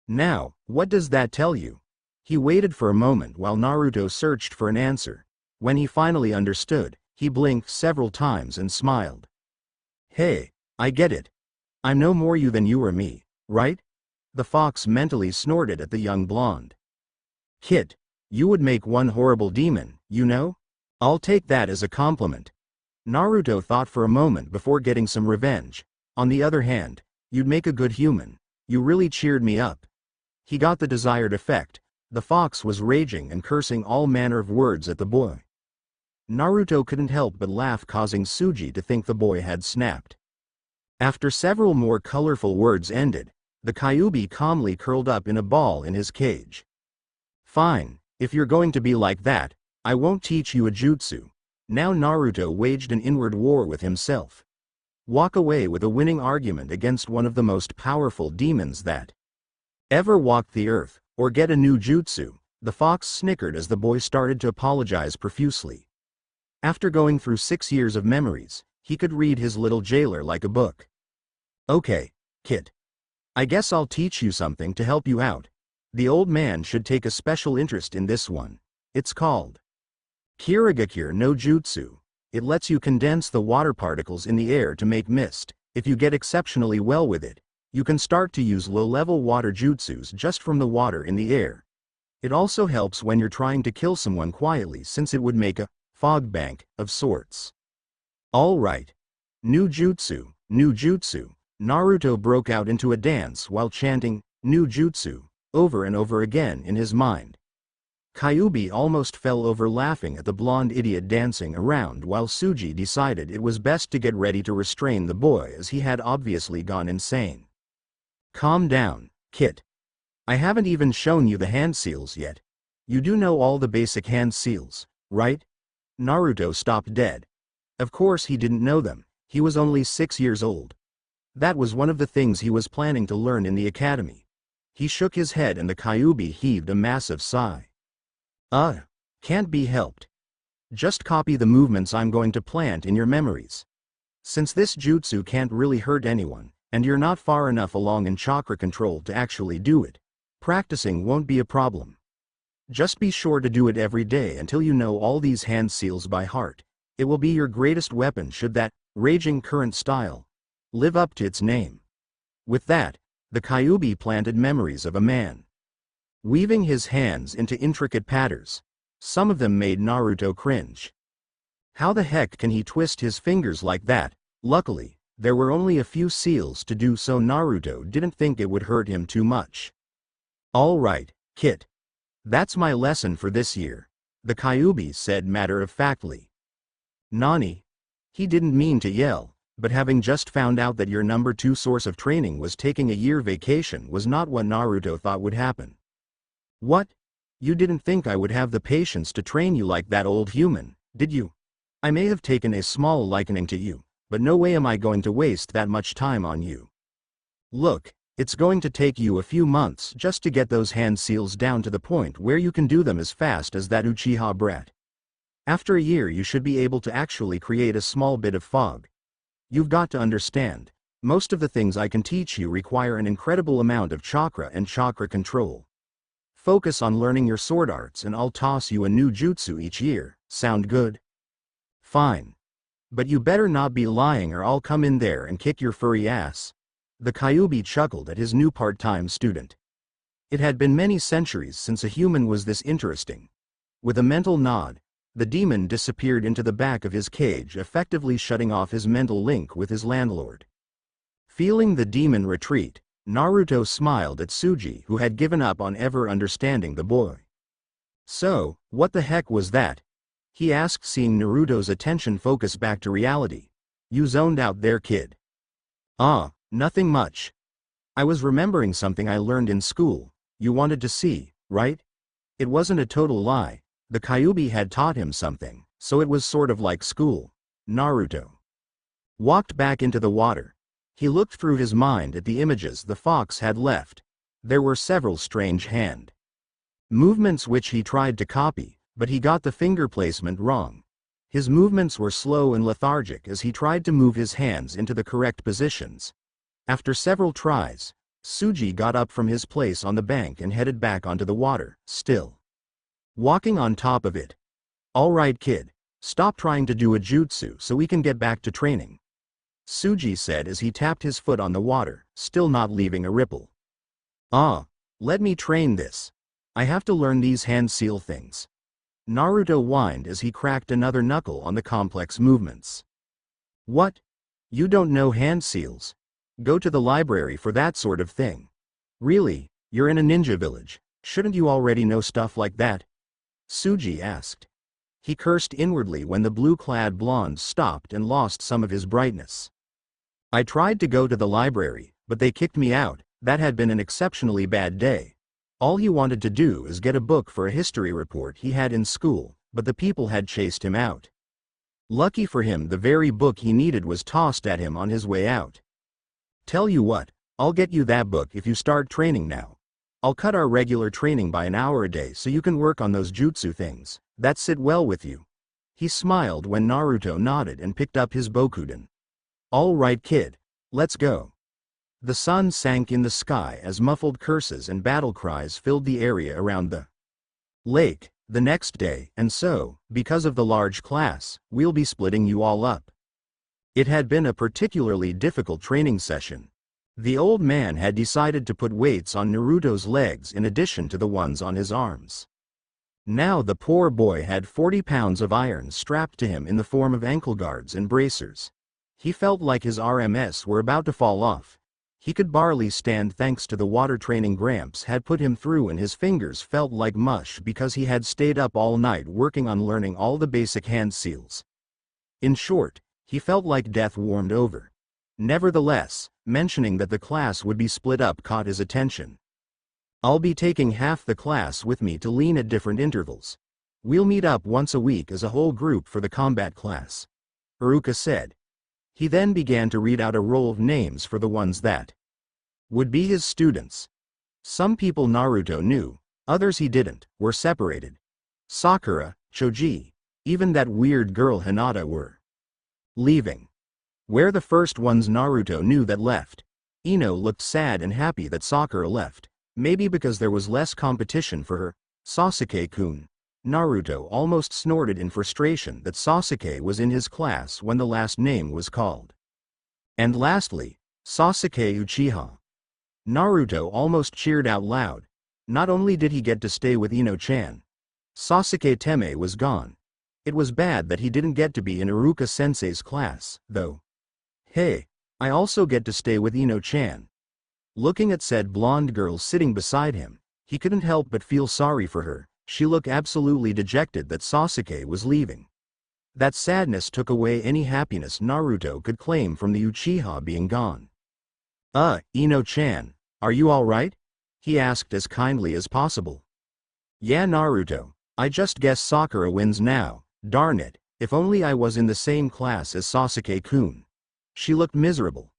Now, what does that tell you? He waited for a moment while Naruto searched for an answer. When he finally understood, he blinked several times and smiled. Hey, I get it. I'm no more you than you or me, right? The fox mentally snorted at the young blonde. Kit, you would make one horrible demon, you know? I'll take that as a compliment. Naruto thought for a moment before getting some revenge. On the other hand, you'd make a good human. You really cheered me up. He got the desired effect. The fox was raging and cursing all manner of words at the boy. Naruto couldn't help but laugh, causing Suji to think the boy had snapped. After several more colorful words ended, the Kyuubi calmly curled up in a ball in his cage. Fine, if you're going to be like that, I won't teach you a jutsu. Now Naruto waged an inward war with himself. Walk away with a winning argument against one of the most powerful demons that ever walked the earth, or get a new jutsu. The fox snickered as the boy started to apologize profusely. After going through 6 years of memories, he could read his little jailer like a book. Okay, Kit. I guess I'll teach you something to help you out. The old man should take a special interest in this one. It's called Kirigakure no Jutsu. It lets you condense the water particles in the air to make mist. If you get exceptionally well with it, you can start to use low-level water jutsus just from the water in the air. It also helps when you're trying to kill someone quietly, since it would make a fog bank of sorts. Alright. New jutsu, new jutsu. Naruto broke out into a dance while chanting, new jutsu, over and over again in his mind. Kyuubi almost fell over laughing at the blonde idiot dancing around while Suji decided it was best to get ready to restrain the boy as he had obviously gone insane. Calm down, Kit. I haven't even shown you the hand seals yet. You do know all the basic hand seals, right? Naruto stopped dead. Of course he didn't know them, he was only 6 years old. That was one of the things he was planning to learn in the academy. He shook his head and the Kyuubi heaved a massive sigh. Can't be helped. Just copy the movements I'm going to plant in your memories. Since this jutsu can't really hurt anyone, and you're not far enough along in chakra control to actually do it, practicing won't be a problem. Just be sure to do it every day until you know all these hand seals by heart. It will be your greatest weapon should that raging current style live up to its name. With that, the Kyuubi planted memories of a man weaving his hands into intricate patterns. Some of them made Naruto cringe. How the heck can he twist his fingers like that? Luckily, there were only a few seals to do, so Naruto didn't think it would hurt him too much. Alright, Kit. That's my lesson for this year, the Kyuubi said matter-of-factly. Nani? He didn't mean to yell, but having just found out that your #2 source of training was taking a year vacation was not what Naruto thought would happen. What? You didn't think I would have the patience to train you like that, old human, did you? I may have taken a small liking to you, but no way am I going to waste that much time on you. Look, it's going to take you a few months just to get those hand seals down to the point where you can do them as fast as that Uchiha brat. After a year you should be able to actually create a small bit of fog. You've got to understand, most of the things I can teach you require an incredible amount of chakra and chakra control. Focus on learning your sword arts and I'll toss you a new jutsu each year, sound good? Fine. But you better not be lying or I'll come in there and kick your furry ass. The Kyuubi chuckled at his new part-time student. It had been many centuries since a human was this interesting. With a mental nod, the demon disappeared into the back of his cage, effectively shutting off his mental link with his landlord. Feeling the demon retreat, Naruto smiled at Tsuji, who had given up on ever understanding the boy. "So, what the heck was that?" he asked, seeing Naruto's attention focus back to reality. "You zoned out there, kid." "Ah, nothing much. I was remembering something I learned in school. You wanted to see, right?" It wasn't a total lie. The Kyuubi had taught him something, so it was sort of like school. Naruto walked back into the water. He looked through his mind at the images the fox had left. There were several strange hand movements which he tried to copy, but he got the finger placement wrong. His movements were slow and lethargic as he tried to move his hands into the correct positions. After several tries, Tsuji got up from his place on the bank and headed back onto the water, still walking on top of it. "All right, kid, stop trying to do a jutsu so we can get back to training," Tsuji said as he tapped his foot on the water, still not leaving a ripple. "Ah, let me train this. I have to learn these hand seal things." Naruto whined as he cracked another knuckle on the complex movements. "What? You don't know hand seals? Go to the library for that sort of thing. Really, you're in a ninja village, shouldn't you already know stuff like that?" Tsuji asked. He cursed inwardly when the blue-clad blonde stopped and lost some of his brightness. "I tried to go to the library, but they kicked me out. That had been an exceptionally bad day. All he wanted to do is get a book for a history report he had in school, but the people had chased him out. Lucky for him, the very book he needed was tossed at him on his way out. Tell you what, I'll get you that book if you start training now. I'll cut our regular training by an hour a day so you can work on those jutsu things. That sit well with you." He smiled when Naruto nodded and picked up his Bokuden. "All right, kid. Let's go." The sun sank in the sky as muffled curses and battle cries filled the area around the lake. The next day, and so, because of the large class, we'll be splitting you all up. It had been a particularly difficult training session. The old man had decided to put weights on Naruto's legs in addition to the ones on his arms. Now the poor boy had 40 pounds of iron strapped to him in the form of ankle guards and bracers. He felt like his RMS were about to fall off. He could barely stand thanks to the water training Gramps had put him through, and his fingers felt like mush because he had stayed up all night working on learning all the basic hand seals. In short, he felt like death warmed over. Nevertheless, mentioning that the class would be split up caught his attention. "I'll be taking half the class with me to lean at different intervals. We'll meet up once a week as a whole group for the combat class," Iruka said. He then began to read out a roll of names for the ones that would be his students. Some people Naruto knew, others he didn't, were separated. Sakura, Choji, even that weird girl Hinata were leaving. Where the first ones Naruto knew that left. Ino looked sad and happy that Sakura left, maybe because there was less competition for her. Sasuke-kun. Naruto almost snorted in frustration that Sasuke was in his class when the last name was called. And lastly, Sasuke Uchiha. Naruto almost cheered out loud. Not only did he get to stay with Ino-chan, Sasuke Teme was gone. It was bad that he didn't get to be in Iruka-sensei's class, though. Hey, I also get to stay with Ino-chan. Looking at said blonde girl sitting beside him, he couldn't help but feel sorry for her. She looked absolutely dejected that Sasuke was leaving. That sadness took away any happiness Naruto could claim from the Uchiha being gone. Ino-chan, are you alright?" he asked as kindly as possible. "Yeah, Naruto, I just guess Sakura wins now. Darn it, if only I was in the same class as Sasuke-kun." She looked miserable.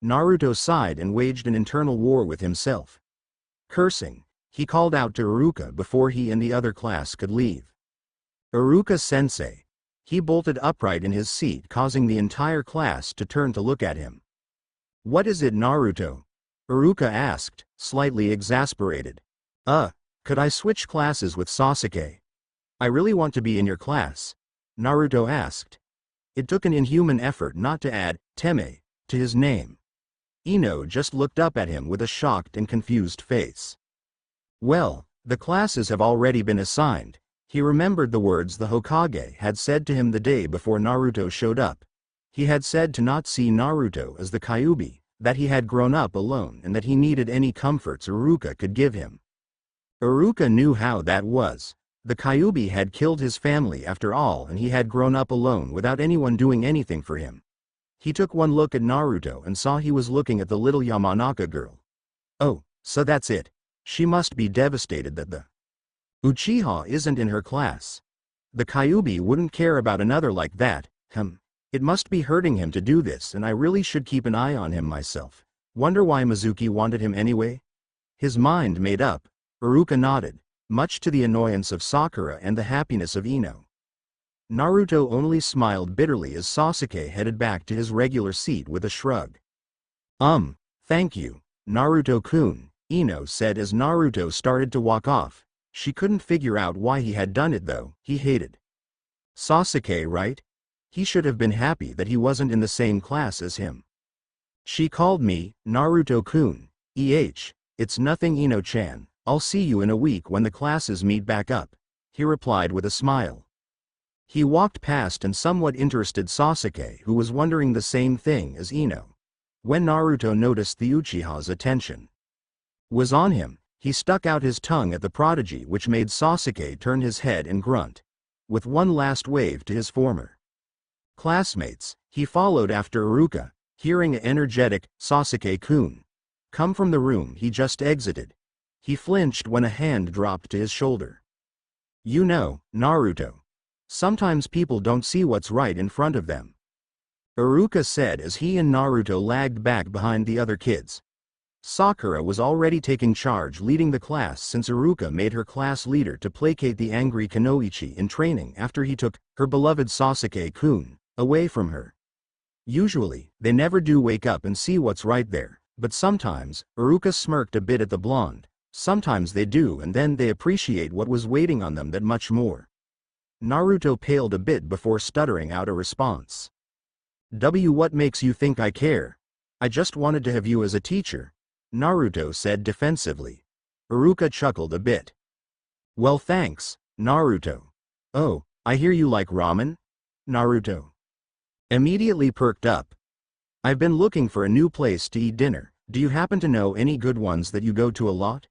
Naruto sighed and waged an internal war with himself. Cursing, he called out to Iruka before he and the other class could leave. "Iruka-sensei." He bolted upright in his seat, causing the entire class to turn to look at him. "What is it, Naruto?" Iruka asked, slightly exasperated. Could I switch classes with Sasuke? I really want to be in your class," Naruto asked. It took an inhuman effort not to add Teme to his name. Ino just looked up at him with a shocked and confused face. Well, the classes have already been assigned. He remembered the words the Hokage had said to him the day before Naruto showed up. He had said to not see Naruto as the Kyuubi, that he had grown up alone and that he needed any comforts Iruka could give him. Iruka knew how that was. The Kyuubi had killed his family after all, and he had grown up alone without anyone doing anything for him. He took one look at Naruto and saw he was looking at the little Yamanaka girl. Oh, so that's it. She must be devastated that the Uchiha isn't in her class. The Kyuubi wouldn't care about another like that. It must be hurting him to do this, and I really should keep an eye on him myself. Wonder why Mizuki wanted him anyway? His mind made up, Iruka nodded, much to the annoyance of Sakura and the happiness of Ino. Naruto only smiled bitterly as Sasuke headed back to his regular seat with a shrug. Thank you, Naruto-kun, Ino said as Naruto started to walk off. She couldn't figure out why he had done it though. He hated Sasuke, right? He should have been happy that he wasn't in the same class as him. She called me, Naruto-kun. It's nothing, Ino-chan. I'll see you in a week when the classes meet back up, he replied with a smile. He walked past and somewhat interested Sasuke, who was wondering the same thing as Ino. When Naruto noticed the Uchiha's attention was on him, he stuck out his tongue at the prodigy, which made Sasuke turn his head and grunt. With one last wave to his former classmates, he followed after Iruka, hearing an energetic, Sasuke-kun come from the room he just exited. He flinched when a hand dropped to his shoulder. You know, Naruto. Sometimes people don't see what's right in front of them, Iruka said as he and Naruto lagged back behind the other kids. Sakura was already taking charge, leading the class since Iruka made her class leader to placate the angry Kunoichi in training after he took her beloved Sasuke-kun away from her. Usually, they never do wake up and see what's right there, but sometimes, Iruka smirked a bit at the blonde. Sometimes they do, and then they appreciate what was waiting on them that much more. Naruto paled a bit before stuttering out a response. What makes you think I care? I just wanted to have you as a teacher, Naruto said defensively. Iruka chuckled a bit. Well, thanks, Naruto. Oh, I hear you like ramen? Naruto immediately perked up. I've been looking for a new place to eat dinner. Do you happen to know any good ones that you go to a lot?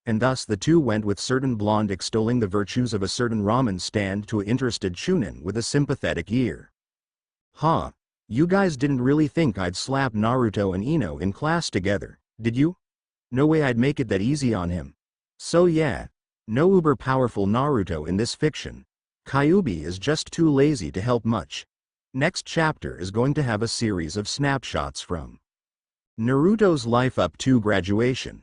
And thus the two went, with certain blonde extolling the virtues of a certain ramen stand to an interested chunin with a sympathetic ear. Huh. You guys didn't really think I'd slap Naruto and Ino in class together, did you? No way I'd make it that easy on him. So yeah, no uber powerful Naruto in this fiction. Kyuubi is just too lazy to help much. Next chapter is going to have a series of snapshots from Naruto's life up to graduation.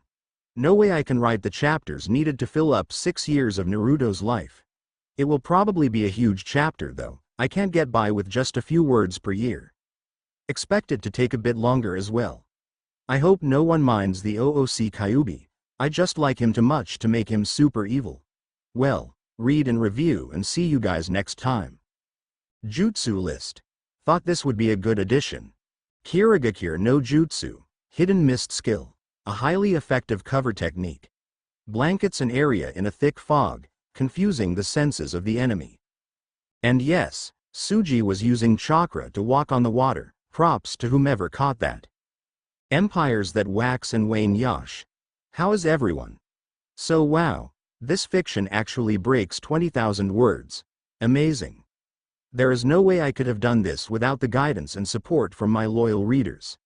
No way I can write the chapters needed to fill up 6 years of Naruto's life. It will probably be a huge chapter though. I can't get by with just a few words per year. Expect it to take a bit longer as well. I hope no one minds the OOC Kyuubi. I just like him too much to make him super evil. Well, read and review and see you guys next time. Jutsu list. Thought this would be a good addition. Kirigakure no Jutsu. Hidden mist skill. A highly effective cover technique. Blankets an area in a thick fog, confusing the senses of the enemy. And yes, Tsuji was using chakra to walk on the water. Props to whomever caught that. Empires that wax and wane. Yosh. How is everyone? So wow, this fiction actually breaks 20,000 words. Amazing. There is no way I could have done this without the guidance and support from my loyal readers.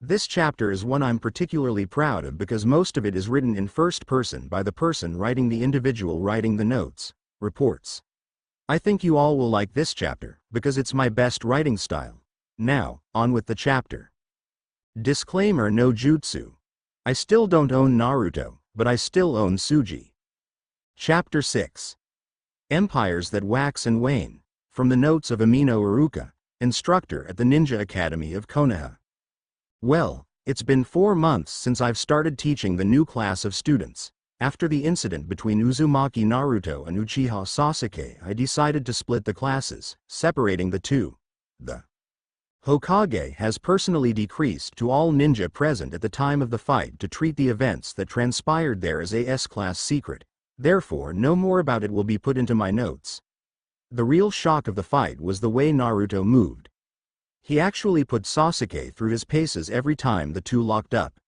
This chapter is one I'm particularly proud of because most of it is written in first person by the person writing, the individual writing the notes, reports. I think you all will like this chapter because it's my best writing style. Now, on with the chapter. Disclaimer: no jutsu. I still don't own Naruto, but I still own Tsuji. Chapter 6. Empires that wax and wane. From the notes of Amino Iruka, instructor at the Ninja Academy of Konoha. Well, it's been 4 months since I've started teaching the new class of students. After the incident between Uzumaki Naruto and Uchiha Sasuke, I decided to split the classes, separating the two. The Hokage has personally decreased to all ninja present at the time of the fight to treat the events that transpired there as a S-class secret, therefore no more about it will be put into my notes. The real shock of the fight was the way Naruto moved. He actually put Sasuke through his paces every time the two locked up.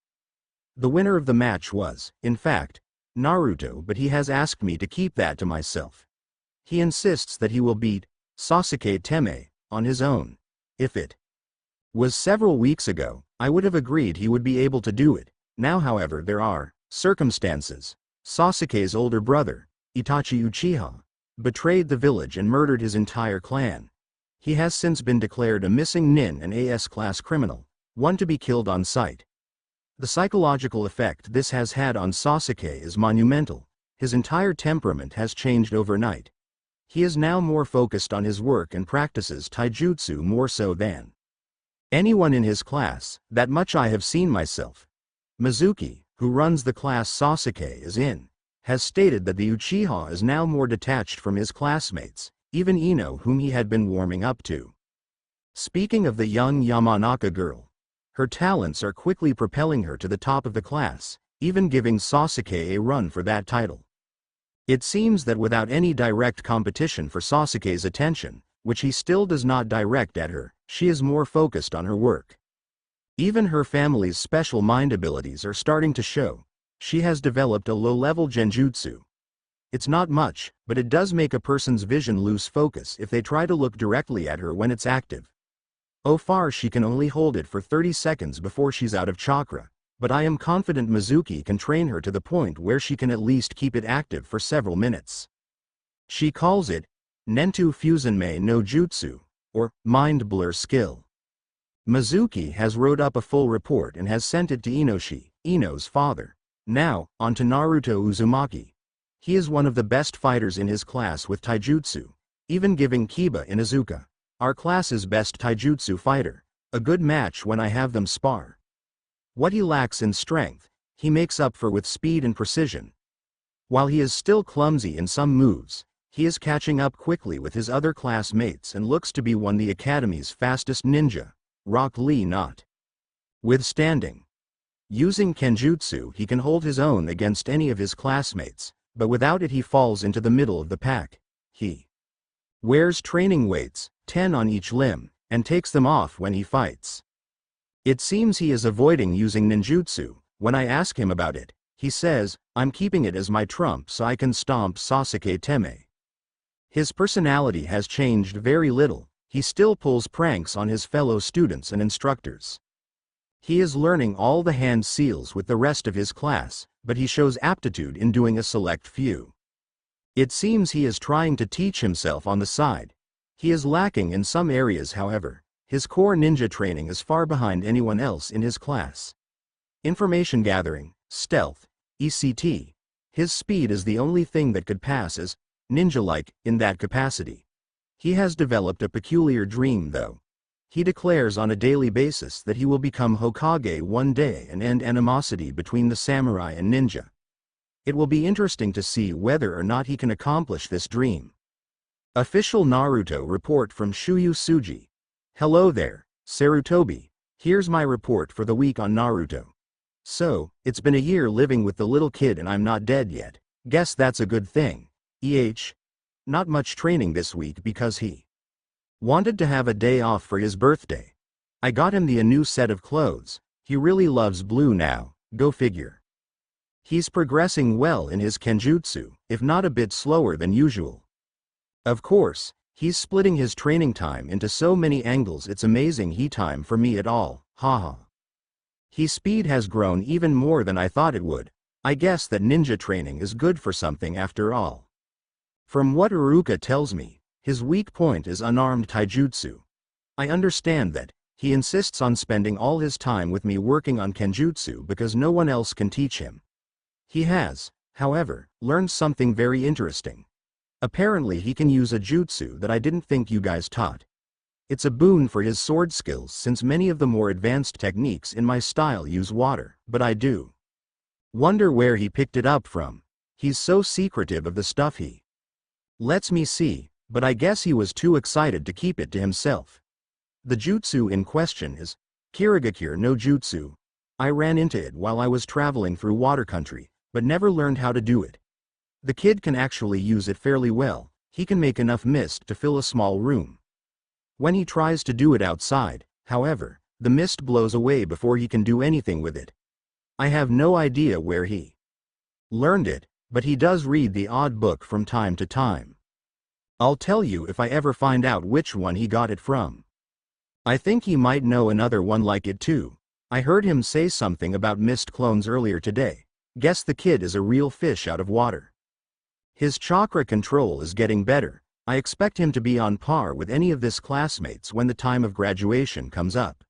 The winner of the match was, in fact, Naruto, but he has asked me to keep that to myself. He insists that he will beat Sasuke Teme on his own. If it was several weeks ago, I would have agreed he would be able to do it. Now however there are circumstances. Sasuke's older brother, Itachi Uchiha, betrayed the village and murdered his entire clan. He has since been declared a missing nin and a S-class criminal, one to be killed on sight. The psychological effect this has had on Sasuke is monumental. His entire temperament has changed overnight. He is now more focused on his work and practices taijutsu more so than anyone in his class, that much I have seen myself. Mizuki, who runs the class Sasuke is in, has stated that the Uchiha is now more detached from his classmates, even Ino, whom he had been warming up to. Speaking of the young Yamanaka girl, her talents are quickly propelling her to the top of the class, even giving Sasuke a run for that title. It seems that without any direct competition for Sasuke's attention, which he still does not direct at her, she is more focused on her work. Even her family's special mind abilities are starting to show. She has developed a low-level genjutsu. It's not much, but it does make a person's vision lose focus if they try to look directly at her when it's active. So far she can only hold it for 30 seconds before she's out of chakra, but I am confident Mizuki can train her to the point where she can at least keep it active for several minutes. She calls it Nentu Fusenmei no Jutsu, or mind blur skill. Mizuki has wrote up a full report and has sent it to Inoshi, Ino's father. Now, on to Naruto Uzumaki. He is one of the best fighters in his class with taijutsu, even giving Kiba Inuzuka, our class's best taijutsu fighter, a good match when I have them spar. What he lacks in strength, he makes up for with speed and precision. While he is still clumsy in some moves, he is catching up quickly with his other classmates and looks to be one the academy's fastest ninja, Rock Lee not withstanding. Using kenjutsu he can hold his own against any of his classmates, but without it he falls into the middle of the pack. He wears training weights, 10 on each limb, and takes them off when he fights. It seems he is avoiding using ninjutsu. When I ask him about it, he says, I'm keeping it as my trump so I can stomp Sasuke Teme. His personality has changed very little. He still pulls pranks on his fellow students and instructors. He is learning all the hand seals with the rest of his class, but he shows aptitude in doing a select few. It seems he is trying to teach himself on the side. He is lacking in some areas however. His core ninja training is far behind anyone else in his class. Information gathering, stealth, ECT. His speed is the only thing that could pass as ninja-like in that capacity. He has developed a peculiar dream though. He declares on a daily basis that he will become Hokage one day and end animosity between the samurai and ninja. It will be interesting to see whether or not he can accomplish this dream. Official Naruto report from Shuyu Suji. Hello there, Sarutobi. Here's my report for the week on Naruto. So, it's been a year living with the little kid and I'm not dead yet. Guess that's a good thing. Not much training this week because he wanted to have a day off for his birthday. I got him a new set of clothes. He really loves blue now, go figure. He's progressing well in his kenjutsu, if not a bit slower than usual. Of course, he's splitting his training time into so many angles it's amazing he time for me at all, haha. His speed has grown even more than I thought it would. I guess that ninja training is good for something after all. From what Iruka tells me, his weak point is unarmed taijutsu. I understand that. He insists on spending all his time with me working on kenjutsu because no one else can teach him. He has, however, learned something very interesting. Apparently he can use a jutsu that I didn't think you guys taught. It's a boon for his sword skills since many of the more advanced techniques in my style use water, but I do wonder where he picked it up from. He's so secretive of the stuff he lets me see, but I guess he was too excited to keep it to himself. The jutsu in question is Kirigakure no Jutsu. I ran into it while I was traveling through water country, but never learned how to do it. The kid can actually use it fairly well. He can make enough mist to fill a small room. When he tries to do it outside, however, the mist blows away before he can do anything with it. I have no idea where he learned it, but he does read the odd book from time to time. I'll tell you if I ever find out which one he got it from. I think he might know another one like it too. I heard him say something about mist clones earlier today. Guess the kid is a real fish out of water. His chakra control is getting better. I expect him to be on par with any of his classmates when the time of graduation comes up.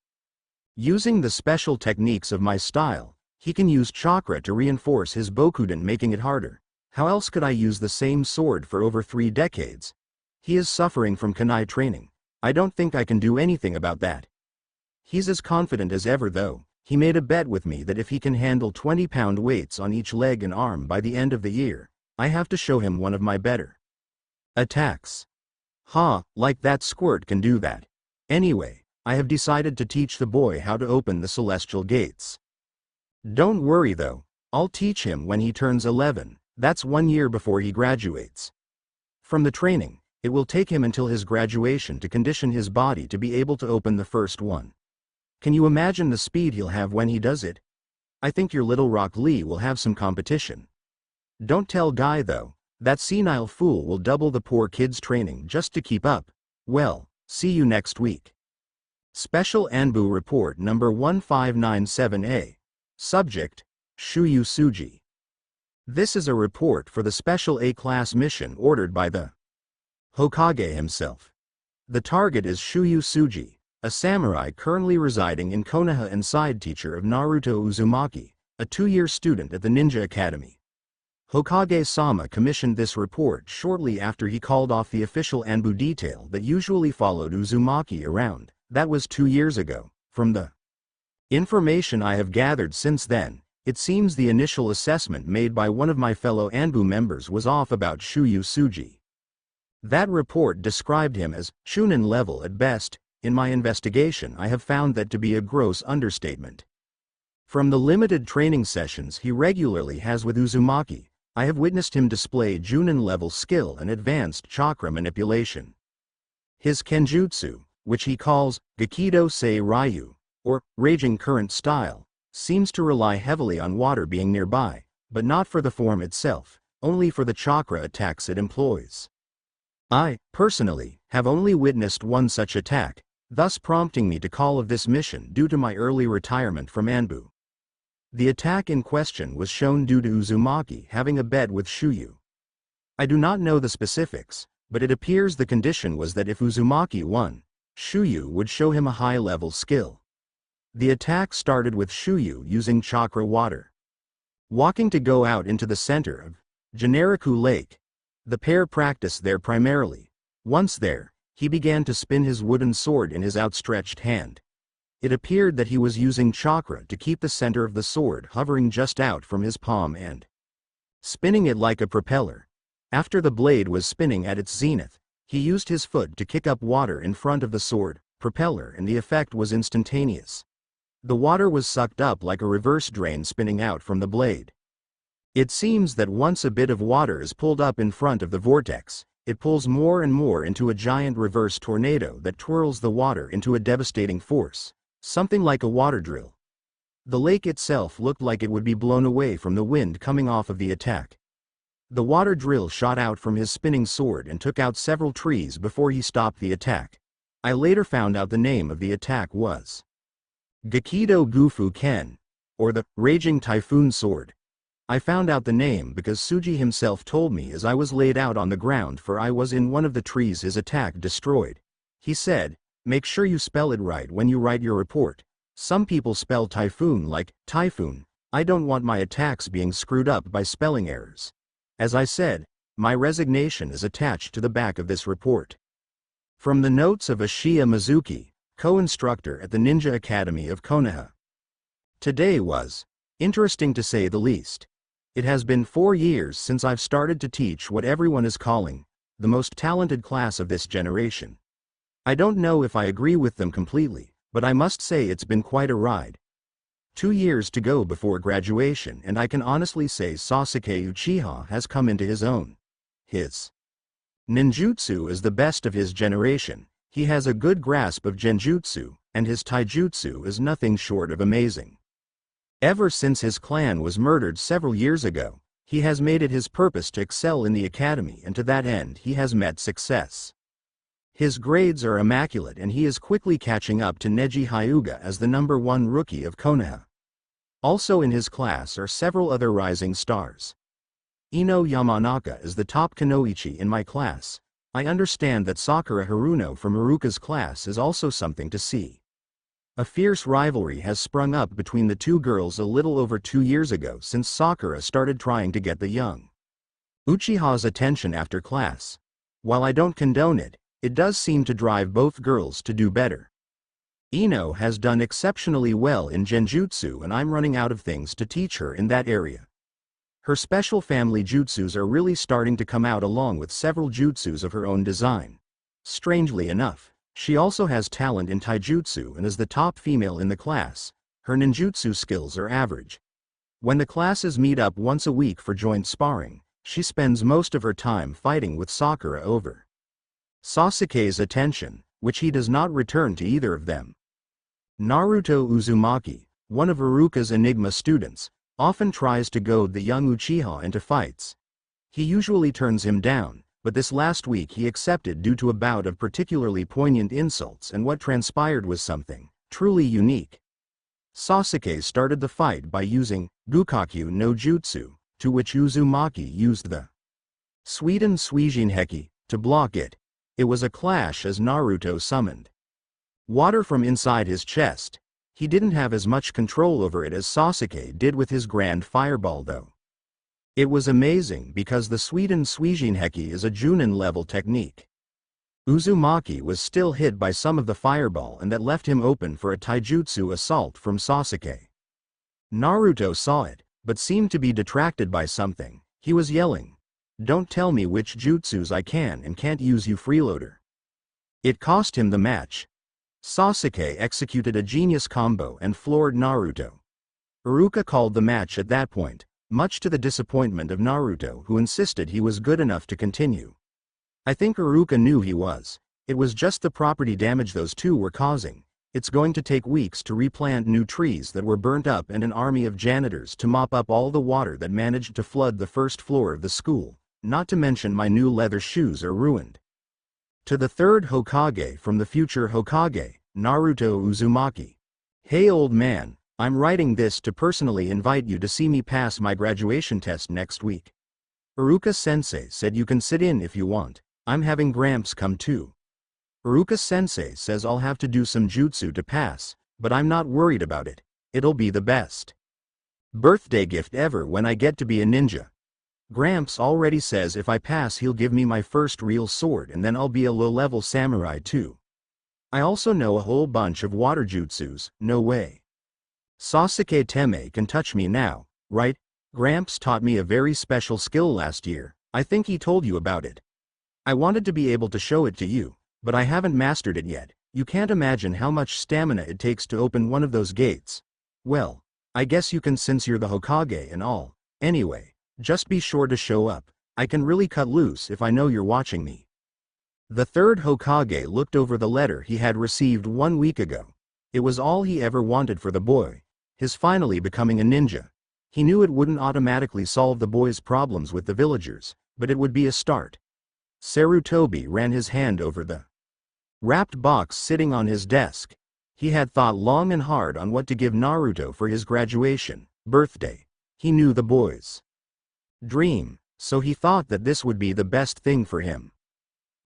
Using the special techniques of my style, he can use chakra to reinforce his Bokuden, making it harder. How else could I use the same sword for over 3 decades? He is suffering from kunai training. I don't think I can do anything about that. He's as confident as ever though. He made a bet with me that if he can handle 20-pound weights on each leg and arm by the end of the year, I have to show him one of my better attacks. Like that squirt can do that. Anyway, I have decided to teach the boy how to open the celestial gates. Don't worry though, I'll teach him when he turns 11, that's 1 year before he graduates. From the training, it will take him until his graduation to condition his body to be able to open the first one. Can you imagine the speed he'll have when he does it? I think your little Rock Lee will have some competition. Don't tell Guy though, that senile fool will double the poor kid's training just to keep up. Well, see you next week. Special Anbu Report number 1597A. Subject, Shuyu Suji. This is a report for the Special A-Class mission ordered by the Hokage himself. The target is Shuyu Suji, a samurai currently residing in Konoha and side teacher of Naruto Uzumaki, a 2-year student at the Ninja Academy. Hokage-sama commissioned this report shortly after he called off the official Anbu detail that usually followed Uzumaki around. That was 2 years ago. From the information I have gathered since then, it seems the initial assessment made by one of my fellow Anbu members was off about Shuyu Suji. That report described him as Chunin level at best. In my investigation I have found that to be a gross understatement. From the limited training sessions he regularly has with Uzumaki, I have witnessed him display Junin level skill and advanced chakra manipulation. His kenjutsu, which he calls Gakido Sei Ryu, or Raging Current style, seems to rely heavily on water being nearby, but not for the form itself, only for the chakra attacks it employs. I, personally, have only witnessed one such attack, thus prompting me to call of this mission due to my early retirement from Anbu. The attack in question was shown due to Uzumaki having a bet with Shuyu. I do not know the specifics, but it appears the condition was that if Uzumaki won, Shuyu would show him a high-level skill. The attack started with Shuyu using chakra water. Walking to go out into the center of Generiku Lake. The pair practiced there primarily. Once there, he began to spin his wooden sword in his outstretched hand. It appeared that he was using chakra to keep the center of the sword hovering just out from his palm and spinning it like a propeller. After the blade was spinning at its zenith, he used his foot to kick up water in front of the sword propeller and the effect was instantaneous. The water was sucked up like a reverse drain spinning out from the blade. It seems that once a bit of water is pulled up in front of the vortex, it pulls more and more into a giant reverse tornado that twirls the water into a devastating force. Something like a water drill. The lake itself looked like it would be blown away from the wind coming off of the attack. The water drill shot out from his spinning sword and took out several trees before he stopped the attack. I later found out the name of the attack was Gakido Gufu Ken, or the Raging Typhoon Sword. I found out the name because Suji himself told me as I was laid out on the ground, for I was in one of the trees his attack destroyed. He said, "Make sure you spell it right when you write your report. Some people spell typhoon like typhoon. I don't want my attacks being screwed up by spelling errors." As I said, my resignation is attached to the back of this report. From the notes of Ashiya Mizuki, co-instructor at the Ninja Academy of Konoha. Today was interesting to say the least. It has been 4 years since I've started to teach what everyone is calling the most talented class of this generation. I don't know if I agree with them completely, but I must say it's been quite a ride. 2 years to go before graduation, and I can honestly say Sasuke Uchiha has come into his own. His ninjutsu is the best of his generation, he has a good grasp of genjutsu, and his taijutsu is nothing short of amazing. Ever since his clan was murdered several years ago, he has made it his purpose to excel in the academy, and to that end he has met success. His grades are immaculate and he is quickly catching up to Neji Hyuga as the #1 rookie of Konoha. Also in his class are several other rising stars. Ino Yamanaka is the top kunoichi in my class. I understand that Sakura Haruno from Iruka's class is also something to see. A fierce rivalry has sprung up between the two girls a little over 2 years ago, since Sakura started trying to get the young Uchiha's attention after class. While I don't condone it, it does seem to drive both girls to do better. Ino has done exceptionally well in genjutsu, and I'm running out of things to teach her in that area. Her special family jutsus are really starting to come out, along with several jutsus of her own design. Strangely enough, she also has talent in taijutsu and is the top female in the class. Her ninjutsu skills are average. When the classes meet up once a week for joint sparring, she spends most of her time fighting with Sakura over Sasuke's attention, which he does not return to either of them. Naruto Uzumaki, one of Iruka's Enigma students, often tries to goad the young Uchiha into fights. He usually turns him down, but this last week he accepted due to a bout of particularly poignant insults, and what transpired was something truly unique. Sasuke started the fight by using Gukakyu no Jutsu, to which Uzumaki used the Suiden Suijin Heki to block it. It was a clash as Naruto summoned water from inside his chest. He didn't have as much control over it as Sasuke did with his grand fireball though. It was amazing because the Suiden Suijin Heki is a Junin level technique. Uzumaki was still hit by some of the fireball, and that left him open for a taijutsu assault from Sasuke. Naruto saw it, but seemed to be detracted by something. He was yelling, "Don't tell me which jutsus I can and can't use, you freeloader." It cost him the match. Sasuke executed a genius combo and floored Naruto. Iruka called the match at that point, much to the disappointment of Naruto, who insisted he was good enough to continue. I think Iruka knew he was. It was just the property damage those two were causing. It's going to take weeks to replant new trees that were burnt up, and an army of janitors to mop up all the water that managed to flood the first floor of the school, not to mention my new leather shoes are ruined. To the third Hokage from the future Hokage, Naruto Uzumaki. Hey old man, I'm writing this to personally invite you to see me pass my graduation test next week. Iruka sensei said you can sit in if you want. I'm having Gramps come too. Iruka sensei says I'll have to do some jutsu to pass, but I'm not worried about it. It'll be the best birthday gift ever when I get to be a ninja. Gramps already says if I pass he'll give me my first real sword, and then I'll be a low-level samurai too. I also know a whole bunch of water jutsus. No way. Sasuke Teme can touch me now, right? Gramps taught me a very special skill last year. I think he told you about it. I wanted to be able to show it to you, but I haven't mastered it yet. You can't imagine how much stamina it takes to open one of those gates. Well, I guess you can since you're the Hokage and all. Anyway, just be sure to show up. I can really cut loose if I know you're watching me. The third Hokage looked over the letter he had received 1 week ago. It was all he ever wanted for the boy, his finally becoming a ninja. He knew it wouldn't automatically solve the boy's problems with the villagers, but it would be a start. Sarutobi ran his hand over the wrapped box sitting on his desk. He had thought long and hard on what to give Naruto for his graduation birthday. He knew the boy's dream, so he thought that this would be the best thing for him.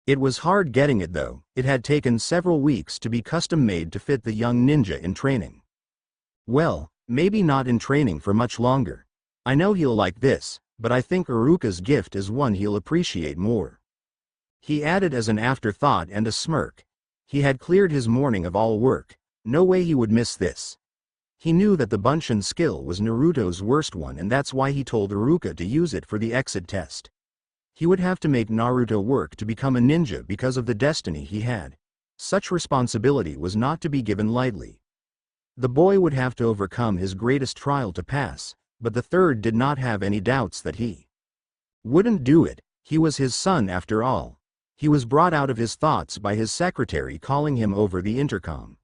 It was hard getting it though. It had taken several weeks to be custom made to fit the young ninja in training. Well, maybe not in training for much longer. I know he'll like this, but I think Iruka's gift is one he'll appreciate more. He added as an afterthought and a smirk. He had cleared his morning of all work. No way he would miss this. He knew that the Bunshin skill was Naruto's worst one, and that's why he told Iruka to use it for the exit test. He would have to make Naruto work to become a ninja because of the destiny he had. Such responsibility was not to be given lightly. The boy would have to overcome his greatest trial to pass, but the third did not have any doubts that he wouldn't do it. He was his son after all. He was brought out of his thoughts by his secretary calling him over the intercom.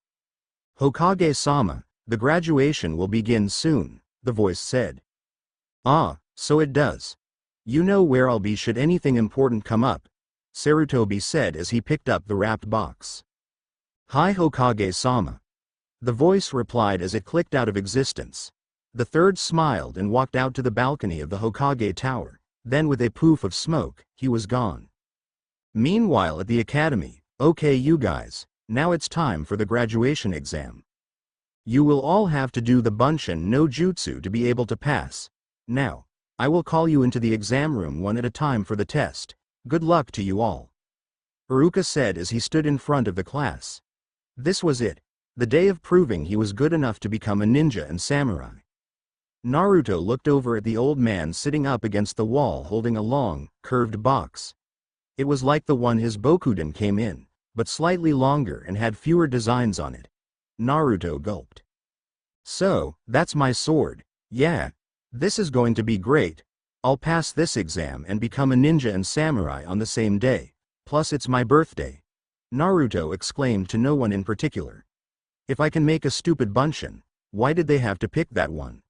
"Hokage-sama, the graduation will begin soon," the voice said. "Ah, so it does. You know where I'll be should anything important come up," Sarutobi said as he picked up the wrapped box. "Hi Hokage-sama," the voice replied as it clicked out of existence. The third smiled and walked out to the balcony of the Hokage tower, then with a poof of smoke, he was gone. Meanwhile at the academy, "Okay you guys, now it's time for the graduation exam. You will all have to do the Bunshin no Jutsu to be able to pass. Now, I will call you into the exam room one at a time for the test. Good luck to you all," Iruka said as he stood in front of the class. This was it, the day of proving he was good enough to become a ninja and samurai. Naruto looked over at the old man sitting up against the wall holding a long, curved box. It was like the one his Bokuden came in, but slightly longer and had fewer designs on it. Naruto gulped. "So, that's my sword. Yeah. This is going to be great. I'll pass this exam and become a ninja and samurai on the same day. Plus it's my birthday," Naruto exclaimed to no one in particular. "If I can make a stupid Bunshin, why did they have to pick that one?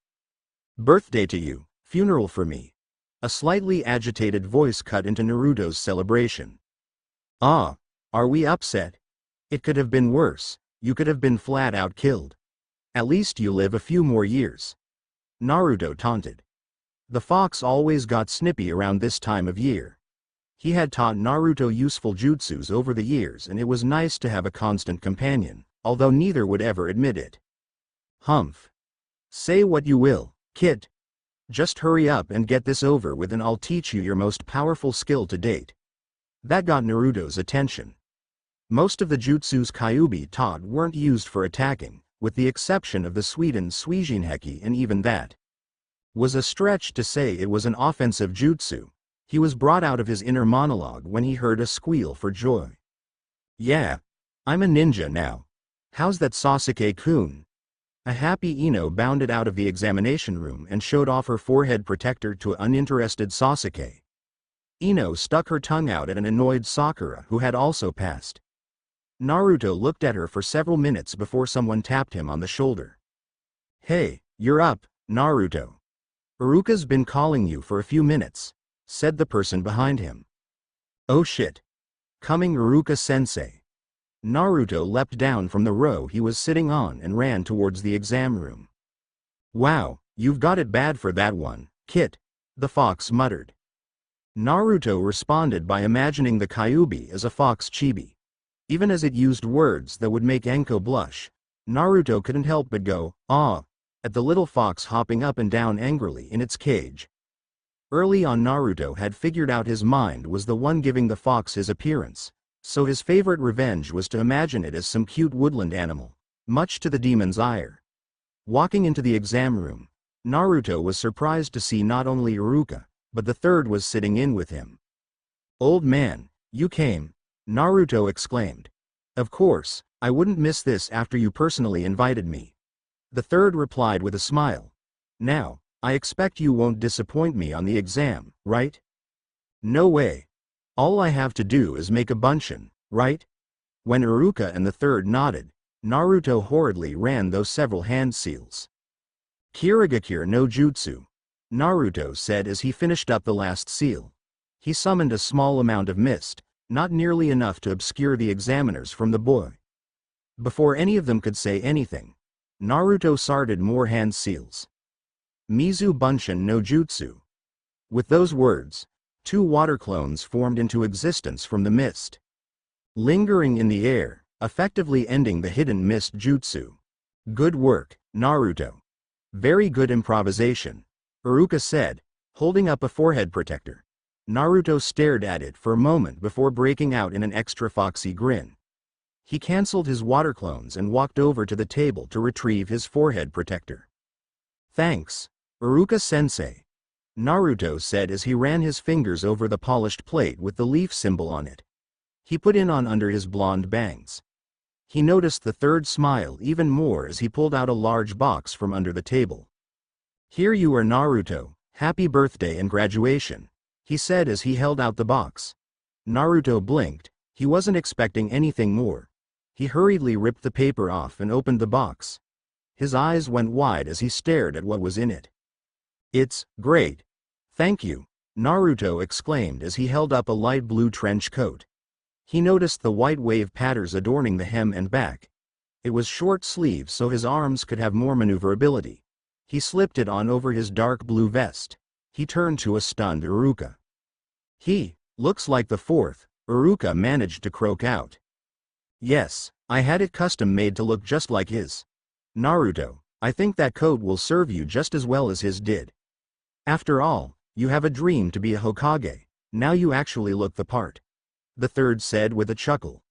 Birthday to you, funeral for me." A slightly agitated voice cut into Naruto's celebration. "Ah, are we upset? It could have been worse. You could have been flat out killed. At least you live a few more years," Naruto taunted. The fox always got snippy around this time of year. He had taught Naruto useful jutsus over the years and it was nice to have a constant companion, although neither would ever admit it. "Humph. Say what you will, kid. Just hurry up and get this over with and I'll teach you your most powerful skill to date." That got Naruto's attention. Most of the jutsus Kyuubi taught weren't used for attacking, with the exception of the Suiden Suijinheki, and even that was a stretch to say it was an offensive jutsu. He was brought out of his inner monologue when he heard a squeal for joy. "Yeah. I'm a ninja now. How's that Sasuke-kun?" A happy Ino bounded out of the examination room and showed off her forehead protector to uninterested Sasuke. Ino stuck her tongue out at an annoyed Sakura who had also passed. Naruto looked at her for several minutes before someone tapped him on the shoulder. "Hey, you're up, Naruto. Iruka's been calling you for a few minutes," said the person behind him. "Oh shit. Coming Iruka-sensei." Naruto leapt down from the row he was sitting on and ran towards the exam room. "Wow, you've got it bad for that one, kid," the fox muttered. Naruto responded by imagining the Kyuubi as a fox chibi. Even as it used words that would make Enko blush, Naruto couldn't help but go, "Ah," at the little fox hopping up and down angrily in its cage. Early on Naruto had figured out his mind was the one giving the fox his appearance, so his favorite revenge was to imagine it as some cute woodland animal, much to the demon's ire. Walking into the exam room, Naruto was surprised to see not only Iruka, but the third was sitting in with him. "Old man, you came," Naruto exclaimed. "Of course, I wouldn't miss this after you personally invited me," the third replied with a smile. "Now, I expect you won't disappoint me on the exam, right?" "No way. All I have to do is make a Bunshin, right?" When Iruka and the third nodded, Naruto hurriedly ran those several hand seals. "Kirigakure no Jutsu," Naruto said as he finished up the last seal. He summoned a small amount of mist, not nearly enough to obscure the examiners from the boy. Before any of them could say anything, Naruto started more hand seals. "Mizu Bunshin no Jutsu." With those words, two water clones formed into existence from the mist, lingering in the air, effectively ending the hidden mist jutsu. "Good work, Naruto. Very good improvisation," Iruka said, holding up a forehead protector. Naruto stared at it for a moment before breaking out in an extra foxy grin. He cancelled his water clones and walked over to the table to retrieve his forehead protector. "Thanks, Iruka-sensei," Naruto said as he ran his fingers over the polished plate with the leaf symbol on it. He put in on under his blonde bangs, He noticed the third smile even more as he pulled out a large box from under the table. "Here you are, Naruto, happy birthday and graduation," he said as he held out the box. Naruto blinked. He wasn't expecting anything more. He hurriedly ripped the paper off and opened the box. His eyes went wide as he stared at what was in it. "It's great. Thank you," Naruto exclaimed as he held up a light blue trench coat. He noticed the white wave patterns adorning the hem and back. It was short sleeves so his arms could have more maneuverability. He slipped it on over his dark blue vest. He turned to a stunned Iruka. "He looks like the fourth," Iruka managed to croak out. "Yes, I had it custom made to look just like his. Naruto, I think that coat will serve you just as well as his did. After all, you have a dream to be a Hokage, now you actually look the part," the third said with a chuckle.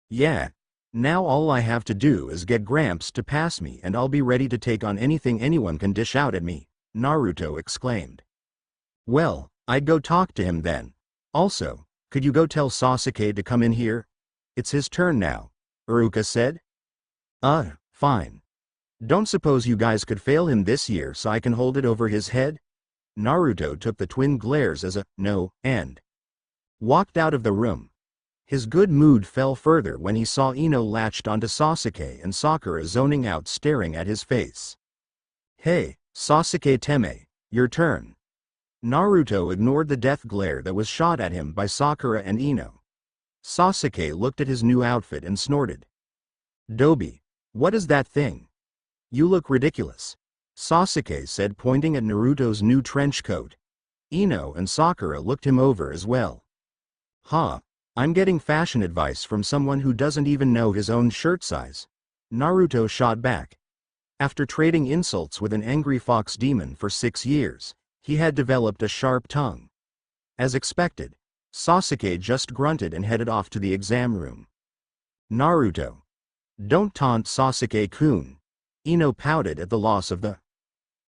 "Yeah. Now all I have to do is get Gramps to pass me and I'll be ready to take on anything anyone can dish out at me," Naruto exclaimed. "Well, I'd go talk to him then. Also, could you go tell Sasuke to come in here? It's his turn now," Iruka said. Fine. Don't suppose you guys could fail him this year so I can hold it over his head?" Naruto took the twin glares as a no and walked out of the room. His good mood fell further when he saw Ino latched onto Sasuke and Sakura zoning out staring at his face. "Hey, Sasuke Teme, your turn." Naruto ignored the death glare that was shot at him by Sakura and Ino. Sasuke looked at his new outfit and snorted. "Dobi, what is that thing? You look ridiculous," Sasuke said, pointing at Naruto's new trench coat. Ino and Sakura looked him over as well. "Huh. I'm getting fashion advice from someone who doesn't even know his own shirt size," Naruto shot back. After trading insults with an angry fox demon for 6 years, he had developed a sharp tongue. As expected, Sasuke just grunted and headed off to the exam room. "Naruto. Don't taunt Sasuke-kun," Ino pouted at the loss of the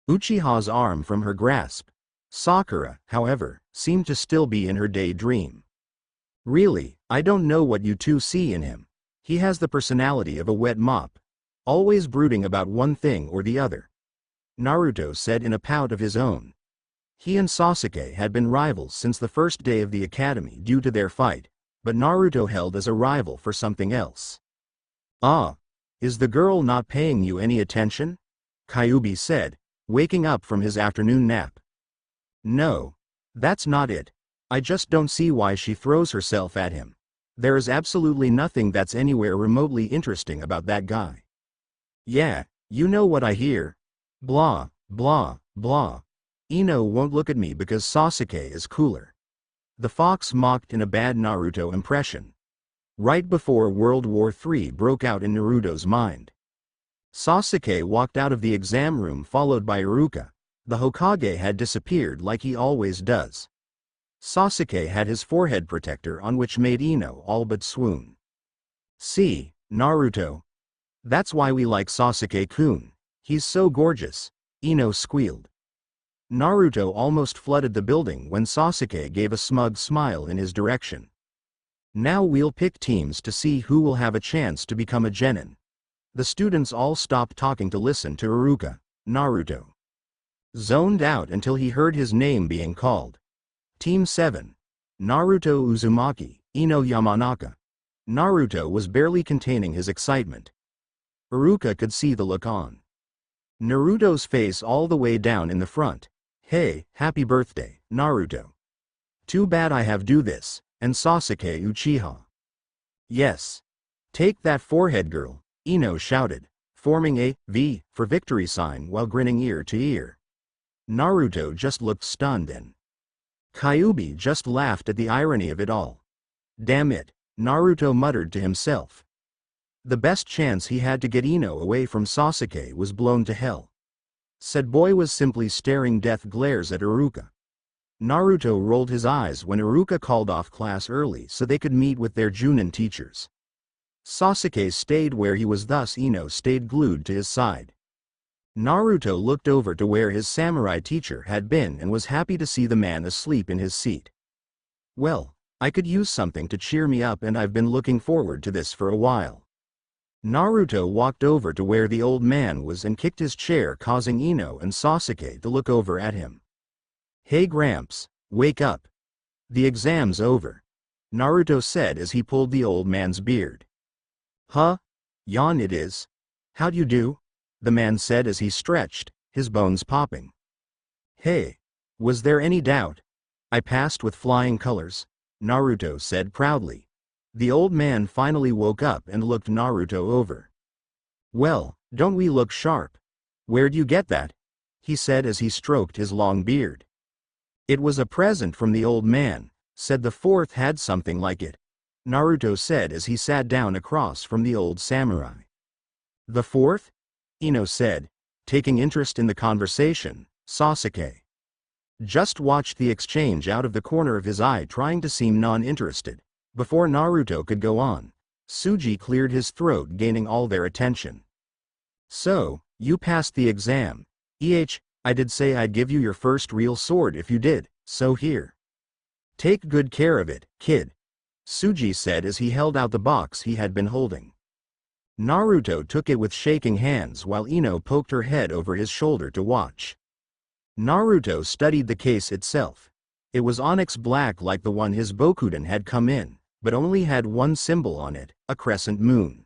Uchiha's arm from her grasp. Sakura, however, seemed to still be in her daydream. "Really, I don't know what you two see in him. He has the personality of a wet mop, always brooding about one thing or the other," Naruto said in a pout of his own. He and Sasuke had been rivals since the first day of the academy due to their fight, but Naruto held as a rival for something else. Is the girl not paying you any attention?" Kyuubi said, waking up from his afternoon nap. "No. That's not it. I just don't see why she throws herself at him. There is absolutely nothing that's anywhere remotely interesting about that guy." "Yeah, you know what I hear. Blah, blah, blah. Ino won't look at me because Sasuke is cooler." The fox mocked in a bad Naruto impression. Right before World War III broke out in Naruto's mind. Sasuke walked out of the exam room followed by Iruka. The Hokage had disappeared like he always does. Sasuke had his forehead protector on, which made Ino all but swoon. "See, Naruto. That's why we like Sasuke-kun. He's so gorgeous," Ino squealed. Naruto almost flooded the building when Sasuke gave a smug smile in his direction. "Now we'll pick teams to see who will have a chance to become a genin." The students all stopped talking to listen to Iruka. Naruto zoned out until he heard his name being called. Team 7. Naruto Uzumaki, Ino Yamanaka. Naruto was barely containing his excitement. Iruka could see the look on Naruto's face all the way down in the front. "Hey, happy birthday, Naruto. Too bad I have do this, and Sasuke Uchiha." "Yes. Take that forehead, girl," Ino shouted, forming a V for victory sign while grinning ear to ear. Naruto just looked stunned and Kyuubi just laughed at the irony of it all. "Damn it," Naruto muttered to himself. The best chance he had to get Ino away from Sasuke was blown to hell. Said boy was simply staring death glares at Iruka. Naruto rolled his eyes when Iruka called off class early so they could meet with their Junin teachers. Sasuke stayed where he was, thus Ino stayed glued to his side. Naruto looked over to where his samurai teacher had been and was happy to see the man asleep in his seat. "Well, I could use something to cheer me up and I've been looking forward to this for a while." Naruto walked over to where the old man was and kicked his chair, causing Ino and Sasuke to look over at him. "Hey Gramps, wake up. The exam's over," Naruto said as he pulled the old man's beard. "Huh? Yawn it is. How'd you do?" the man said as he stretched, his bones popping. "Hey, was there any doubt? I passed with flying colors," Naruto said proudly. The old man finally woke up and looked Naruto over. "Well, don't we look sharp? Where'd you get that?" he said as he stroked his long beard. "It was a present from the old man, said the fourth had something like it," Naruto said as he sat down across from the old samurai. "The fourth?" Ino said, taking interest in the conversation. Sasuke just watched the exchange out of the corner of his eye, trying to seem non-interested. Before Naruto could go on, Tsuji cleared his throat, gaining all their attention. "So, you passed the exam. I did say I'd give you your first real sword if you did, so here. Take good care of it, kid," Tsuji said as he held out the box he had been holding. Naruto took it with shaking hands while Ino poked her head over his shoulder to watch. Naruto studied the case itself. It was onyx black like the one his Bokuden had come in, but only had one symbol on it, a crescent moon.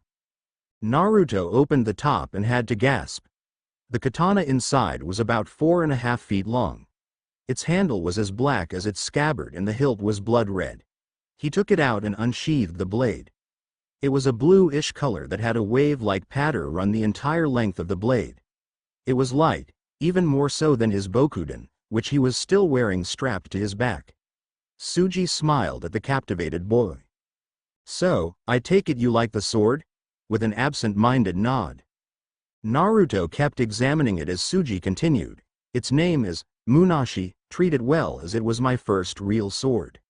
Naruto opened the top and had to gasp. The katana inside was about 4.5 feet long. Its handle was as black as its scabbard and the hilt was blood red. He took it out and unsheathed the blade. It was a bluish color that had a wave-like pattern run the entire length of the blade. It was light, even more so than his Bokuden, which he was still wearing strapped to his back. Tsuji smiled at the captivated boy. "So, I take it you like the sword?" with an absent-minded nod. Naruto kept examining it as Tsuji continued. "Its name is Munashi, treat it well as it was my first real sword.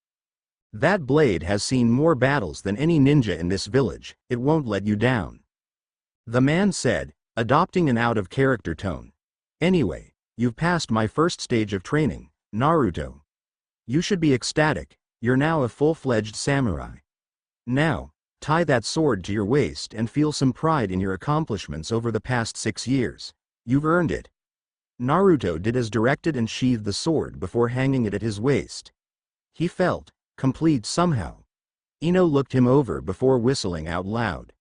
That blade has seen more battles than any ninja in this village, it won't let you down," the man said, adopting an out-of-character tone. "Anyway, you've passed my first stage of training, Naruto. You should be ecstatic, you're now a full-fledged samurai. Now, tie that sword to your waist and feel some pride in your accomplishments over the past 6 years. You've earned it." Naruto did as directed and sheathed the sword before hanging it at his waist. He felt complete somehow. Ino looked him over before whistling out loud.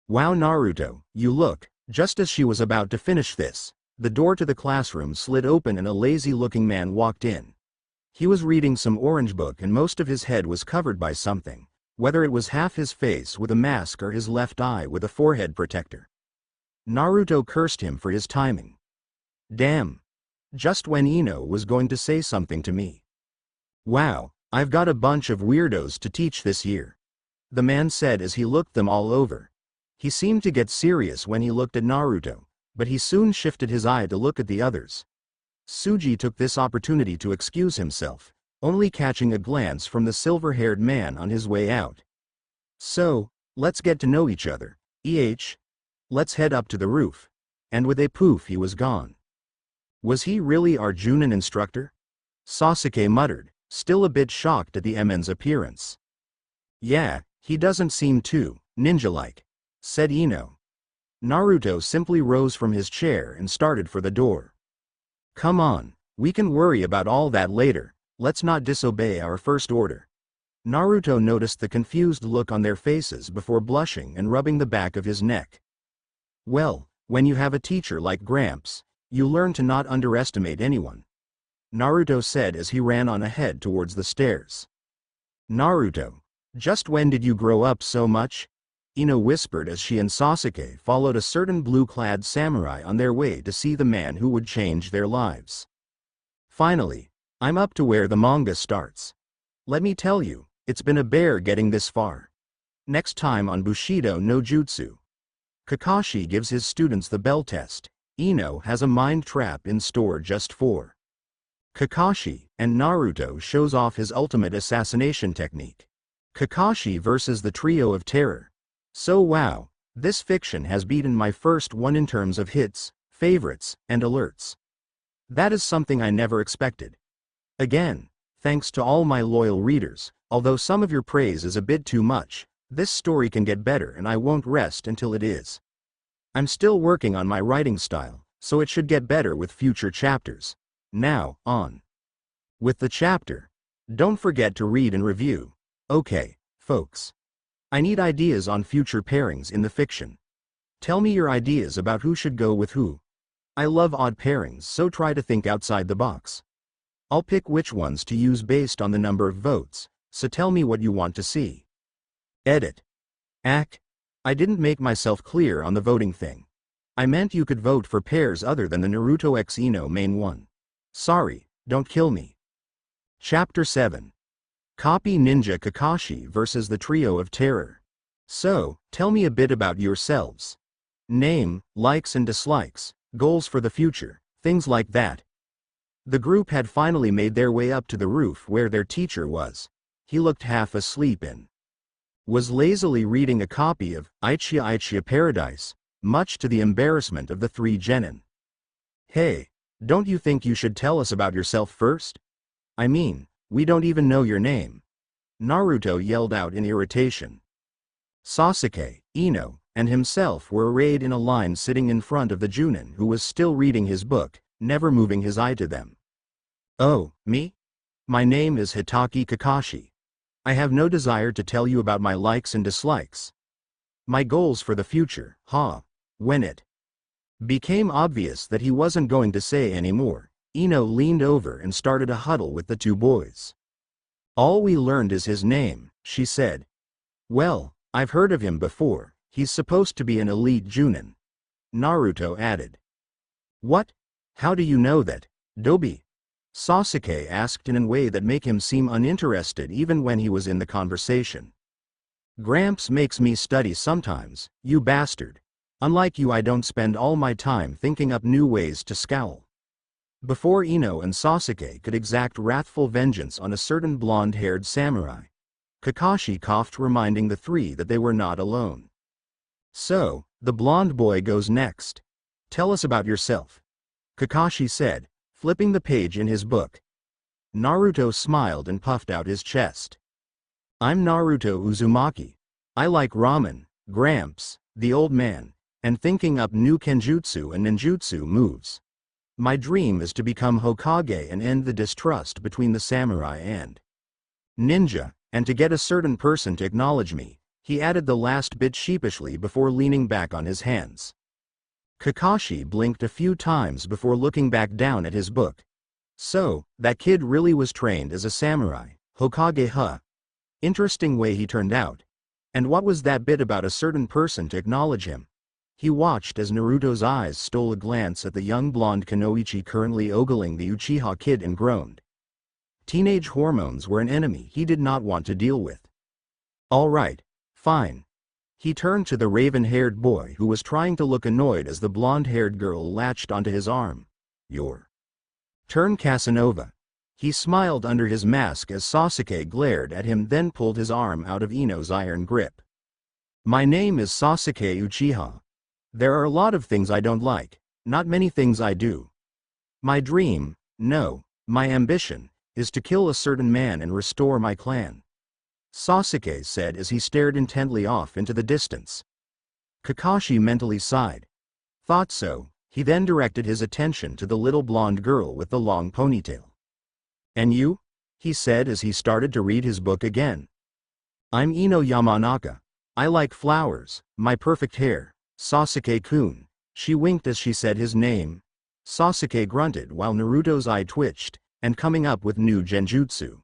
"Wow Naruto, you look," just as she was about to finish this, the door to the classroom slid open and a lazy-looking man walked in. He was reading some orange book and most of his head was covered by something, whether it was half his face with a mask or his left eye with a forehead protector. Naruto cursed him for his timing. "Damn. Just when Ino was going to say something to me. Wow, I've got a bunch of weirdos to teach this year," the man said as he looked them all over. He seemed to get serious when he looked at Naruto, but he soon shifted his eye to look at the others. Tsuji took this opportunity to excuse himself, only catching a glance from the silver-haired man on his way out. "So, let's get to know each other, let's head up to the roof," and with a poof he was gone. Was he really our Junin instructor? Sasuke muttered, still a bit shocked at the Emin's appearance. "Yeah, he doesn't seem too ninja-like," said Ino. Naruto simply rose from his chair and started for the door. "Come on, we can worry about all that later, let's not disobey our first order." Naruto noticed the confused look on their faces before blushing and rubbing the back of his neck. "Well, when you have a teacher like Gramps, you learn to not underestimate anyone," Naruto said as he ran on ahead towards the stairs. "Naruto, just when did you grow up so much?" Ino whispered as she and Sasuke followed a certain blue-clad samurai on their way to see the man who would change their lives. "Finally, I'm up to where the manga starts. Let me tell you, it's been a bear getting this far." Next time on Bushido no Jutsu. Kakashi gives his students the bell test. Ino has a mind trap in store just for Kakashi, and Naruto shows off his ultimate assassination technique. Kakashi versus the trio of terror. So wow, this fiction has beaten my first one in terms of hits, favorites, and alerts. That is something I never expected. Again, thanks to all my loyal readers, although some of your praise is a bit too much, This story can get better and I won't rest until it is. I'm still working on my writing style, so it should get better with future chapters. Now, on with the chapter. Don't forget to read and review. Okay, folks. I need ideas on future pairings in the fiction. Tell me your ideas about who should go with who. I love odd pairings, so try to think outside the box. I'll pick which ones to use based on the number of votes, so tell me what you want to see. Edit. I didn't make myself clear on the voting thing. I meant you could vote for pairs other than the Naruto x Ino main one. Sorry, don't kill me. Chapter 7. Copy Ninja Kakashi versus the Trio of Terror. So, tell me a bit about yourselves. Name, likes and dislikes, goals for the future, things like that. The group had finally made their way up to the roof where their teacher was. He looked half asleep and was lazily reading a copy of Aichia Paradise, much to the embarrassment of the three genin. Hey, don't you think you should tell us about yourself first? I mean, we don't even know your name. Naruto yelled out in irritation. Sasuke, Ino, and himself were arrayed in a line sitting in front of the Junin who was still reading his book, never moving his eye to them. Oh, me? My name is Hitaki Kakashi. I have no desire to tell you about my likes and dislikes. My goals for the future, When it became obvious that he wasn't going to say any more, Ino leaned over and started a huddle with the two boys. All we learned is his name, she said. Well, I've heard of him before, he's supposed to be an elite Junin. Naruto added. What? How do you know that, Dobi? Sasuke asked in a way that made him seem uninterested even when he was in the conversation. Gramps makes me study sometimes, you bastard. Unlike you, I don't spend all my time thinking up new ways to scowl. Before Ino and Sasuke could exact wrathful vengeance on a certain blonde-haired samurai, Kakashi coughed, reminding the three that they were not alone. So, the blonde boy goes next. Tell us about yourself. Kakashi said, flipping the page in his book. Naruto smiled and puffed out his chest. I'm Naruto Uzumaki. I like ramen, Gramps, the old man, and thinking up new kenjutsu and ninjutsu moves. My dream is to become Hokage and end the distrust between the samurai and ninja, and to get a certain person to acknowledge me. He added the last bit sheepishly before leaning back on his hands. Kakashi blinked a few times before looking back down at his book. So, that kid really was trained as a samurai, Hokage, huh? Interesting way he turned out. And what was that bit about a certain person to acknowledge him? He watched as Naruto's eyes stole a glance at the young blonde Kunoichi currently ogling the Uchiha kid and groaned. Teenage hormones were an enemy he did not want to deal with. All right, fine. He turned to the raven-haired boy who was trying to look annoyed as the blonde-haired girl latched onto his arm. Your turn, Casanova. He smiled under his mask as Sasuke glared at him, then pulled his arm out of Ino's iron grip. My name is Sasuke Uchiha. There are a lot of things I don't like, not many things I do. My dream, no, my ambition, is to kill a certain man and restore my clan. Sasuke said as he stared intently off into the distance. Kakashi mentally sighed. Thought so. He then directed his attention to the little blonde girl with the long ponytail. And you? He said as he started to read his book again. I'm Ino Yamanaka. I like flowers, my perfect hair, Sasuke-kun. She winked as she said his name. Sasuke grunted while Naruto's eye twitched, and coming up with new genjutsu.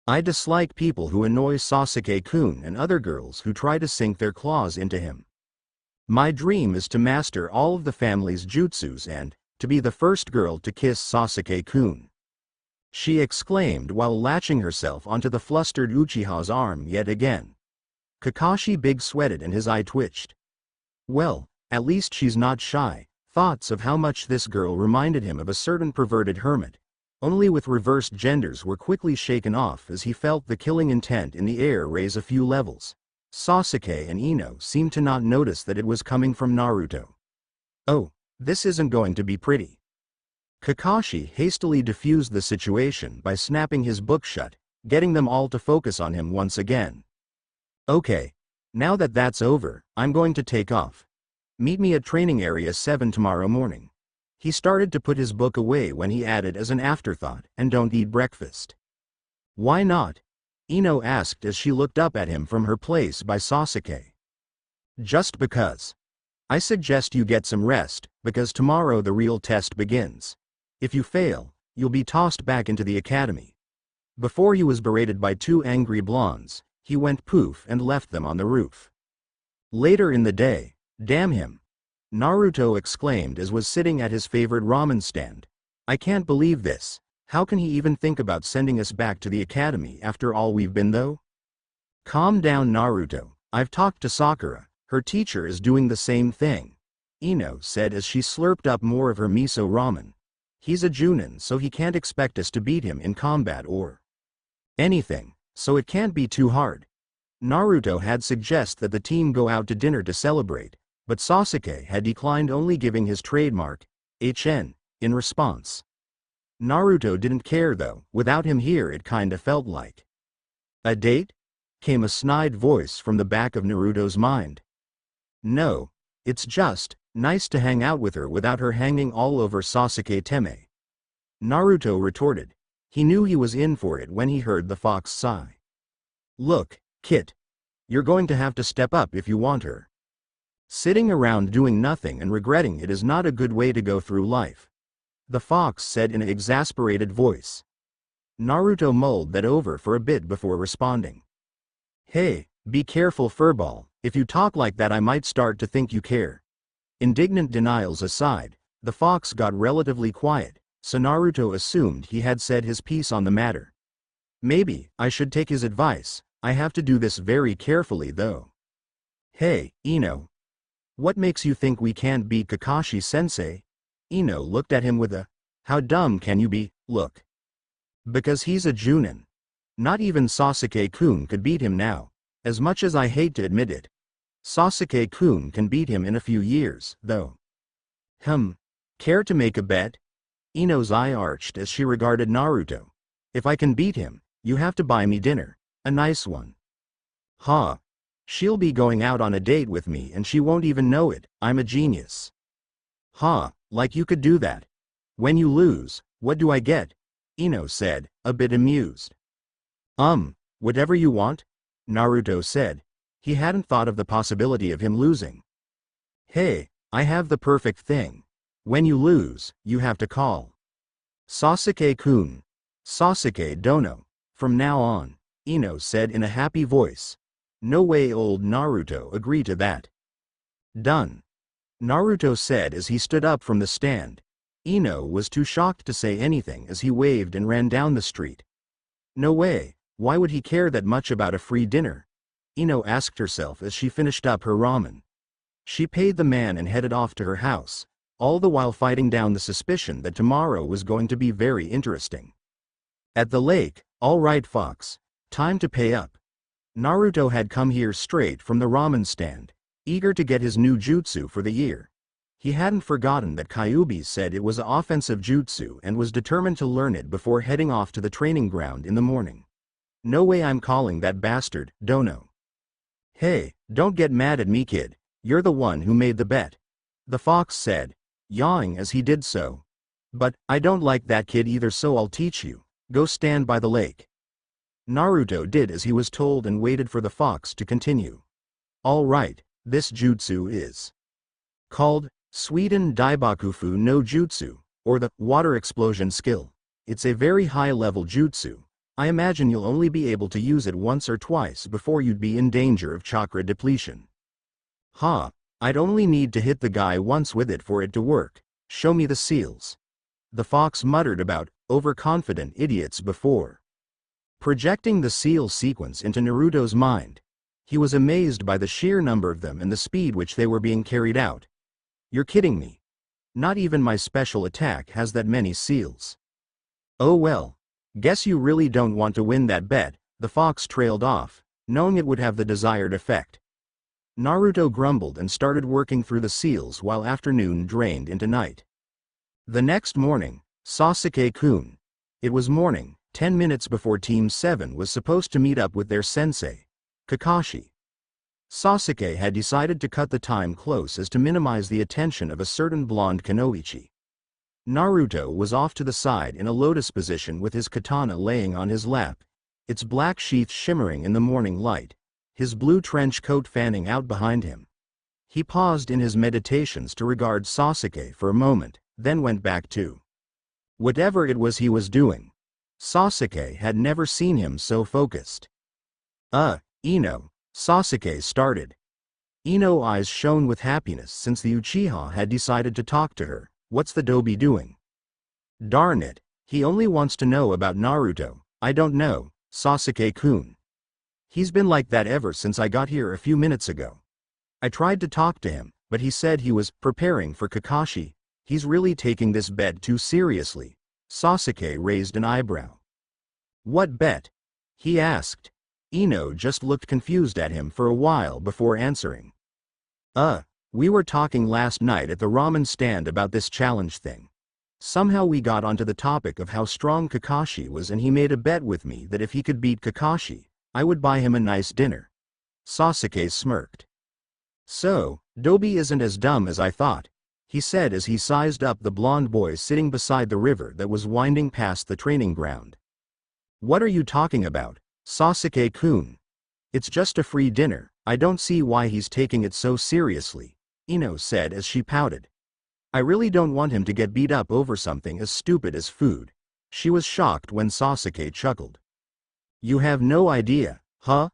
I dislike people who annoy Sasuke-kun and other girls who try to sink their claws into him. My dream is to master all of the family's jutsus and to be the first girl to kiss Sasuke-kun. She exclaimed while latching herself onto the flustered Uchiha's arm yet again. Kakashi big sweated and his eye twitched. Well, at least she's not shy. Thoughts of how much this girl reminded him of a certain perverted hermit, only with reversed genders, were quickly shaken off as he felt the killing intent in the air raise a few levels. Sasuke and Ino seemed to not notice that it was coming from Naruto. Oh, this isn't going to be pretty. Kakashi hastily diffused the situation by snapping his book shut, getting them all to focus on him once again. Okay, Now that that's over, I'm going to take off. Meet me at training area 7 tomorrow morning. He started to put his book away when he added as an afterthought, and don't eat breakfast. Why not? Ino asked as she looked up at him from her place by Sasuke. Just because. I suggest you get some rest, because tomorrow the real test begins. If you fail, you'll be tossed back into the academy. Before he was berated by two angry blondes, he went poof and left them on the roof. Later in the day, damn him! Naruto exclaimed as was sitting at his favorite ramen stand. I can't believe this. How can he even think about sending us back to the academy after all we've been though? Calm down, Naruto. I've talked to Sakura. Her teacher is doing the same thing. Ino said as she slurped up more of her miso ramen. He's a Junin, so he can't expect us to beat him in combat or anything, so it can't be too hard. Naruto had suggested that the team go out to dinner to celebrate, but Sasuke had declined, only giving his trademark, HN, in response. Naruto didn't care though. Without him here it kinda felt like a date? Came a snide voice from the back of Naruto's mind. No, it's just nice to hang out with her without her hanging all over Sasuke Teme. Naruto retorted. He knew he was in for it when he heard the fox sigh. Look, Kit. You're going to have to step up if you want her. Sitting around doing nothing and regretting it is not a good way to go through life. The fox said in an exasperated voice. Naruto mulled that over for a bit before responding. Hey, be careful, furball. If you talk like that I might start to think you care. Indignant denials aside, the fox got relatively quiet, so Naruto assumed he had said his piece on the matter. Maybe I should take his advice. I have to do this very carefully though. Hey, Ino. What makes you think we can't beat Kakashi-sensei? Ino looked at him with a, how dumb can you be, look. Because he's a Junin. Not even Sasuke-kun could beat him now. As much as I hate to admit it. Sasuke-kun can beat him in a few years, though. Care to make a bet? Ino's eye arched as she regarded Naruto. If I can beat him, you have to buy me dinner. A nice one. Ha. She'll be going out on a date with me and she won't even know it. I'm a genius. Ha, like you could do that. When you lose, what do I get? Ino said, a bit amused. Whatever you want? Naruto said. He hadn't thought of the possibility of him losing. Hey, I have the perfect thing. When you lose, you have to call Sasuke-kun. Sasuke Dono. From now on, Ino said in a happy voice. No way, old Naruto agreed to that. Done. Naruto said as he stood up from the stand. Ino was too shocked to say anything as he waved and ran down the street. No way, why would he care that much about a free dinner? Ino asked herself as she finished up her ramen. She paid the man and headed off to her house, all the while fighting down the suspicion that tomorrow was going to be very interesting. At the lake, all right fox, time to pay up. Naruto had come here straight from the ramen stand, eager to get his new jutsu for the year. He hadn't forgotten that Kyuubi said it was an offensive jutsu and was determined to learn it before heading off to the training ground in the morning. No way I'm calling that bastard, Dono. Hey, don't get mad at me, kid. You're the one who made the bet. The fox said, yawing as he did so. But, I don't like that kid either, so I'll teach you. Go stand by the lake. Naruto did as he was told and waited for the fox to continue. All right, this jutsu is called Suiden Daibakufu no Jutsu, or the water explosion skill. It's a very high-level jutsu. I imagine you'll only be able to use it once or twice before you'd be in danger of chakra depletion. Ha, I'd only need to hit the guy once with it for it to work. Show me the seals. The fox muttered about overconfident idiots before projecting the seal sequence into Naruto's mind. He was amazed by the sheer number of them and the speed which they were being carried out. You're kidding me. Not even my special attack has that many seals. Oh well. Guess you really don't want to win that bet. The fox trailed off, knowing it would have the desired effect. Naruto grumbled and started working through the seals while afternoon drained into night. The next morning, Sasuke-kun. It was morning, 10 minutes before Team 7 was supposed to meet up with their sensei, Kakashi. Sasuke had decided to cut the time close as to minimize the attention of a certain blonde kunoichi. Naruto was off to the side in a lotus position with his katana laying on his lap, its black sheath shimmering in the morning light, his blue trench coat fanning out behind him. He paused in his meditations to regard Sasuke for a moment, then went back to whatever it was he was doing. Sasuke had never seen him so focused. Ino, Sasuke started. Ino's eyes shone with happiness since the Uchiha had decided to talk to her. What's the dobe doing? Darn it, he only wants to know about Naruto. I don't know, Sasuke-kun. He's been like that ever since I got here a few minutes ago. I tried to talk to him, but he said he was preparing for Kakashi. He's really taking this bet too seriously. Sasuke raised an eyebrow. What bet? He asked. Ino just looked confused at him for a while before answering. We were talking last night at the ramen stand about this challenge thing. Somehow we got onto the topic of how strong Kakashi was and he made a bet with me that if he could beat Kakashi, I would buy him a nice dinner. Sasuke smirked. So, Dobe isn't as dumb as I thought, he said as he sized up the blonde boy sitting beside the river that was winding past the training ground. What are you talking about, Sasuke-kun? It's just a free dinner, I don't see why he's taking it so seriously, Ino said as she pouted. I really don't want him to get beat up over something as stupid as food. She was shocked when Sasuke chuckled. You have no idea, huh?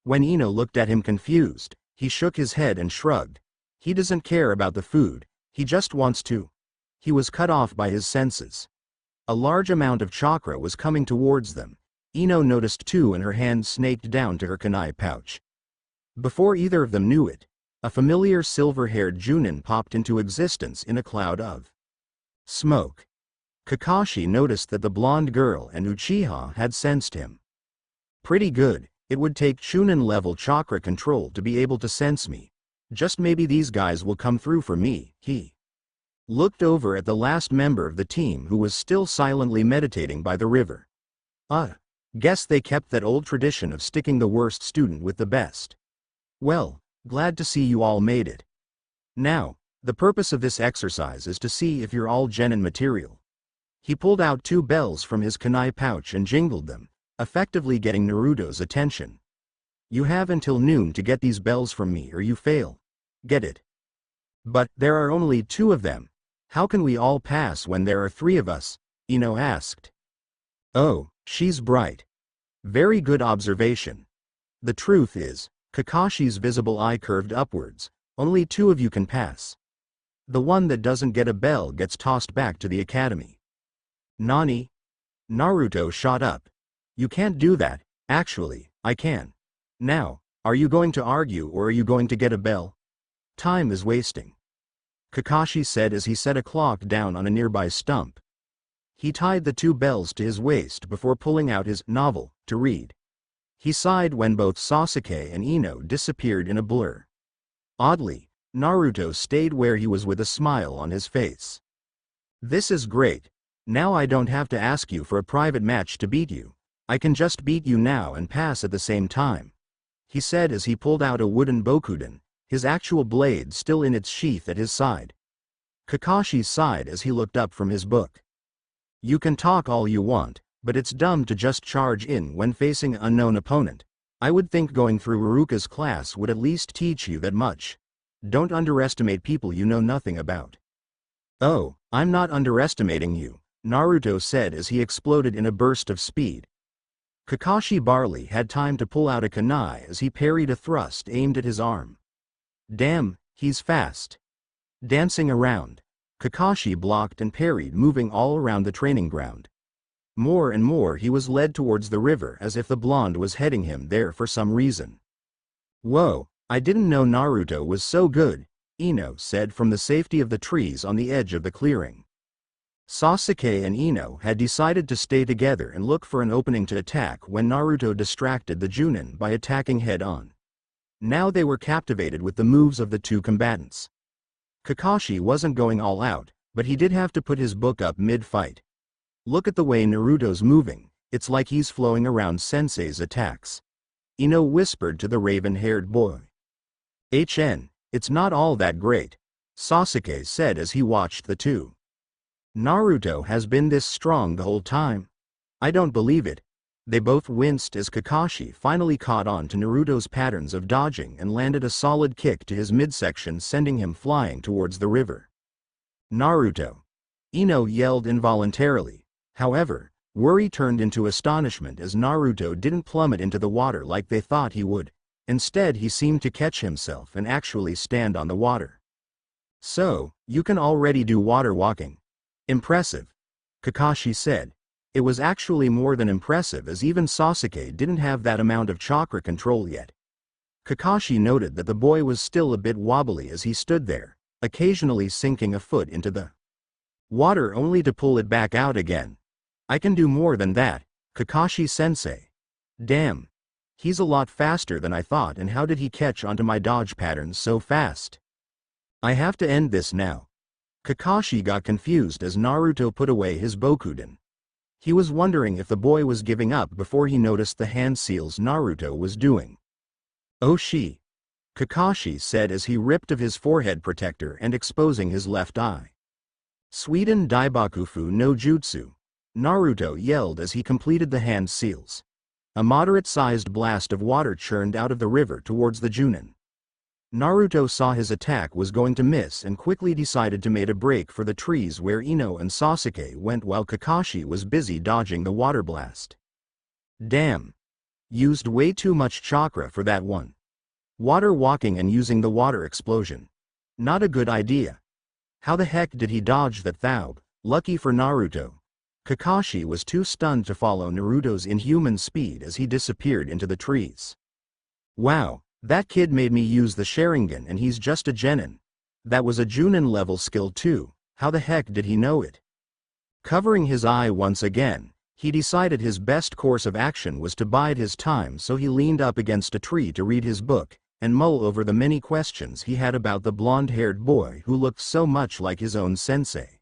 When Ino looked at him confused, he shook his head and shrugged. He doesn't care about the food, he just wants to. He was cut off by his senses. A large amount of chakra was coming towards them. Ino noticed too and her hand snaked down to her kunai pouch. Before either of them knew it, a familiar silver-haired Junin popped into existence in a cloud of smoke. Kakashi noticed that the blonde girl and Uchiha had sensed him. Pretty good, it would take Chunin-level chakra control to be able to sense me. Just maybe these guys will come through for me, he looked over at the last member of the team who was still silently meditating by the river. Guess they kept that old tradition of sticking the worst student with the best. Well, glad to see you all made it. Now, the purpose of this exercise is to see if you're all genin material. He pulled out 2 bells from his kunai pouch and jingled them, effectively getting Naruto's attention. You have until noon to get these bells from me or you fail. Get it? But there are only 2 of them. How can we all pass when there are 3 of us? Ino asked. Oh, she's bright. Very good observation. The truth is, Kakashi's visible eye curved upwards. Only 2 of you can pass. The one that doesn't get a bell gets tossed back to the academy. Nani? Naruto shot up. You can't do that. Actually, I can. Now, are you going to argue or are you going to get a bell? Time is wasting. Kakashi said as he set a clock down on a nearby stump. He tied the 2 bells to his waist before pulling out his novel to read. He sighed when both Sasuke and Ino disappeared in a blur. Oddly, Naruto stayed where he was with a smile on his face. This is great. Now I don't have to ask you for a private match to beat you. I can just beat you now and pass at the same time, he said as he pulled out a wooden bokuden, his actual blade still in its sheath at his side. Kakashi sighed as he looked up from his book. You can talk all you want, but it's dumb to just charge in when facing an unknown opponent. I would think going through Iruka's class would at least teach you that much. Don't underestimate people you know nothing about. Oh, I'm not underestimating you, Naruto said as he exploded in a burst of speed. Kakashi barely had time to pull out a kunai as he parried a thrust aimed at his arm. Damn, he's fast. Dancing around, Kakashi blocked and parried, moving all around the training ground. More and more he was led towards the river as if the blonde was heading him there for some reason. Whoa, I didn't know Naruto was so good, Ino said from the safety of the trees on the edge of the clearing. Sasuke and Ino had decided to stay together and look for an opening to attack when Naruto distracted the Junin by attacking head-on. Now they were captivated with the moves of the 2 combatants. Kakashi wasn't going all out, but he did have to put his book up mid-fight. Look at the way Naruto's moving, it's like he's flowing around Sensei's attacks. Ino whispered to the raven-haired boy. It's not all that great, Sasuke said as he watched the two. Naruto has been this strong the whole time? I don't believe it. They both winced as Kakashi finally caught on to Naruto's patterns of dodging and landed a solid kick to his midsection, sending him flying towards the river. Naruto! Ino yelled involuntarily. However, worry turned into astonishment as Naruto didn't plummet into the water like they thought he would. Instead, he seemed to catch himself and actually stand on the water. So, you can already do water walking. Impressive, Kakashi said. It was actually more than impressive, as even Sasuke didn't have that amount of chakra control yet. Kakashi noted that the boy was still a bit wobbly as he stood there, occasionally sinking a foot into the water only to pull it back out again. I can do more than that, Kakashi-sensei. Damn. He's a lot faster than I thought, and how did he catch onto my dodge patterns so fast? I have to end this now. Kakashi got confused as Naruto put away his Bokuden. He was wondering if the boy was giving up before he noticed the hand seals Naruto was doing. Oh she! Kakashi said as he ripped of his forehead protector and exposing his left eye. Suiden Daibakufu no Jutsu, Naruto yelled as he completed the hand seals. A moderate-sized blast of water churned out of the river towards the Junin. Naruto saw his attack was going to miss and quickly decided to make a break for the trees where Ino and Sasuke went while Kakashi was busy dodging the water blast. Damn. Used way too much chakra for that one. Water walking and using the water explosion. Not a good idea. How the heck did he dodge that though? Lucky for Naruto. Kakashi was too stunned to follow Naruto's inhuman speed as he disappeared into the trees. Wow. That kid made me use the Sharingan and he's just a genin. That was a Junin level skill too, how the heck did he know it? Covering his eye once again, he decided his best course of action was to bide his time, so he leaned up against a tree to read his book and mull over the many questions he had about the blonde-haired boy who looked so much like his own sensei.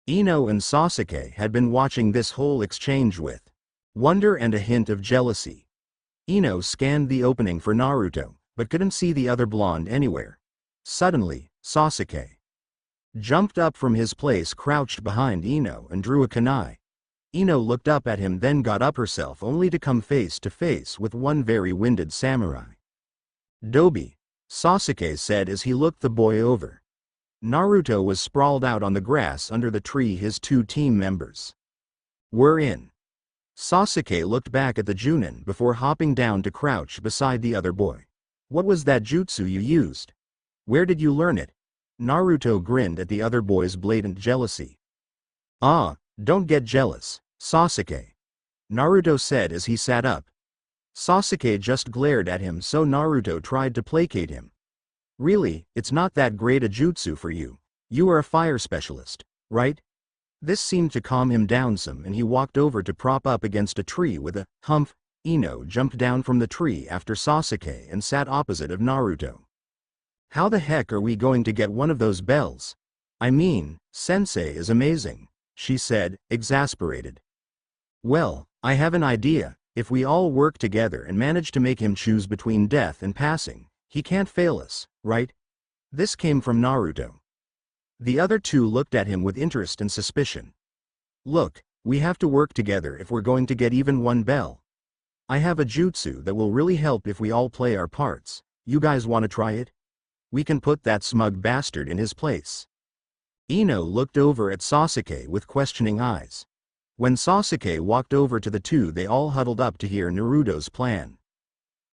Ino and Sasuke had been watching this whole exchange with wonder and a hint of jealousy. Ino scanned the opening for Naruto, but couldn't see the other blonde anywhere. Suddenly, Sasuke jumped up from his place, crouched behind Ino and drew a kunai. Ino looked up at him, then got up herself only to come face to face with one very winded samurai. Dobi, Sasuke said as he looked the boy over. Naruto was sprawled out on the grass under the tree his two team members were in. Sasuke looked back at the Junin before hopping down to crouch beside the other boy. What was that jutsu you used? Where did you learn it? Naruto grinned at the other boy's blatant jealousy. Ah, don't get jealous, Sasuke, Naruto said as he sat up. Sasuke just glared at him, so Naruto tried to placate him. Really, it's not that great a jutsu for you. You are a fire specialist, right? This seemed to calm him down some, and he walked over to prop up against a tree with a humph. Ino jumped down from the tree after Sasuke and sat opposite of Naruto. How the heck are we going to get one of those bells? I mean, Sensei is amazing, she said, exasperated. Well, I have an idea. If we all work together and manage to make him choose between death and passing, he can't fail us, right? This came from Naruto. The other two looked at him with interest and suspicion. Look, we have to work together if we're going to get even one bell. I have a jutsu that will really help if we all play our parts. You guys want to try it? We can put that smug bastard in his place. Ino looked over at Sasuke with questioning eyes. When Sasuke walked over to the two, they all huddled up to hear Naruto's plan.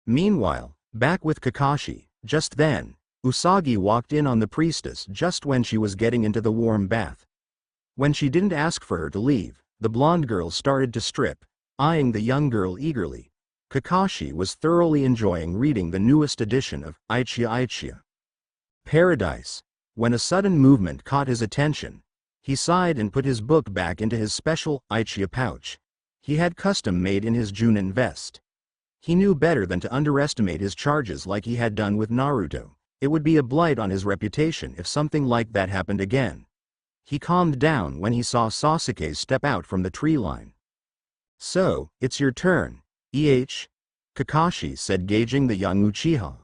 Meanwhile, back with Kakashi, just then, Usagi walked in on the priestess just when she was getting into the warm bath. When she didn't ask for her to leave, the blonde girl started to strip, eyeing the young girl eagerly. Kakashi was thoroughly enjoying reading the newest edition of Aichia Paradise, when a sudden movement caught his attention. He sighed and put his book back into his special Aichia pouch. He had custom made in his Junin vest. He knew better than to underestimate his charges like he had done with Naruto. It would be a blight on his reputation if something like that happened again. He calmed down when he saw Sasuke step out from the tree line. So, it's your turn, Kakashi said, gauging the young Uchiha.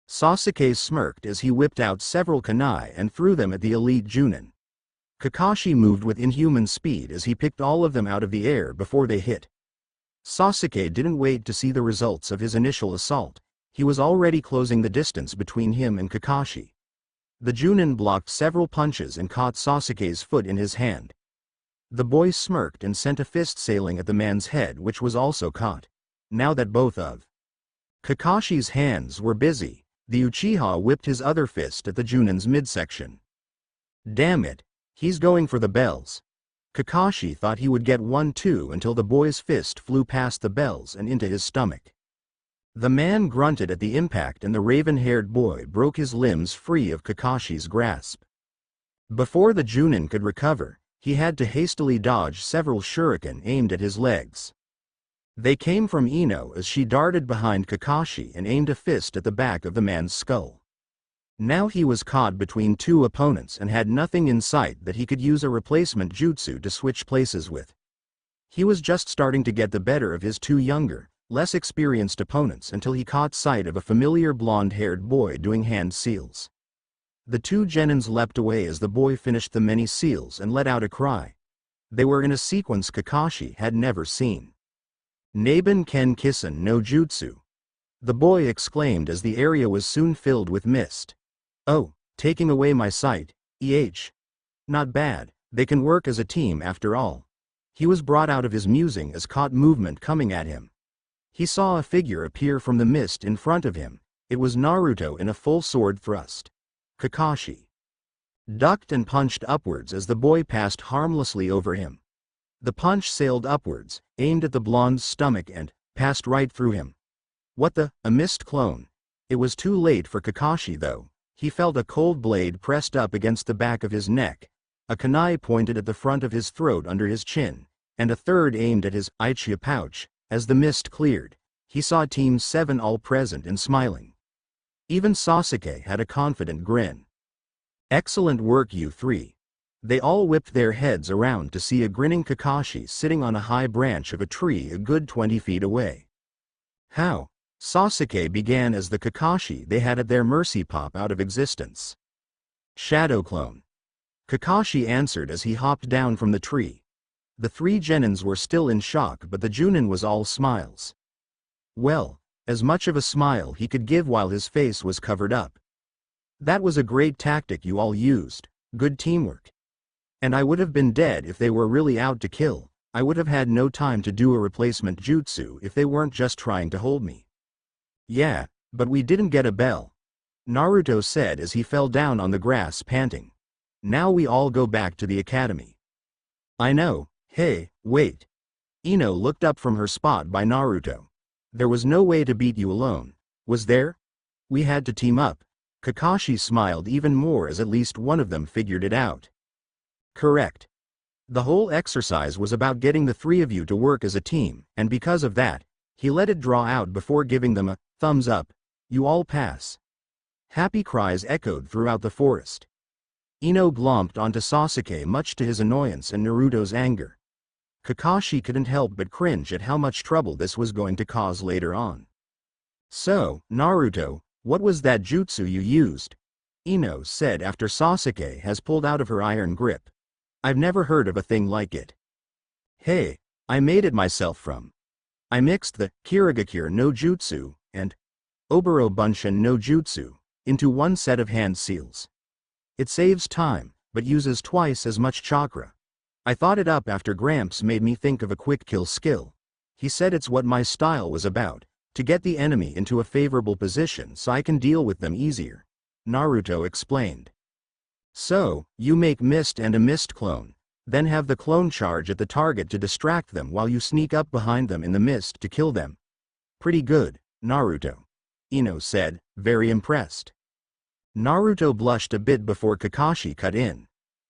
Sasuke smirked as he whipped out several kunai and threw them at the elite Junin. Kakashi moved with inhuman speed as he picked all of them out of the air before they hit. Sasuke didn't wait to see the results of his initial assault. He was already closing the distance between him and Kakashi. The Junin blocked several punches and caught Sasuke's foot in his hand. The boy smirked and sent a fist sailing at the man's head, which was also caught. Now that both of Kakashi's hands were busy, the Uchiha whipped his other fist at the Junin's midsection. Damn it, he's going for the bells. Kakashi thought he would get one too until the boy's fist flew past the bells and into his stomach. The man grunted at the impact and the raven-haired boy broke his limbs free of Kakashi's grasp. Before the Junin could recover, he had to hastily dodge several shuriken aimed at his legs. They came from Ino as she darted behind Kakashi and aimed a fist at the back of the man's skull. Now he was caught between two opponents and had nothing in sight that he could use a replacement jutsu to switch places with. He was just starting to get the better of his two younger, less experienced opponents until he caught sight of a familiar blonde-haired boy doing hand seals. The two genins leapt away as the boy finished the many seals and let out a cry. They were in a sequence Kakashi had never seen. Naben Ken Kissen no Jutsu. The boy exclaimed as the area was soon filled with mist. Oh, taking away my sight, Not bad, they can work as a team after all. He was brought out of his musing as caught movement coming at him. He saw a figure appear from the mist in front of him. It was Naruto in a full sword thrust. Kakashi ducked and punched upwards as the boy passed harmlessly over him. The punch sailed upwards, aimed at the blonde's stomach and passed right through him. What the? A mist clone. It was too late for Kakashi though. He felt a cold blade pressed up against the back of his neck, a kunai pointed at the front of his throat under his chin, and a third aimed at his Aichia pouch. As the mist cleared, he saw Team 7 all present and smiling. Even Sasuke had a confident grin. Excellent work you three. They all whipped their heads around to see a grinning Kakashi sitting on a high branch of a tree a good 20 feet away. How? Sasuke began as the Kakashi they had at their mercy pop out of existence. Shadow clone. Kakashi answered as he hopped down from the tree. The three genins were still in shock, but the Junin was all smiles. Well, as much of a smile he could give while his face was covered up. That was a great tactic you all used, good teamwork. And I would have been dead if they were really out to kill. I would have had no time to do a replacement jutsu if they weren't just trying to hold me. Yeah, but we didn't get a bell, Naruto said as he fell down on the grass panting. Now we all go back to the academy. I know, hey, wait. Ino looked up from her spot by Naruto. There was no way to beat you alone, was there? We had to team up. Kakashi smiled even more as at least one of them figured it out. Correct. The whole exercise was about getting the three of you to work as a team, and because of that, he let it draw out before giving them a thumbs up. You all pass. Happy cries echoed throughout the forest. Ino glomped onto Sasuke much to his annoyance and Naruto's anger. Kakashi couldn't help but cringe at how much trouble this was going to cause later on. So, Naruto, what was that jutsu you used? Ino said after Sasuke has pulled out of her iron grip. I've never heard of a thing like it. Hey, I made it myself from. I mixed the Kirigakure no Jutsu and Oboro Bunshin no Jutsu into one set of hand seals. It saves time, but uses twice as much chakra. I thought it up after Gramps made me think of a quick kill skill. He said it's what my style was about, to get the enemy into a favorable position so I can deal with them easier, Naruto explained. So, you make mist and a mist clone, then have the clone charge at the target to distract them while you sneak up behind them in the mist to kill them. Pretty good, Naruto. Ino said, very impressed. Naruto blushed a bit before Kakashi cut in.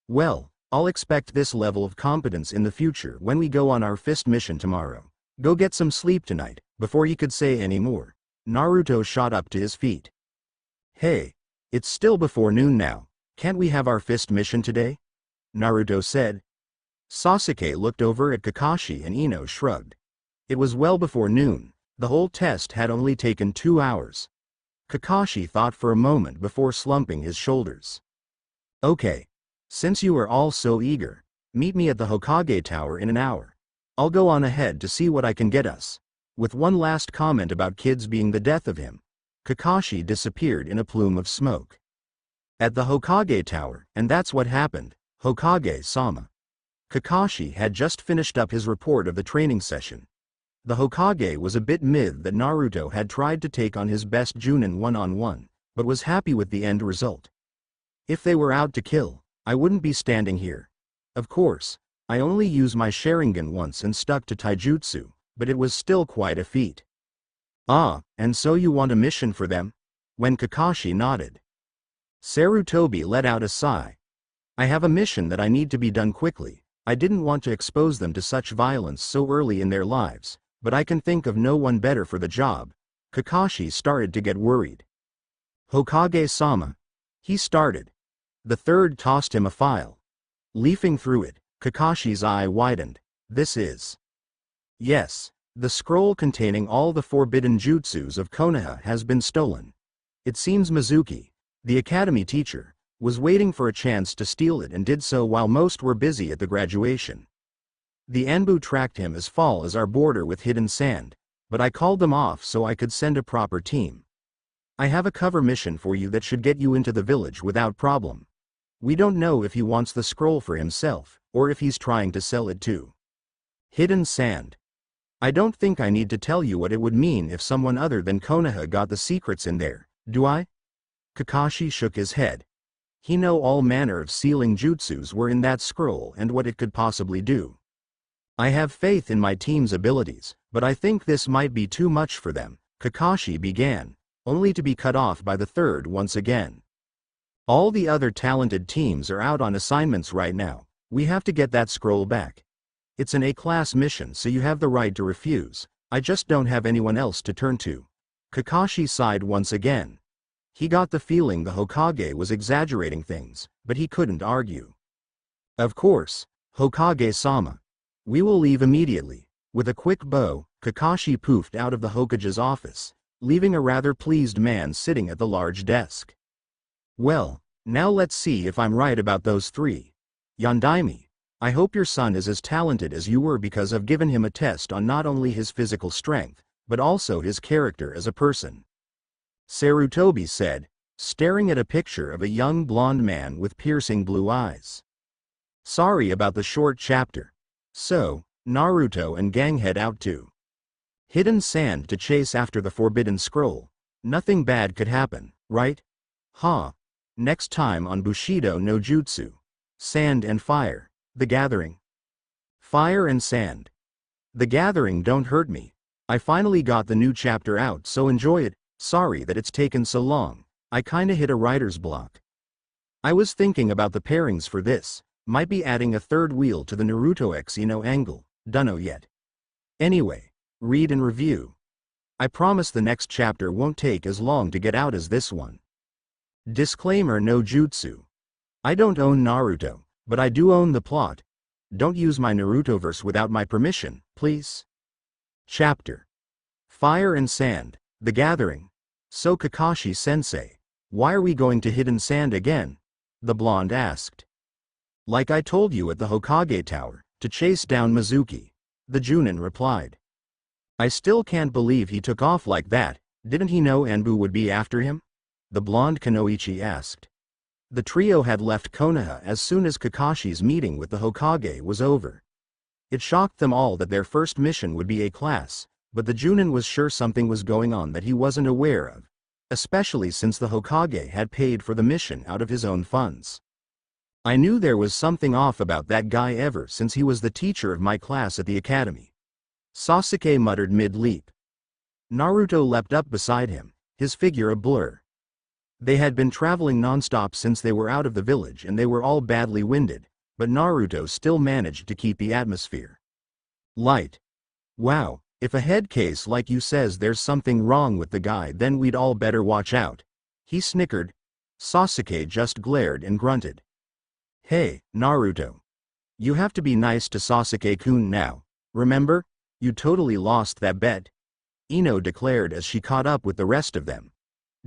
Well, I'll expect this level of competence in the future when we go on our fist mission tomorrow. Go get some sleep tonight. Before he could say any more, Naruto shot up to his feet. Hey, it's still before noon now. Can't we have our fist mission today? Naruto said. Sasuke looked over at Kakashi and Ino shrugged. It was well before noon. The whole test had only taken 2 hours. Kakashi thought for a moment before slumping his shoulders. Okay. Since you are all so eager, meet me at the Hokage Tower in an hour. I'll go on ahead to see what I can get us. With one last comment about kids being the death of him, Kakashi disappeared in a plume of smoke. At the Hokage Tower, and that's what happened, Hokage-sama. Kakashi had just finished up his report of the training session. The Hokage was a bit miffed that Naruto had tried to take on his best Junin one-on-one, but was happy with the end result. If they were out to kill, I wouldn't be standing here. Of course, I only used my Sharingan once and stuck to taijutsu, but it was still quite a feat. Ah, and so you want a mission for them? When Kakashi nodded, Sarutobi let out a sigh. I have a mission that I need to be done quickly. I didn't want to expose them to such violence so early in their lives, but I can think of no one better for the job. Kakashi started to get worried. Hokage-sama. He started. The third tossed him a file. Leafing through it, Kakashi's eye widened. This is... Yes, the scroll containing all the forbidden jutsus of Konoha has been stolen. It seems Mizuki, the academy teacher, was waiting for a chance to steal it and did so while most were busy at the graduation. The Anbu tracked him as far as our border with hidden sand, but I called them off so I could send a proper team. I have a cover mission for you that should get you into the village without problem. We don't know if he wants the scroll for himself, or if he's trying to sell it too. Hidden sand. I don't think I need to tell you what it would mean if someone other than Konoha got the secrets in there, do I? Kakashi shook his head. He knew all manner of sealing jutsus were in that scroll and what it could possibly do. I have faith in my team's abilities, but I think this might be too much for them, Kakashi began, only to be cut off by the third once again. All the other talented teams are out on assignments right now. We have to get that scroll back. It's an A-class mission, so you have the right to refuse. I just don't have anyone else to turn to. Kakashi sighed once again. He got the feeling the Hokage was exaggerating things, but he couldn't argue. Of course, Hokage-sama. We will leave immediately. With a quick bow, Kakashi poofed out of the Hokage's office, leaving a rather pleased man sitting at the large desk. Well, now let's see if I'm right about those three. Yondaime, I hope your son is as talented as you were because I've given him a test on not only his physical strength, but also his character as a person. Sarutobi said, staring at a picture of a young blonde man with piercing blue eyes. Sorry about the short chapter. So, Naruto and gang head out to hidden sand to chase after the forbidden scroll. Nothing bad could happen, right? Huh. Next time on Bushido no Jutsu. Sand and Fire. The Gathering. Fire and Sand. The Gathering don't hurt me. I finally got the new chapter out, so enjoy it. Sorry that it's taken so long. I kinda hit a writer's block. I was thinking about the pairings for this. Might be adding a third wheel to the Naruto x Ino angle. Dunno yet. Anyway, read and review. I promise the next chapter won't take as long to get out as this one. Disclaimer: no jutsu. I don't own Naruto, but I do own the plot. Don't use my Narutoverse without my permission, please. Chapter. Fire and Sand. The Gathering. So Kakashi sensei, why are we going to hidden sand again? The blonde asked. Like I told you at the Hokage Tower, to chase down Mizuki. The Junin replied. I still can't believe he took off like that. Didn't he know Anbu would be after him? The blonde Kunoichi asked. The trio had left Konoha as soon as Kakashi's meeting with the Hokage was over. It shocked them all that their first mission would be A-class, but the Junin was sure something was going on that he wasn't aware of, especially since the Hokage had paid for the mission out of his own funds. I knew there was something off about that guy ever since he was the teacher of my class at the academy. Sasuke muttered mid-leap. Naruto leapt up beside him, his figure a blur. They had been traveling non-stop since they were out of the village and they were all badly winded, but Naruto still managed to keep the atmosphere light. Wow, if a head case like you says there's something wrong with the guy, then we'd all better watch out. He snickered. Sasuke just glared and grunted. Hey, Naruto. You have to be nice to Sasuke-kun now, remember? You totally lost that bet. Ino declared as she caught up with the rest of them.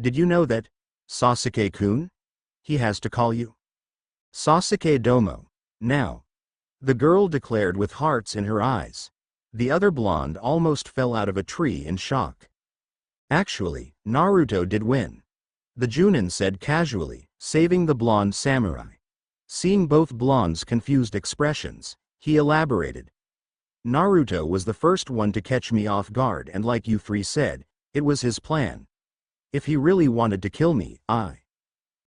Did you know that? Sasuke-kun? He has to call you Sasuke Domo. Now. The girl declared with hearts in her eyes. The other blonde almost fell out of a tree in shock. Actually, Naruto did win. The Junin said casually, saving the blonde samurai. Seeing both blondes' confused expressions, he elaborated. Naruto was the first one to catch me off guard, and like you three said, it was his plan. If he really wanted to kill me, I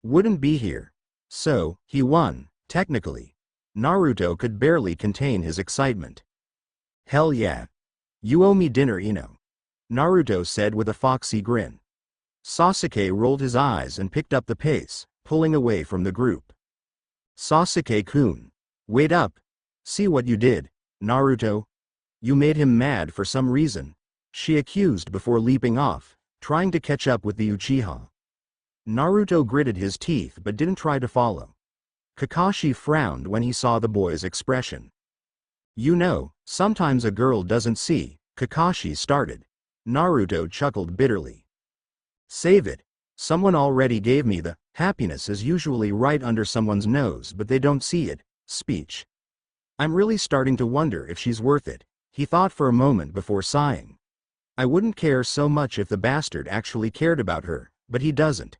wouldn't be here. So, he won, technically. Naruto could barely contain his excitement. Hell yeah. You owe me dinner, Ino. Naruto said with a foxy grin. Sasuke rolled his eyes and picked up the pace, pulling away from the group. Sasuke-kun. Wait up. See what you did, Naruto? You made him mad for some reason, she accused before leaping off, trying to catch up with the Uchiha. Naruto gritted his teeth but didn't try to follow. Kakashi frowned when he saw the boy's expression. You know, sometimes a girl doesn't see, Kakashi started. Naruto chuckled bitterly. Save it. Someone already gave me the happiness is usually right under someone's nose but they don't see it speech. I'm really starting to wonder if she's worth it, he thought for a moment before sighing. I wouldn't care so much if the bastard actually cared about her, but he doesn't.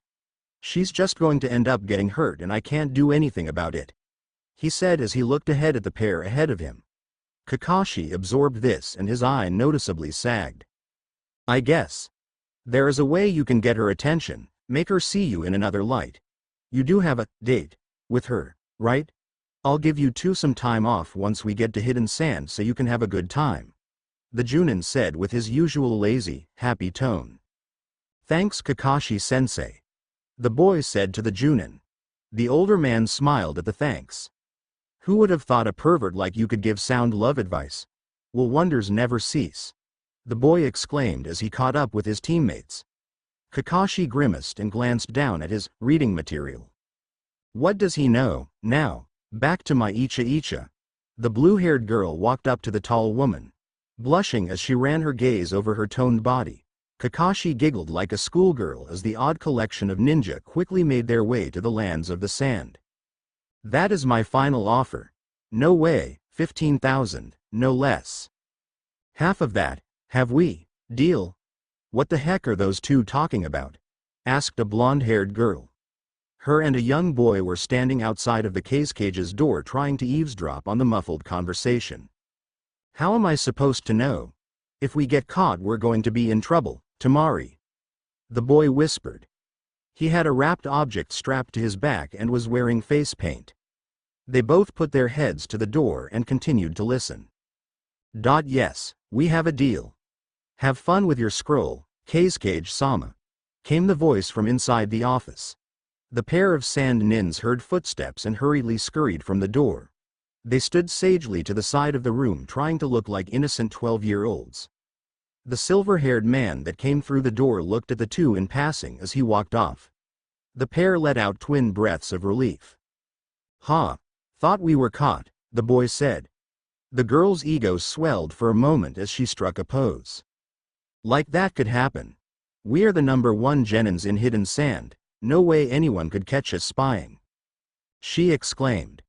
She's just going to end up getting hurt and I can't do anything about it, he said as he looked ahead at the pair ahead of him. Kakashi absorbed this and his eye noticeably sagged. I guess. There is a way you can get her attention, make her see you in another light. You do have a date with her, right? I'll give you two some time off once we get to Hidden Sand so you can have a good time, the Junin said with his usual lazy, happy tone. Thanks, Kakashi-sensei, the boy said to the Junin. The older man smiled at the thanks. Who would have thought a pervert like you could give sound love advice? Will wonders never cease? The boy exclaimed as he caught up with his teammates. Kakashi grimaced and glanced down at his reading material. What does he know, now? Back to my Icha. The blue-haired girl walked up to the tall woman. Blushing as she ran her gaze over her toned body, Kakashi giggled like a schoolgirl as the odd collection of ninja quickly made their way to the lands of the sand. That is my final offer. No way, 15,000, no less. Half of that, have we? Deal? What the heck are those two talking about? Asked a blonde-haired girl. Her and a young boy were standing outside of the cage's door trying to eavesdrop on the muffled conversation. How am I supposed to know? If we get caught we're going to be in trouble, Tamari. The boy whispered. He had a wrapped object strapped to his back and was wearing face paint. They both put their heads to the door and continued to listen. Yes, we have a deal. Have fun with your scroll, Kage-sama, came the voice from inside the office. The pair of sand nins heard footsteps and hurriedly scurried from the door. They stood sagely to the side of the room trying to look like innocent 12-year-olds. The silver-haired man that came through the door looked at the two in passing as he walked off. The pair let out twin breaths of relief. Thought we were caught, the boy said. The girl's ego swelled for a moment as she struck a pose. Like that could happen. We are the #1 genins in Hidden Sand, no way anyone could catch us spying, she exclaimed.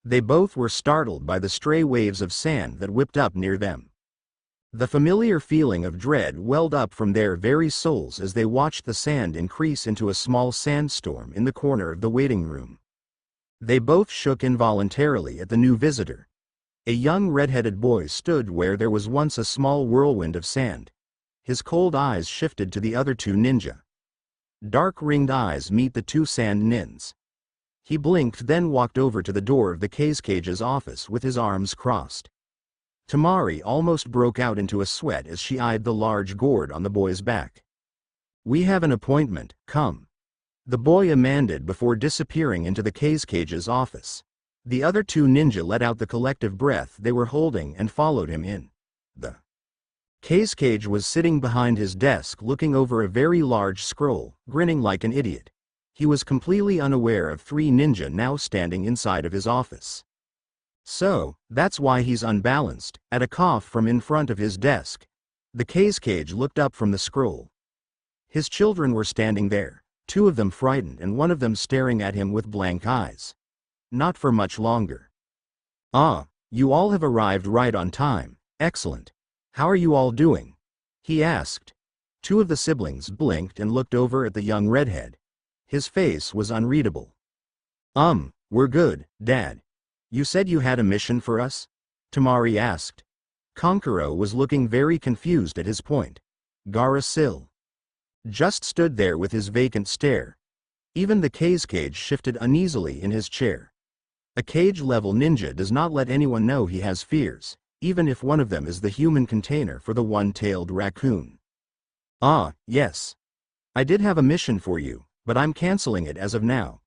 They both were startled by the stray waves of sand that whipped up near them. The familiar feeling of dread welled up from their very souls as they watched the sand increase into a small sandstorm in the corner of the waiting room. They both shook involuntarily at the new visitor. A young red-headed boy stood where there was once a small whirlwind of sand. His cold eyes shifted to the other two ninja. Dark ringed eyes meet the two sand nins. He blinked, then walked over to the door of the cage's office with his arms crossed. Tamari almost broke out into a sweat as she eyed the large gourd on the boy's back. We have an appointment, come. The boy amended before disappearing into the cage's office. The other two ninja let out the collective breath they were holding and followed him in. The Cage was sitting behind his desk looking over a very large scroll, grinning like an idiot. He was completely unaware of three ninja now standing inside of his office. So, that's why he's unbalanced, at a cough from in front of his desk. The Cage looked up from the scroll. His children were standing there, two of them frightened and one of them staring at him with blank eyes. Not for much longer. "Ah, you all have arrived right on time, excellent. How are you all doing?" he asked. Two of the siblings blinked and looked over at the young redhead. His face was unreadable. We're good, Dad. You said you had a mission for us?" Temari asked. Kankuro was looking very confused at his point. Gaara still just stood there with his vacant stare. Even the cage shifted uneasily in his chair. A cage-level ninja does not let anyone know he has fears, even if one of them is the human container for the one-tailed raccoon. "Ah, yes. I did have a mission for you, but I'm canceling it as of now.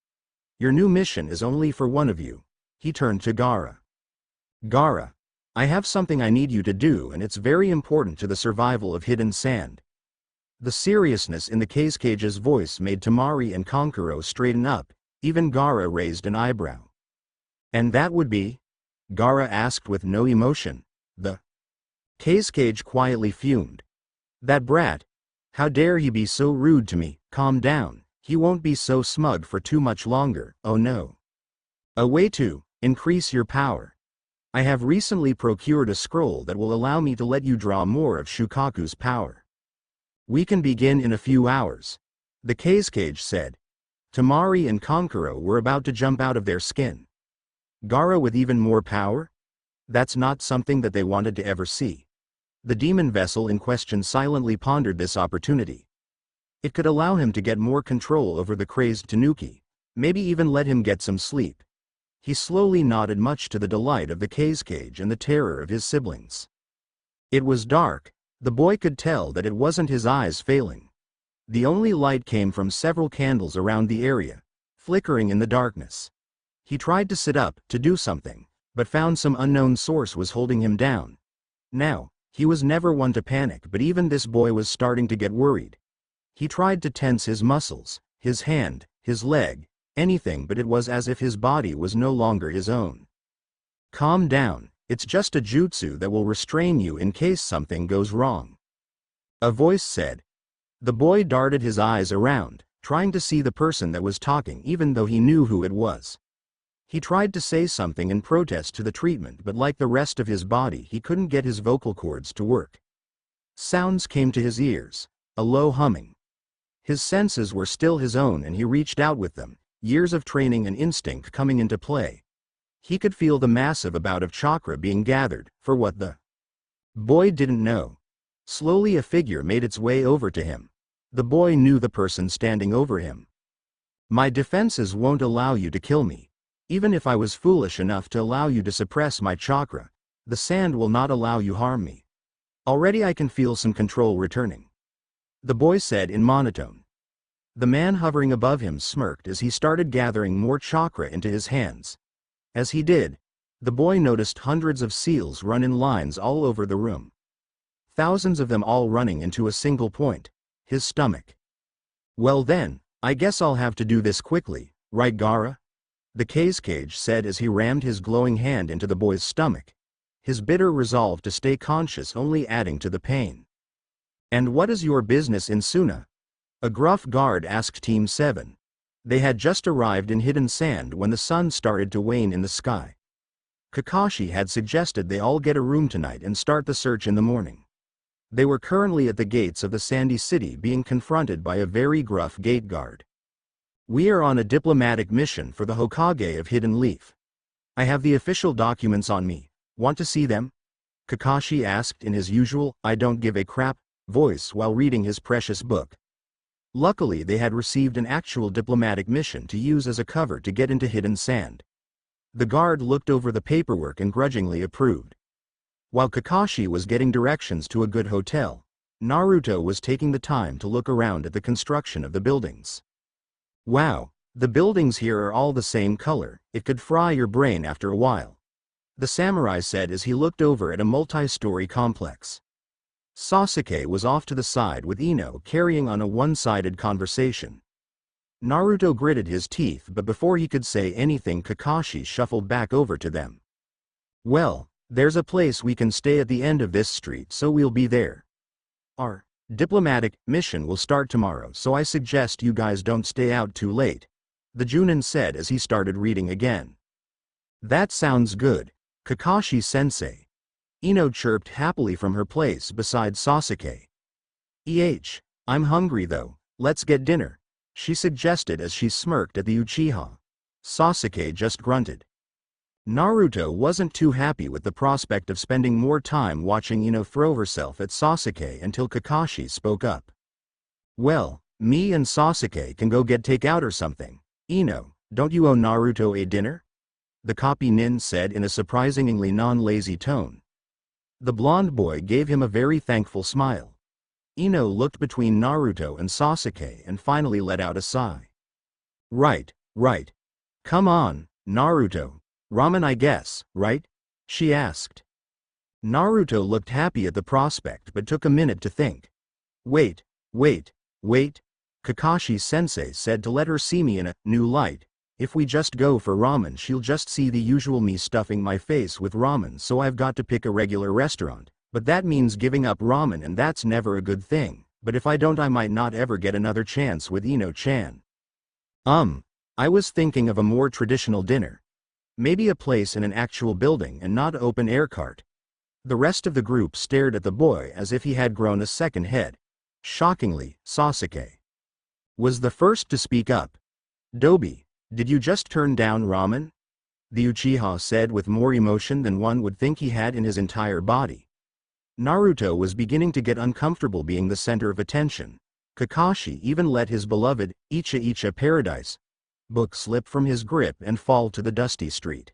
Your new mission is only for one of you." He turned to Gaara. "Gaara, I have something I need you to do and it's very important to the survival of Hidden Sand." The seriousness in the cage's voice made Temari and Kankuro straighten up. Even Gaara raised an eyebrow. "And that would be?" Gaara asked with no emotion. The cage quietly fumed. "That brat. How dare he be so rude to me?" "Calm down, he won't be so smug for too much longer." "Oh no. A way to increase your power. I have recently procured a scroll that will allow me to let you draw more of Shukaku's power. We can begin in a few hours," the cage said. Temari and Kankuro were about to jump out of their skin. Gaara with even more power? That's not something that they wanted to ever see. The demon vessel in question silently pondered this opportunity. It could allow him to get more control over the crazed Tanuki, maybe even let him get some sleep. He slowly nodded, much to the delight of the cage and the terror of his siblings. It was dark. The boy could tell that it wasn't his eyes failing. The only light came from several candles around the area, flickering in the darkness. He tried to sit up, to do something, but found some unknown source was holding him down. Now, he was never one to panic, but even this boy was starting to get worried. He tried to tense his muscles, his hand, his leg, anything, but it was as if his body was no longer his own. "Calm down, it's just a jutsu that will restrain you in case something goes wrong," a voice said. The boy darted his eyes around, trying to see the person that was talking even though he knew who it was. He tried to say something in protest to the treatment, but like the rest of his body he couldn't get his vocal cords to work. Sounds came to his ears, a low humming. His senses were still his own and he reached out with them, years of training and instinct coming into play. He could feel the massive amount of chakra being gathered, for what the boy didn't know. Slowly a figure made its way over to him. The boy knew the person standing over him. "My defenses won't allow you to kill me. Even if I was foolish enough to allow you to suppress my chakra, the sand will not allow you harm me. Already I can feel some control returning," the boy said in monotone. The man hovering above him smirked as he started gathering more chakra into his hands. As he did, the boy noticed hundreds of seals run in lines all over the room. Thousands of them all running into a single point, his stomach. "Well then, I guess I'll have to do this quickly, right Gaara?" the cage said as he rammed his glowing hand into the boy's stomach, his bitter resolve to stay conscious only adding to the pain. "And what is your business in Suna?" a gruff guard asked Team 7. They had just arrived in Hidden Sand when the sun started to wane in the sky. Kakashi had suggested they all get a room tonight and start the search in the morning. They were currently at the gates of the Sandy City being confronted by a very gruff gate guard. "We are on a diplomatic mission for the Hokage of Hidden Leaf. I have the official documents on me. Want to see them?" Kakashi asked in his usual, "I don't give a crap" voice while reading his precious book. Luckily they had received an actual diplomatic mission to use as a cover to get into Hidden Sand. The guard looked over the paperwork and grudgingly approved. While Kakashi was getting directions to a good hotel, Naruto was taking the time to look around at the construction of the buildings. "Wow, the buildings here are all the same color, it could fry your brain after a while," the samurai said as he looked over at a multi-story complex. Sasuke was off to the side with Ino carrying on a one-sided conversation. Naruto gritted his teeth, but before he could say anything Kakashi shuffled back over to them. "Well, there's a place we can stay at the end of this street, so we'll be there." "Are Diplomatic mission will start tomorrow, so I suggest you guys don't stay out too late, the Junin said as he started reading again. That sounds good, Kakashi-sensei. Ino chirped happily from her place beside Sasuke. I'm hungry though, let's get dinner, she suggested as she smirked at the Uchiha. Sasuke just grunted. Naruto wasn't too happy with the prospect of spending more time watching Ino throw herself at Sasuke until Kakashi spoke up. Well, me and Sasuke can go get takeout or something. Ino, don't you owe Naruto a dinner? The copy nin said in a surprisingly non-lazy tone. The blonde boy gave him a very thankful smile. Ino looked between Naruto and Sasuke and finally let out a sigh. Right. Come on, Naruto. Ramen I guess, right? She asked. Naruto looked happy at the prospect but took a minute to think. Wait, Kakashi-sensei said to let her see me in a new light. If we just go for ramen, she'll just see the usual me stuffing my face with ramen, so I've got to pick a regular restaurant. But that means giving up ramen, and that's never a good thing. But if I don't, I might not ever get another chance with Ino-chan. I was thinking of a more traditional dinner. Maybe a place in an actual building and not open-air cart. The rest of the group stared at the boy as if he had grown a second head. Shockingly, Sasuke was the first to speak up. Dobi, did you just turn down ramen? The Uchiha said with more emotion than one would think he had in his entire body. Naruto was beginning to get uncomfortable being the center of attention. Kakashi even let his beloved Icha Paradise book slip from his grip and fall to the dusty street.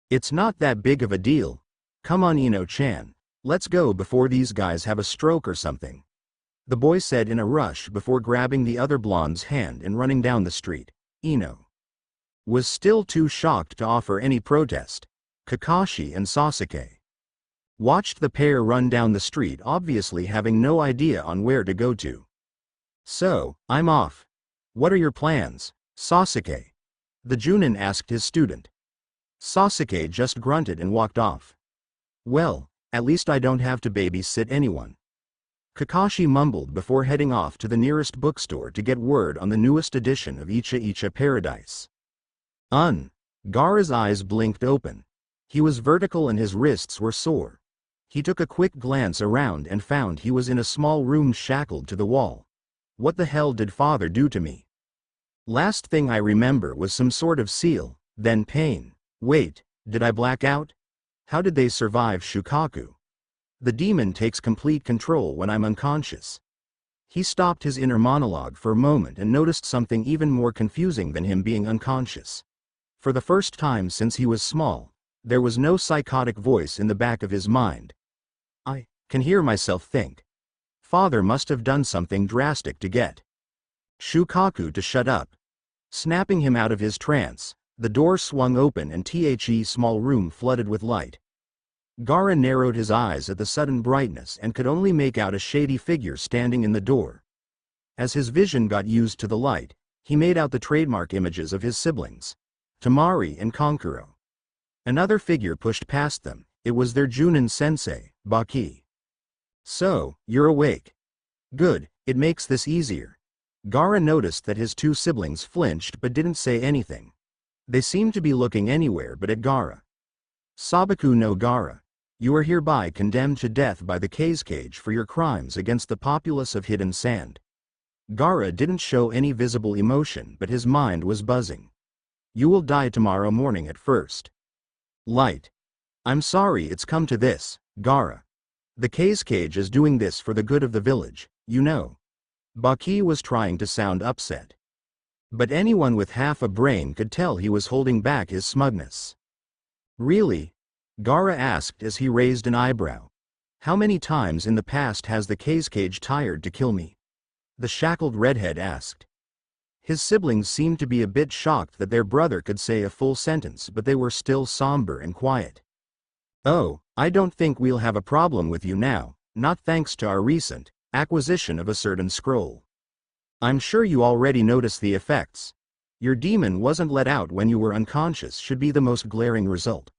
It's not that big of a deal. Come on Ino-chan, let's go before these guys have a stroke or something, the boy said in a rush before grabbing the other blonde's hand and running down the street. Ino was still too shocked to offer any protest. Kakashi and Sasuke watched the pair run down the street, obviously having no idea on where to go to. So, I'm off. What are your plans, Sasuke? The Junin asked his student. Sasuke just grunted and walked off. Well, at least I don't have to babysit anyone, Kakashi mumbled before heading off to the nearest bookstore to get word on the newest edition of Icha Paradise. Gaara's eyes blinked open. He was vertical and his wrists were sore. He took a quick glance around and found he was in a small room shackled to the wall. What the hell did father do to me? Last thing I remember was some sort of seal, then pain. Wait, did I black out? How did they survive Shukaku? The demon takes complete control when I'm unconscious. He stopped his inner monologue for a moment and noticed something even more confusing than him being unconscious. For the first time since he was small, there was no psychotic voice in the back of his mind. I can hear myself think. Father must have done something drastic to get Shukaku to shut up. Snapping him out of his trance, the door swung open and the small room flooded with light. Gaara narrowed his eyes at the sudden brightness and could only make out a shady figure standing in the door. As his vision got used to the light, he made out the trademark images of his siblings, Tamari and Kankuro. Another figure pushed past them. It was their Junin sensei, Baki. So, you're awake. Good, it makes this easier. Gaara noticed that his two siblings flinched but didn't say anything. They seemed to be looking anywhere but at Gaara. Sabaku no Gaara, you are hereby condemned to death by the Kazekage for your crimes against the populace of Hidden Sand. Gaara didn't show any visible emotion, but his mind was buzzing. You will die tomorrow morning at first light. I'm sorry it's come to this, Gaara. The Kazekage is doing this for the good of the village, you know. Baki was trying to sound upset. But anyone with half a brain could tell he was holding back his smugness. Really? Gaara asked as he raised an eyebrow. How many times in the past has the Kazekage tired to kill me? The shackled redhead asked. His siblings seemed to be a bit shocked that their brother could say a full sentence, but they were still somber and quiet. Oh, I don't think we'll have a problem with you now, not thanks to our recent acquisition of a certain scroll. I'm sure you already noticed the effects. Your demon wasn't let out when you were unconscious should be the most glaring result.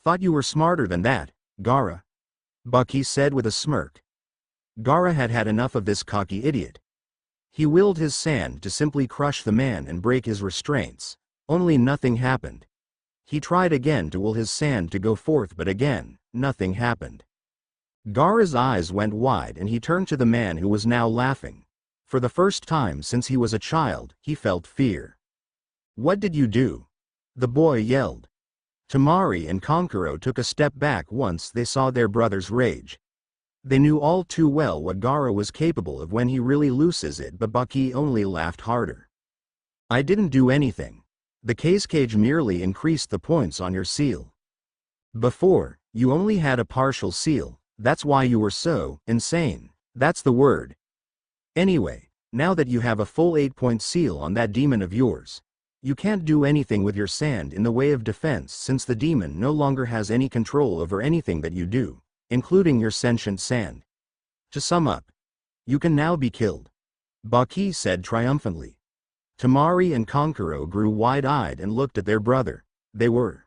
Thought you were smarter than that, Gaara, Baki said with a smirk. Gaara had had enough of this cocky idiot. He willed his sand to simply crush the man and break his restraints, only nothing happened. He tried again to will his sand to go forth, but again, nothing happened. Gaara's eyes went wide and he turned to the man who was now laughing. For the first time since he was a child, he felt fear. "What did you do?" the boy yelled. Temari and Kankuro took a step back once they saw their brother's rage. They knew all too well what Gaara was capable of when he really loses it, but Baki only laughed harder. "I didn't do anything. The cage merely increased the points on your seal. Before, you only had a partial seal, that's why you were so insane, that's the word. Anyway, now that you have a full 8-point seal on that demon of yours, you can't do anything with your sand in the way of defense since the demon no longer has any control over anything that you do, including your sentient sand. To sum up, you can now be killed," Baki said triumphantly. Temari and Kankuro grew wide-eyed and looked at their brother. They were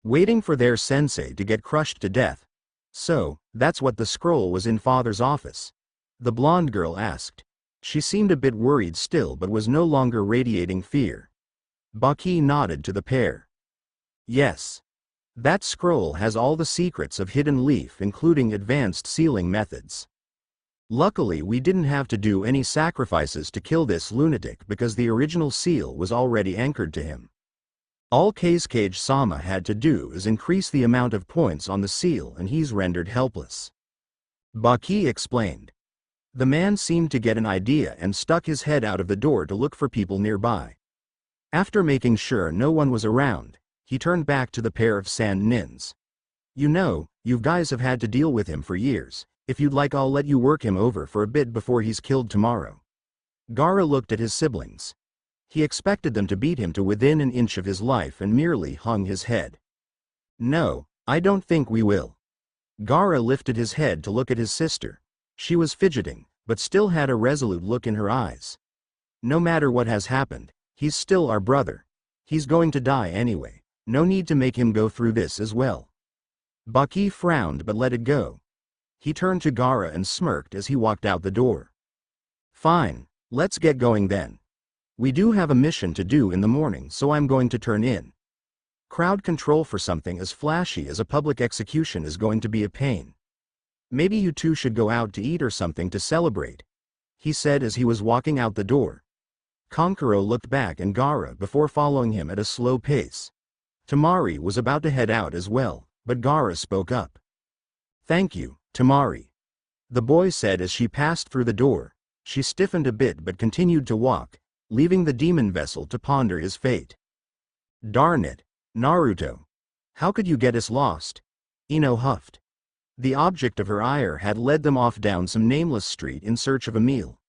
waiting for their sensei to get crushed to death. "So, that's what the scroll was in father's office?" the blonde girl asked. She seemed a bit worried still but was no longer radiating fear. Baki nodded to the pair. "Yes. That scroll has all the secrets of Hidden Leaf, including advanced sealing methods. Luckily we didn't have to do any sacrifices to kill this lunatic because the original seal was already anchored to him. All Kage-sama had to do is increase the amount of points on the seal and he's rendered helpless," Baki explained. The man seemed to get an idea and stuck his head out of the door to look for people nearby. After making sure no one was around, he turned back to the pair of sand nins. "You know, you guys have had to deal with him for years. If you'd like, I'll let you work him over for a bit before he's killed tomorrow." Gaara looked at his siblings. He expected them to beat him to within an inch of his life and merely hung his head. "No, I don't think we will." Gaara lifted his head to look at his sister. She was fidgeting, but still had a resolute look in her eyes. "No matter what has happened, he's still our brother. He's going to die anyway. No need to make him go through this as well." Baki frowned but let it go. He turned to Gaara and smirked as he walked out the door. "Fine, let's get going then. We do have a mission to do in the morning, so I'm going to turn in. Crowd control for something as flashy as a public execution is going to be a pain. Maybe you two should go out to eat or something to celebrate," he said as he was walking out the door. Kankuro looked back and Gaara before following him at a slow pace. Temari was about to head out as well, but Gaara spoke up. "Thank you, Temari," the boy said as she passed through the door. She stiffened a bit but continued to walk, leaving the demon vessel to ponder his fate. "Darn it, Naruto. How could you get us lost?" Ino huffed. The object of her ire had led them off down some nameless street in search of a meal.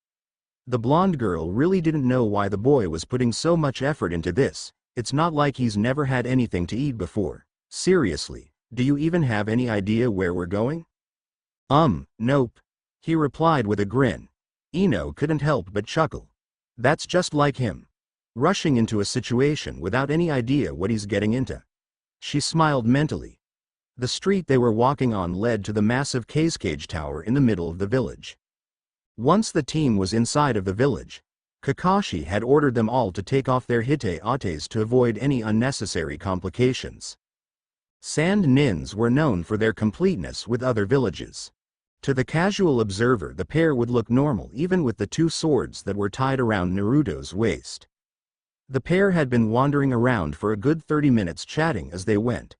The blonde girl really didn't know why the boy was putting so much effort into this. It's not like he's never had anything to eat before. Seriously, do you even have any idea where we're going? Nope, he replied with a grin. Ino couldn't help but chuckle. That's just like him. Rushing into a situation without any idea what he's getting into. She smiled mentally. The street they were walking on led to the massive Kage tower in the middle of the village. Once the team was inside of the village, Kakashi had ordered them all to take off their hite-ates to avoid any unnecessary complications. Sand Nins were known for their completeness with other villages. To the casual observer, the pair would look normal even with the two swords that were tied around Naruto's waist. The pair had been wandering around for a good 30 minutes chatting as they went.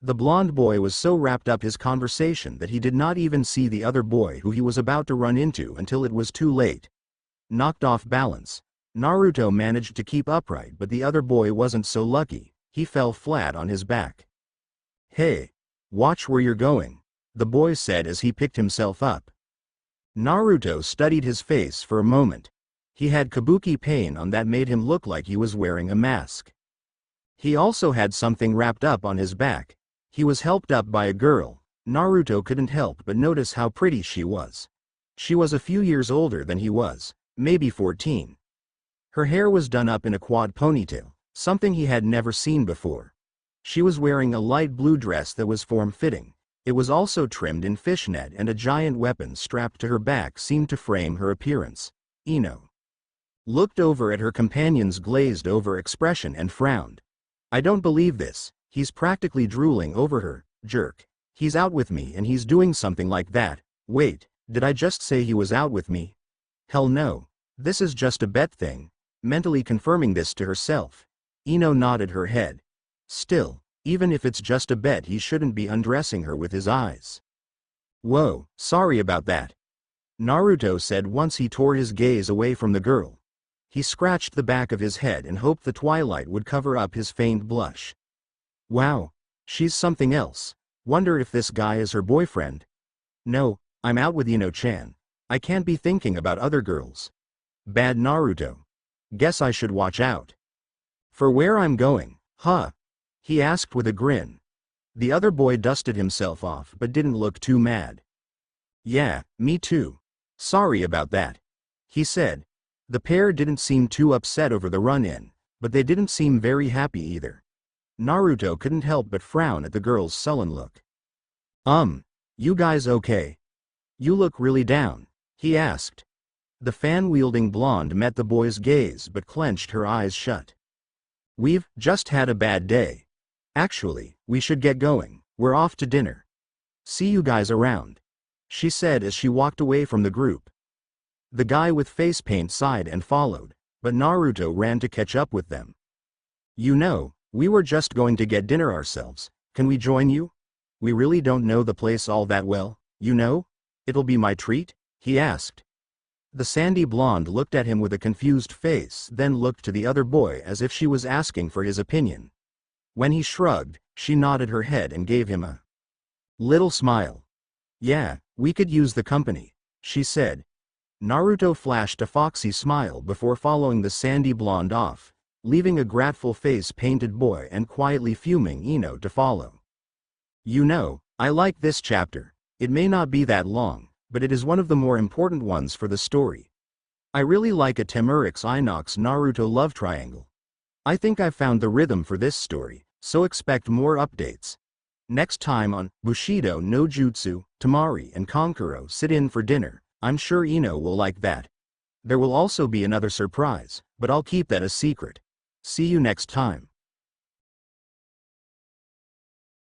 The blonde boy was so wrapped up in his conversation that he did not even see the other boy who he was about to run into until it was too late. Knocked off balance, Naruto managed to keep upright, but the other boy wasn't so lucky. He fell flat on his back. "Hey, watch where you're going," the boy said as he picked himself up. Naruto studied his face for a moment. He had kabuki pain on that made him look like he was wearing a mask. He also had something wrapped up on his back. He was helped up by a girl. Naruto couldn't help but notice how pretty she was. She was a few years older than he was, maybe 14. Her hair was done up in a quad ponytail, something he had never seen before. She was wearing a light blue dress that was form-fitting, It was also trimmed in fishnet, and a giant weapon strapped to her back seemed to frame her appearance. Ino looked over at her companion's glazed-over expression and frowned. I don't believe this, he's practically drooling over her, jerk. He's out with me and he's doing something like that. Wait, did I just say he was out with me? Hell no. This is just a bet thing. Mentally confirming this to herself, Ino nodded her head. Still, even if it's just a bet, he shouldn't be undressing her with his eyes. Whoa, sorry about that, Naruto said once he tore his gaze away from the girl. He scratched the back of his head and hoped the twilight would cover up his faint blush. Wow, she's something else. Wonder if this guy is her boyfriend? No, I'm out with Ino-chan. I can't be thinking about other girls. Bad Naruto. Guess I should watch out. For where I'm going, huh? He asked with a grin. The other boy dusted himself off but didn't look too mad. Yeah, me too. Sorry about that, he said. The pair didn't seem too upset over the run-in, but they didn't seem very happy either. Naruto couldn't help but frown at the girl's sullen look. You guys okay? You look really down, he asked. The fan-wielding blonde met the boy's gaze but clenched her eyes shut. We've just had a bad day. Actually, we should get going, we're off to dinner. See you guys around, she said as she walked away from the group. The guy with face paint sighed and followed, but Naruto ran to catch up with them. You know, we were just going to get dinner ourselves, can we join you? We really don't know the place all that well, you know? It'll be my treat, he asked. The sandy blonde looked at him with a confused face, then looked to the other boy as if she was asking for his opinion. When he shrugged, she nodded her head and gave him a little smile. Yeah, we could use the company, she said. Naruto flashed a foxy smile before following the sandy blonde off, leaving a grateful face-painted boy and quietly fuming Ino to follow. You know, I like this chapter. It may not be that long, but it is one of the more important ones for the story. I really like a Temuera x Inox Naruto love triangle. I think I've found the rhythm for this story, so expect more updates. Next time on Bushido no Jutsu, Temari and Kankuro sit in for dinner. I'm sure Ino will like that. There will also be another surprise, but I'll keep that a secret. See you next time.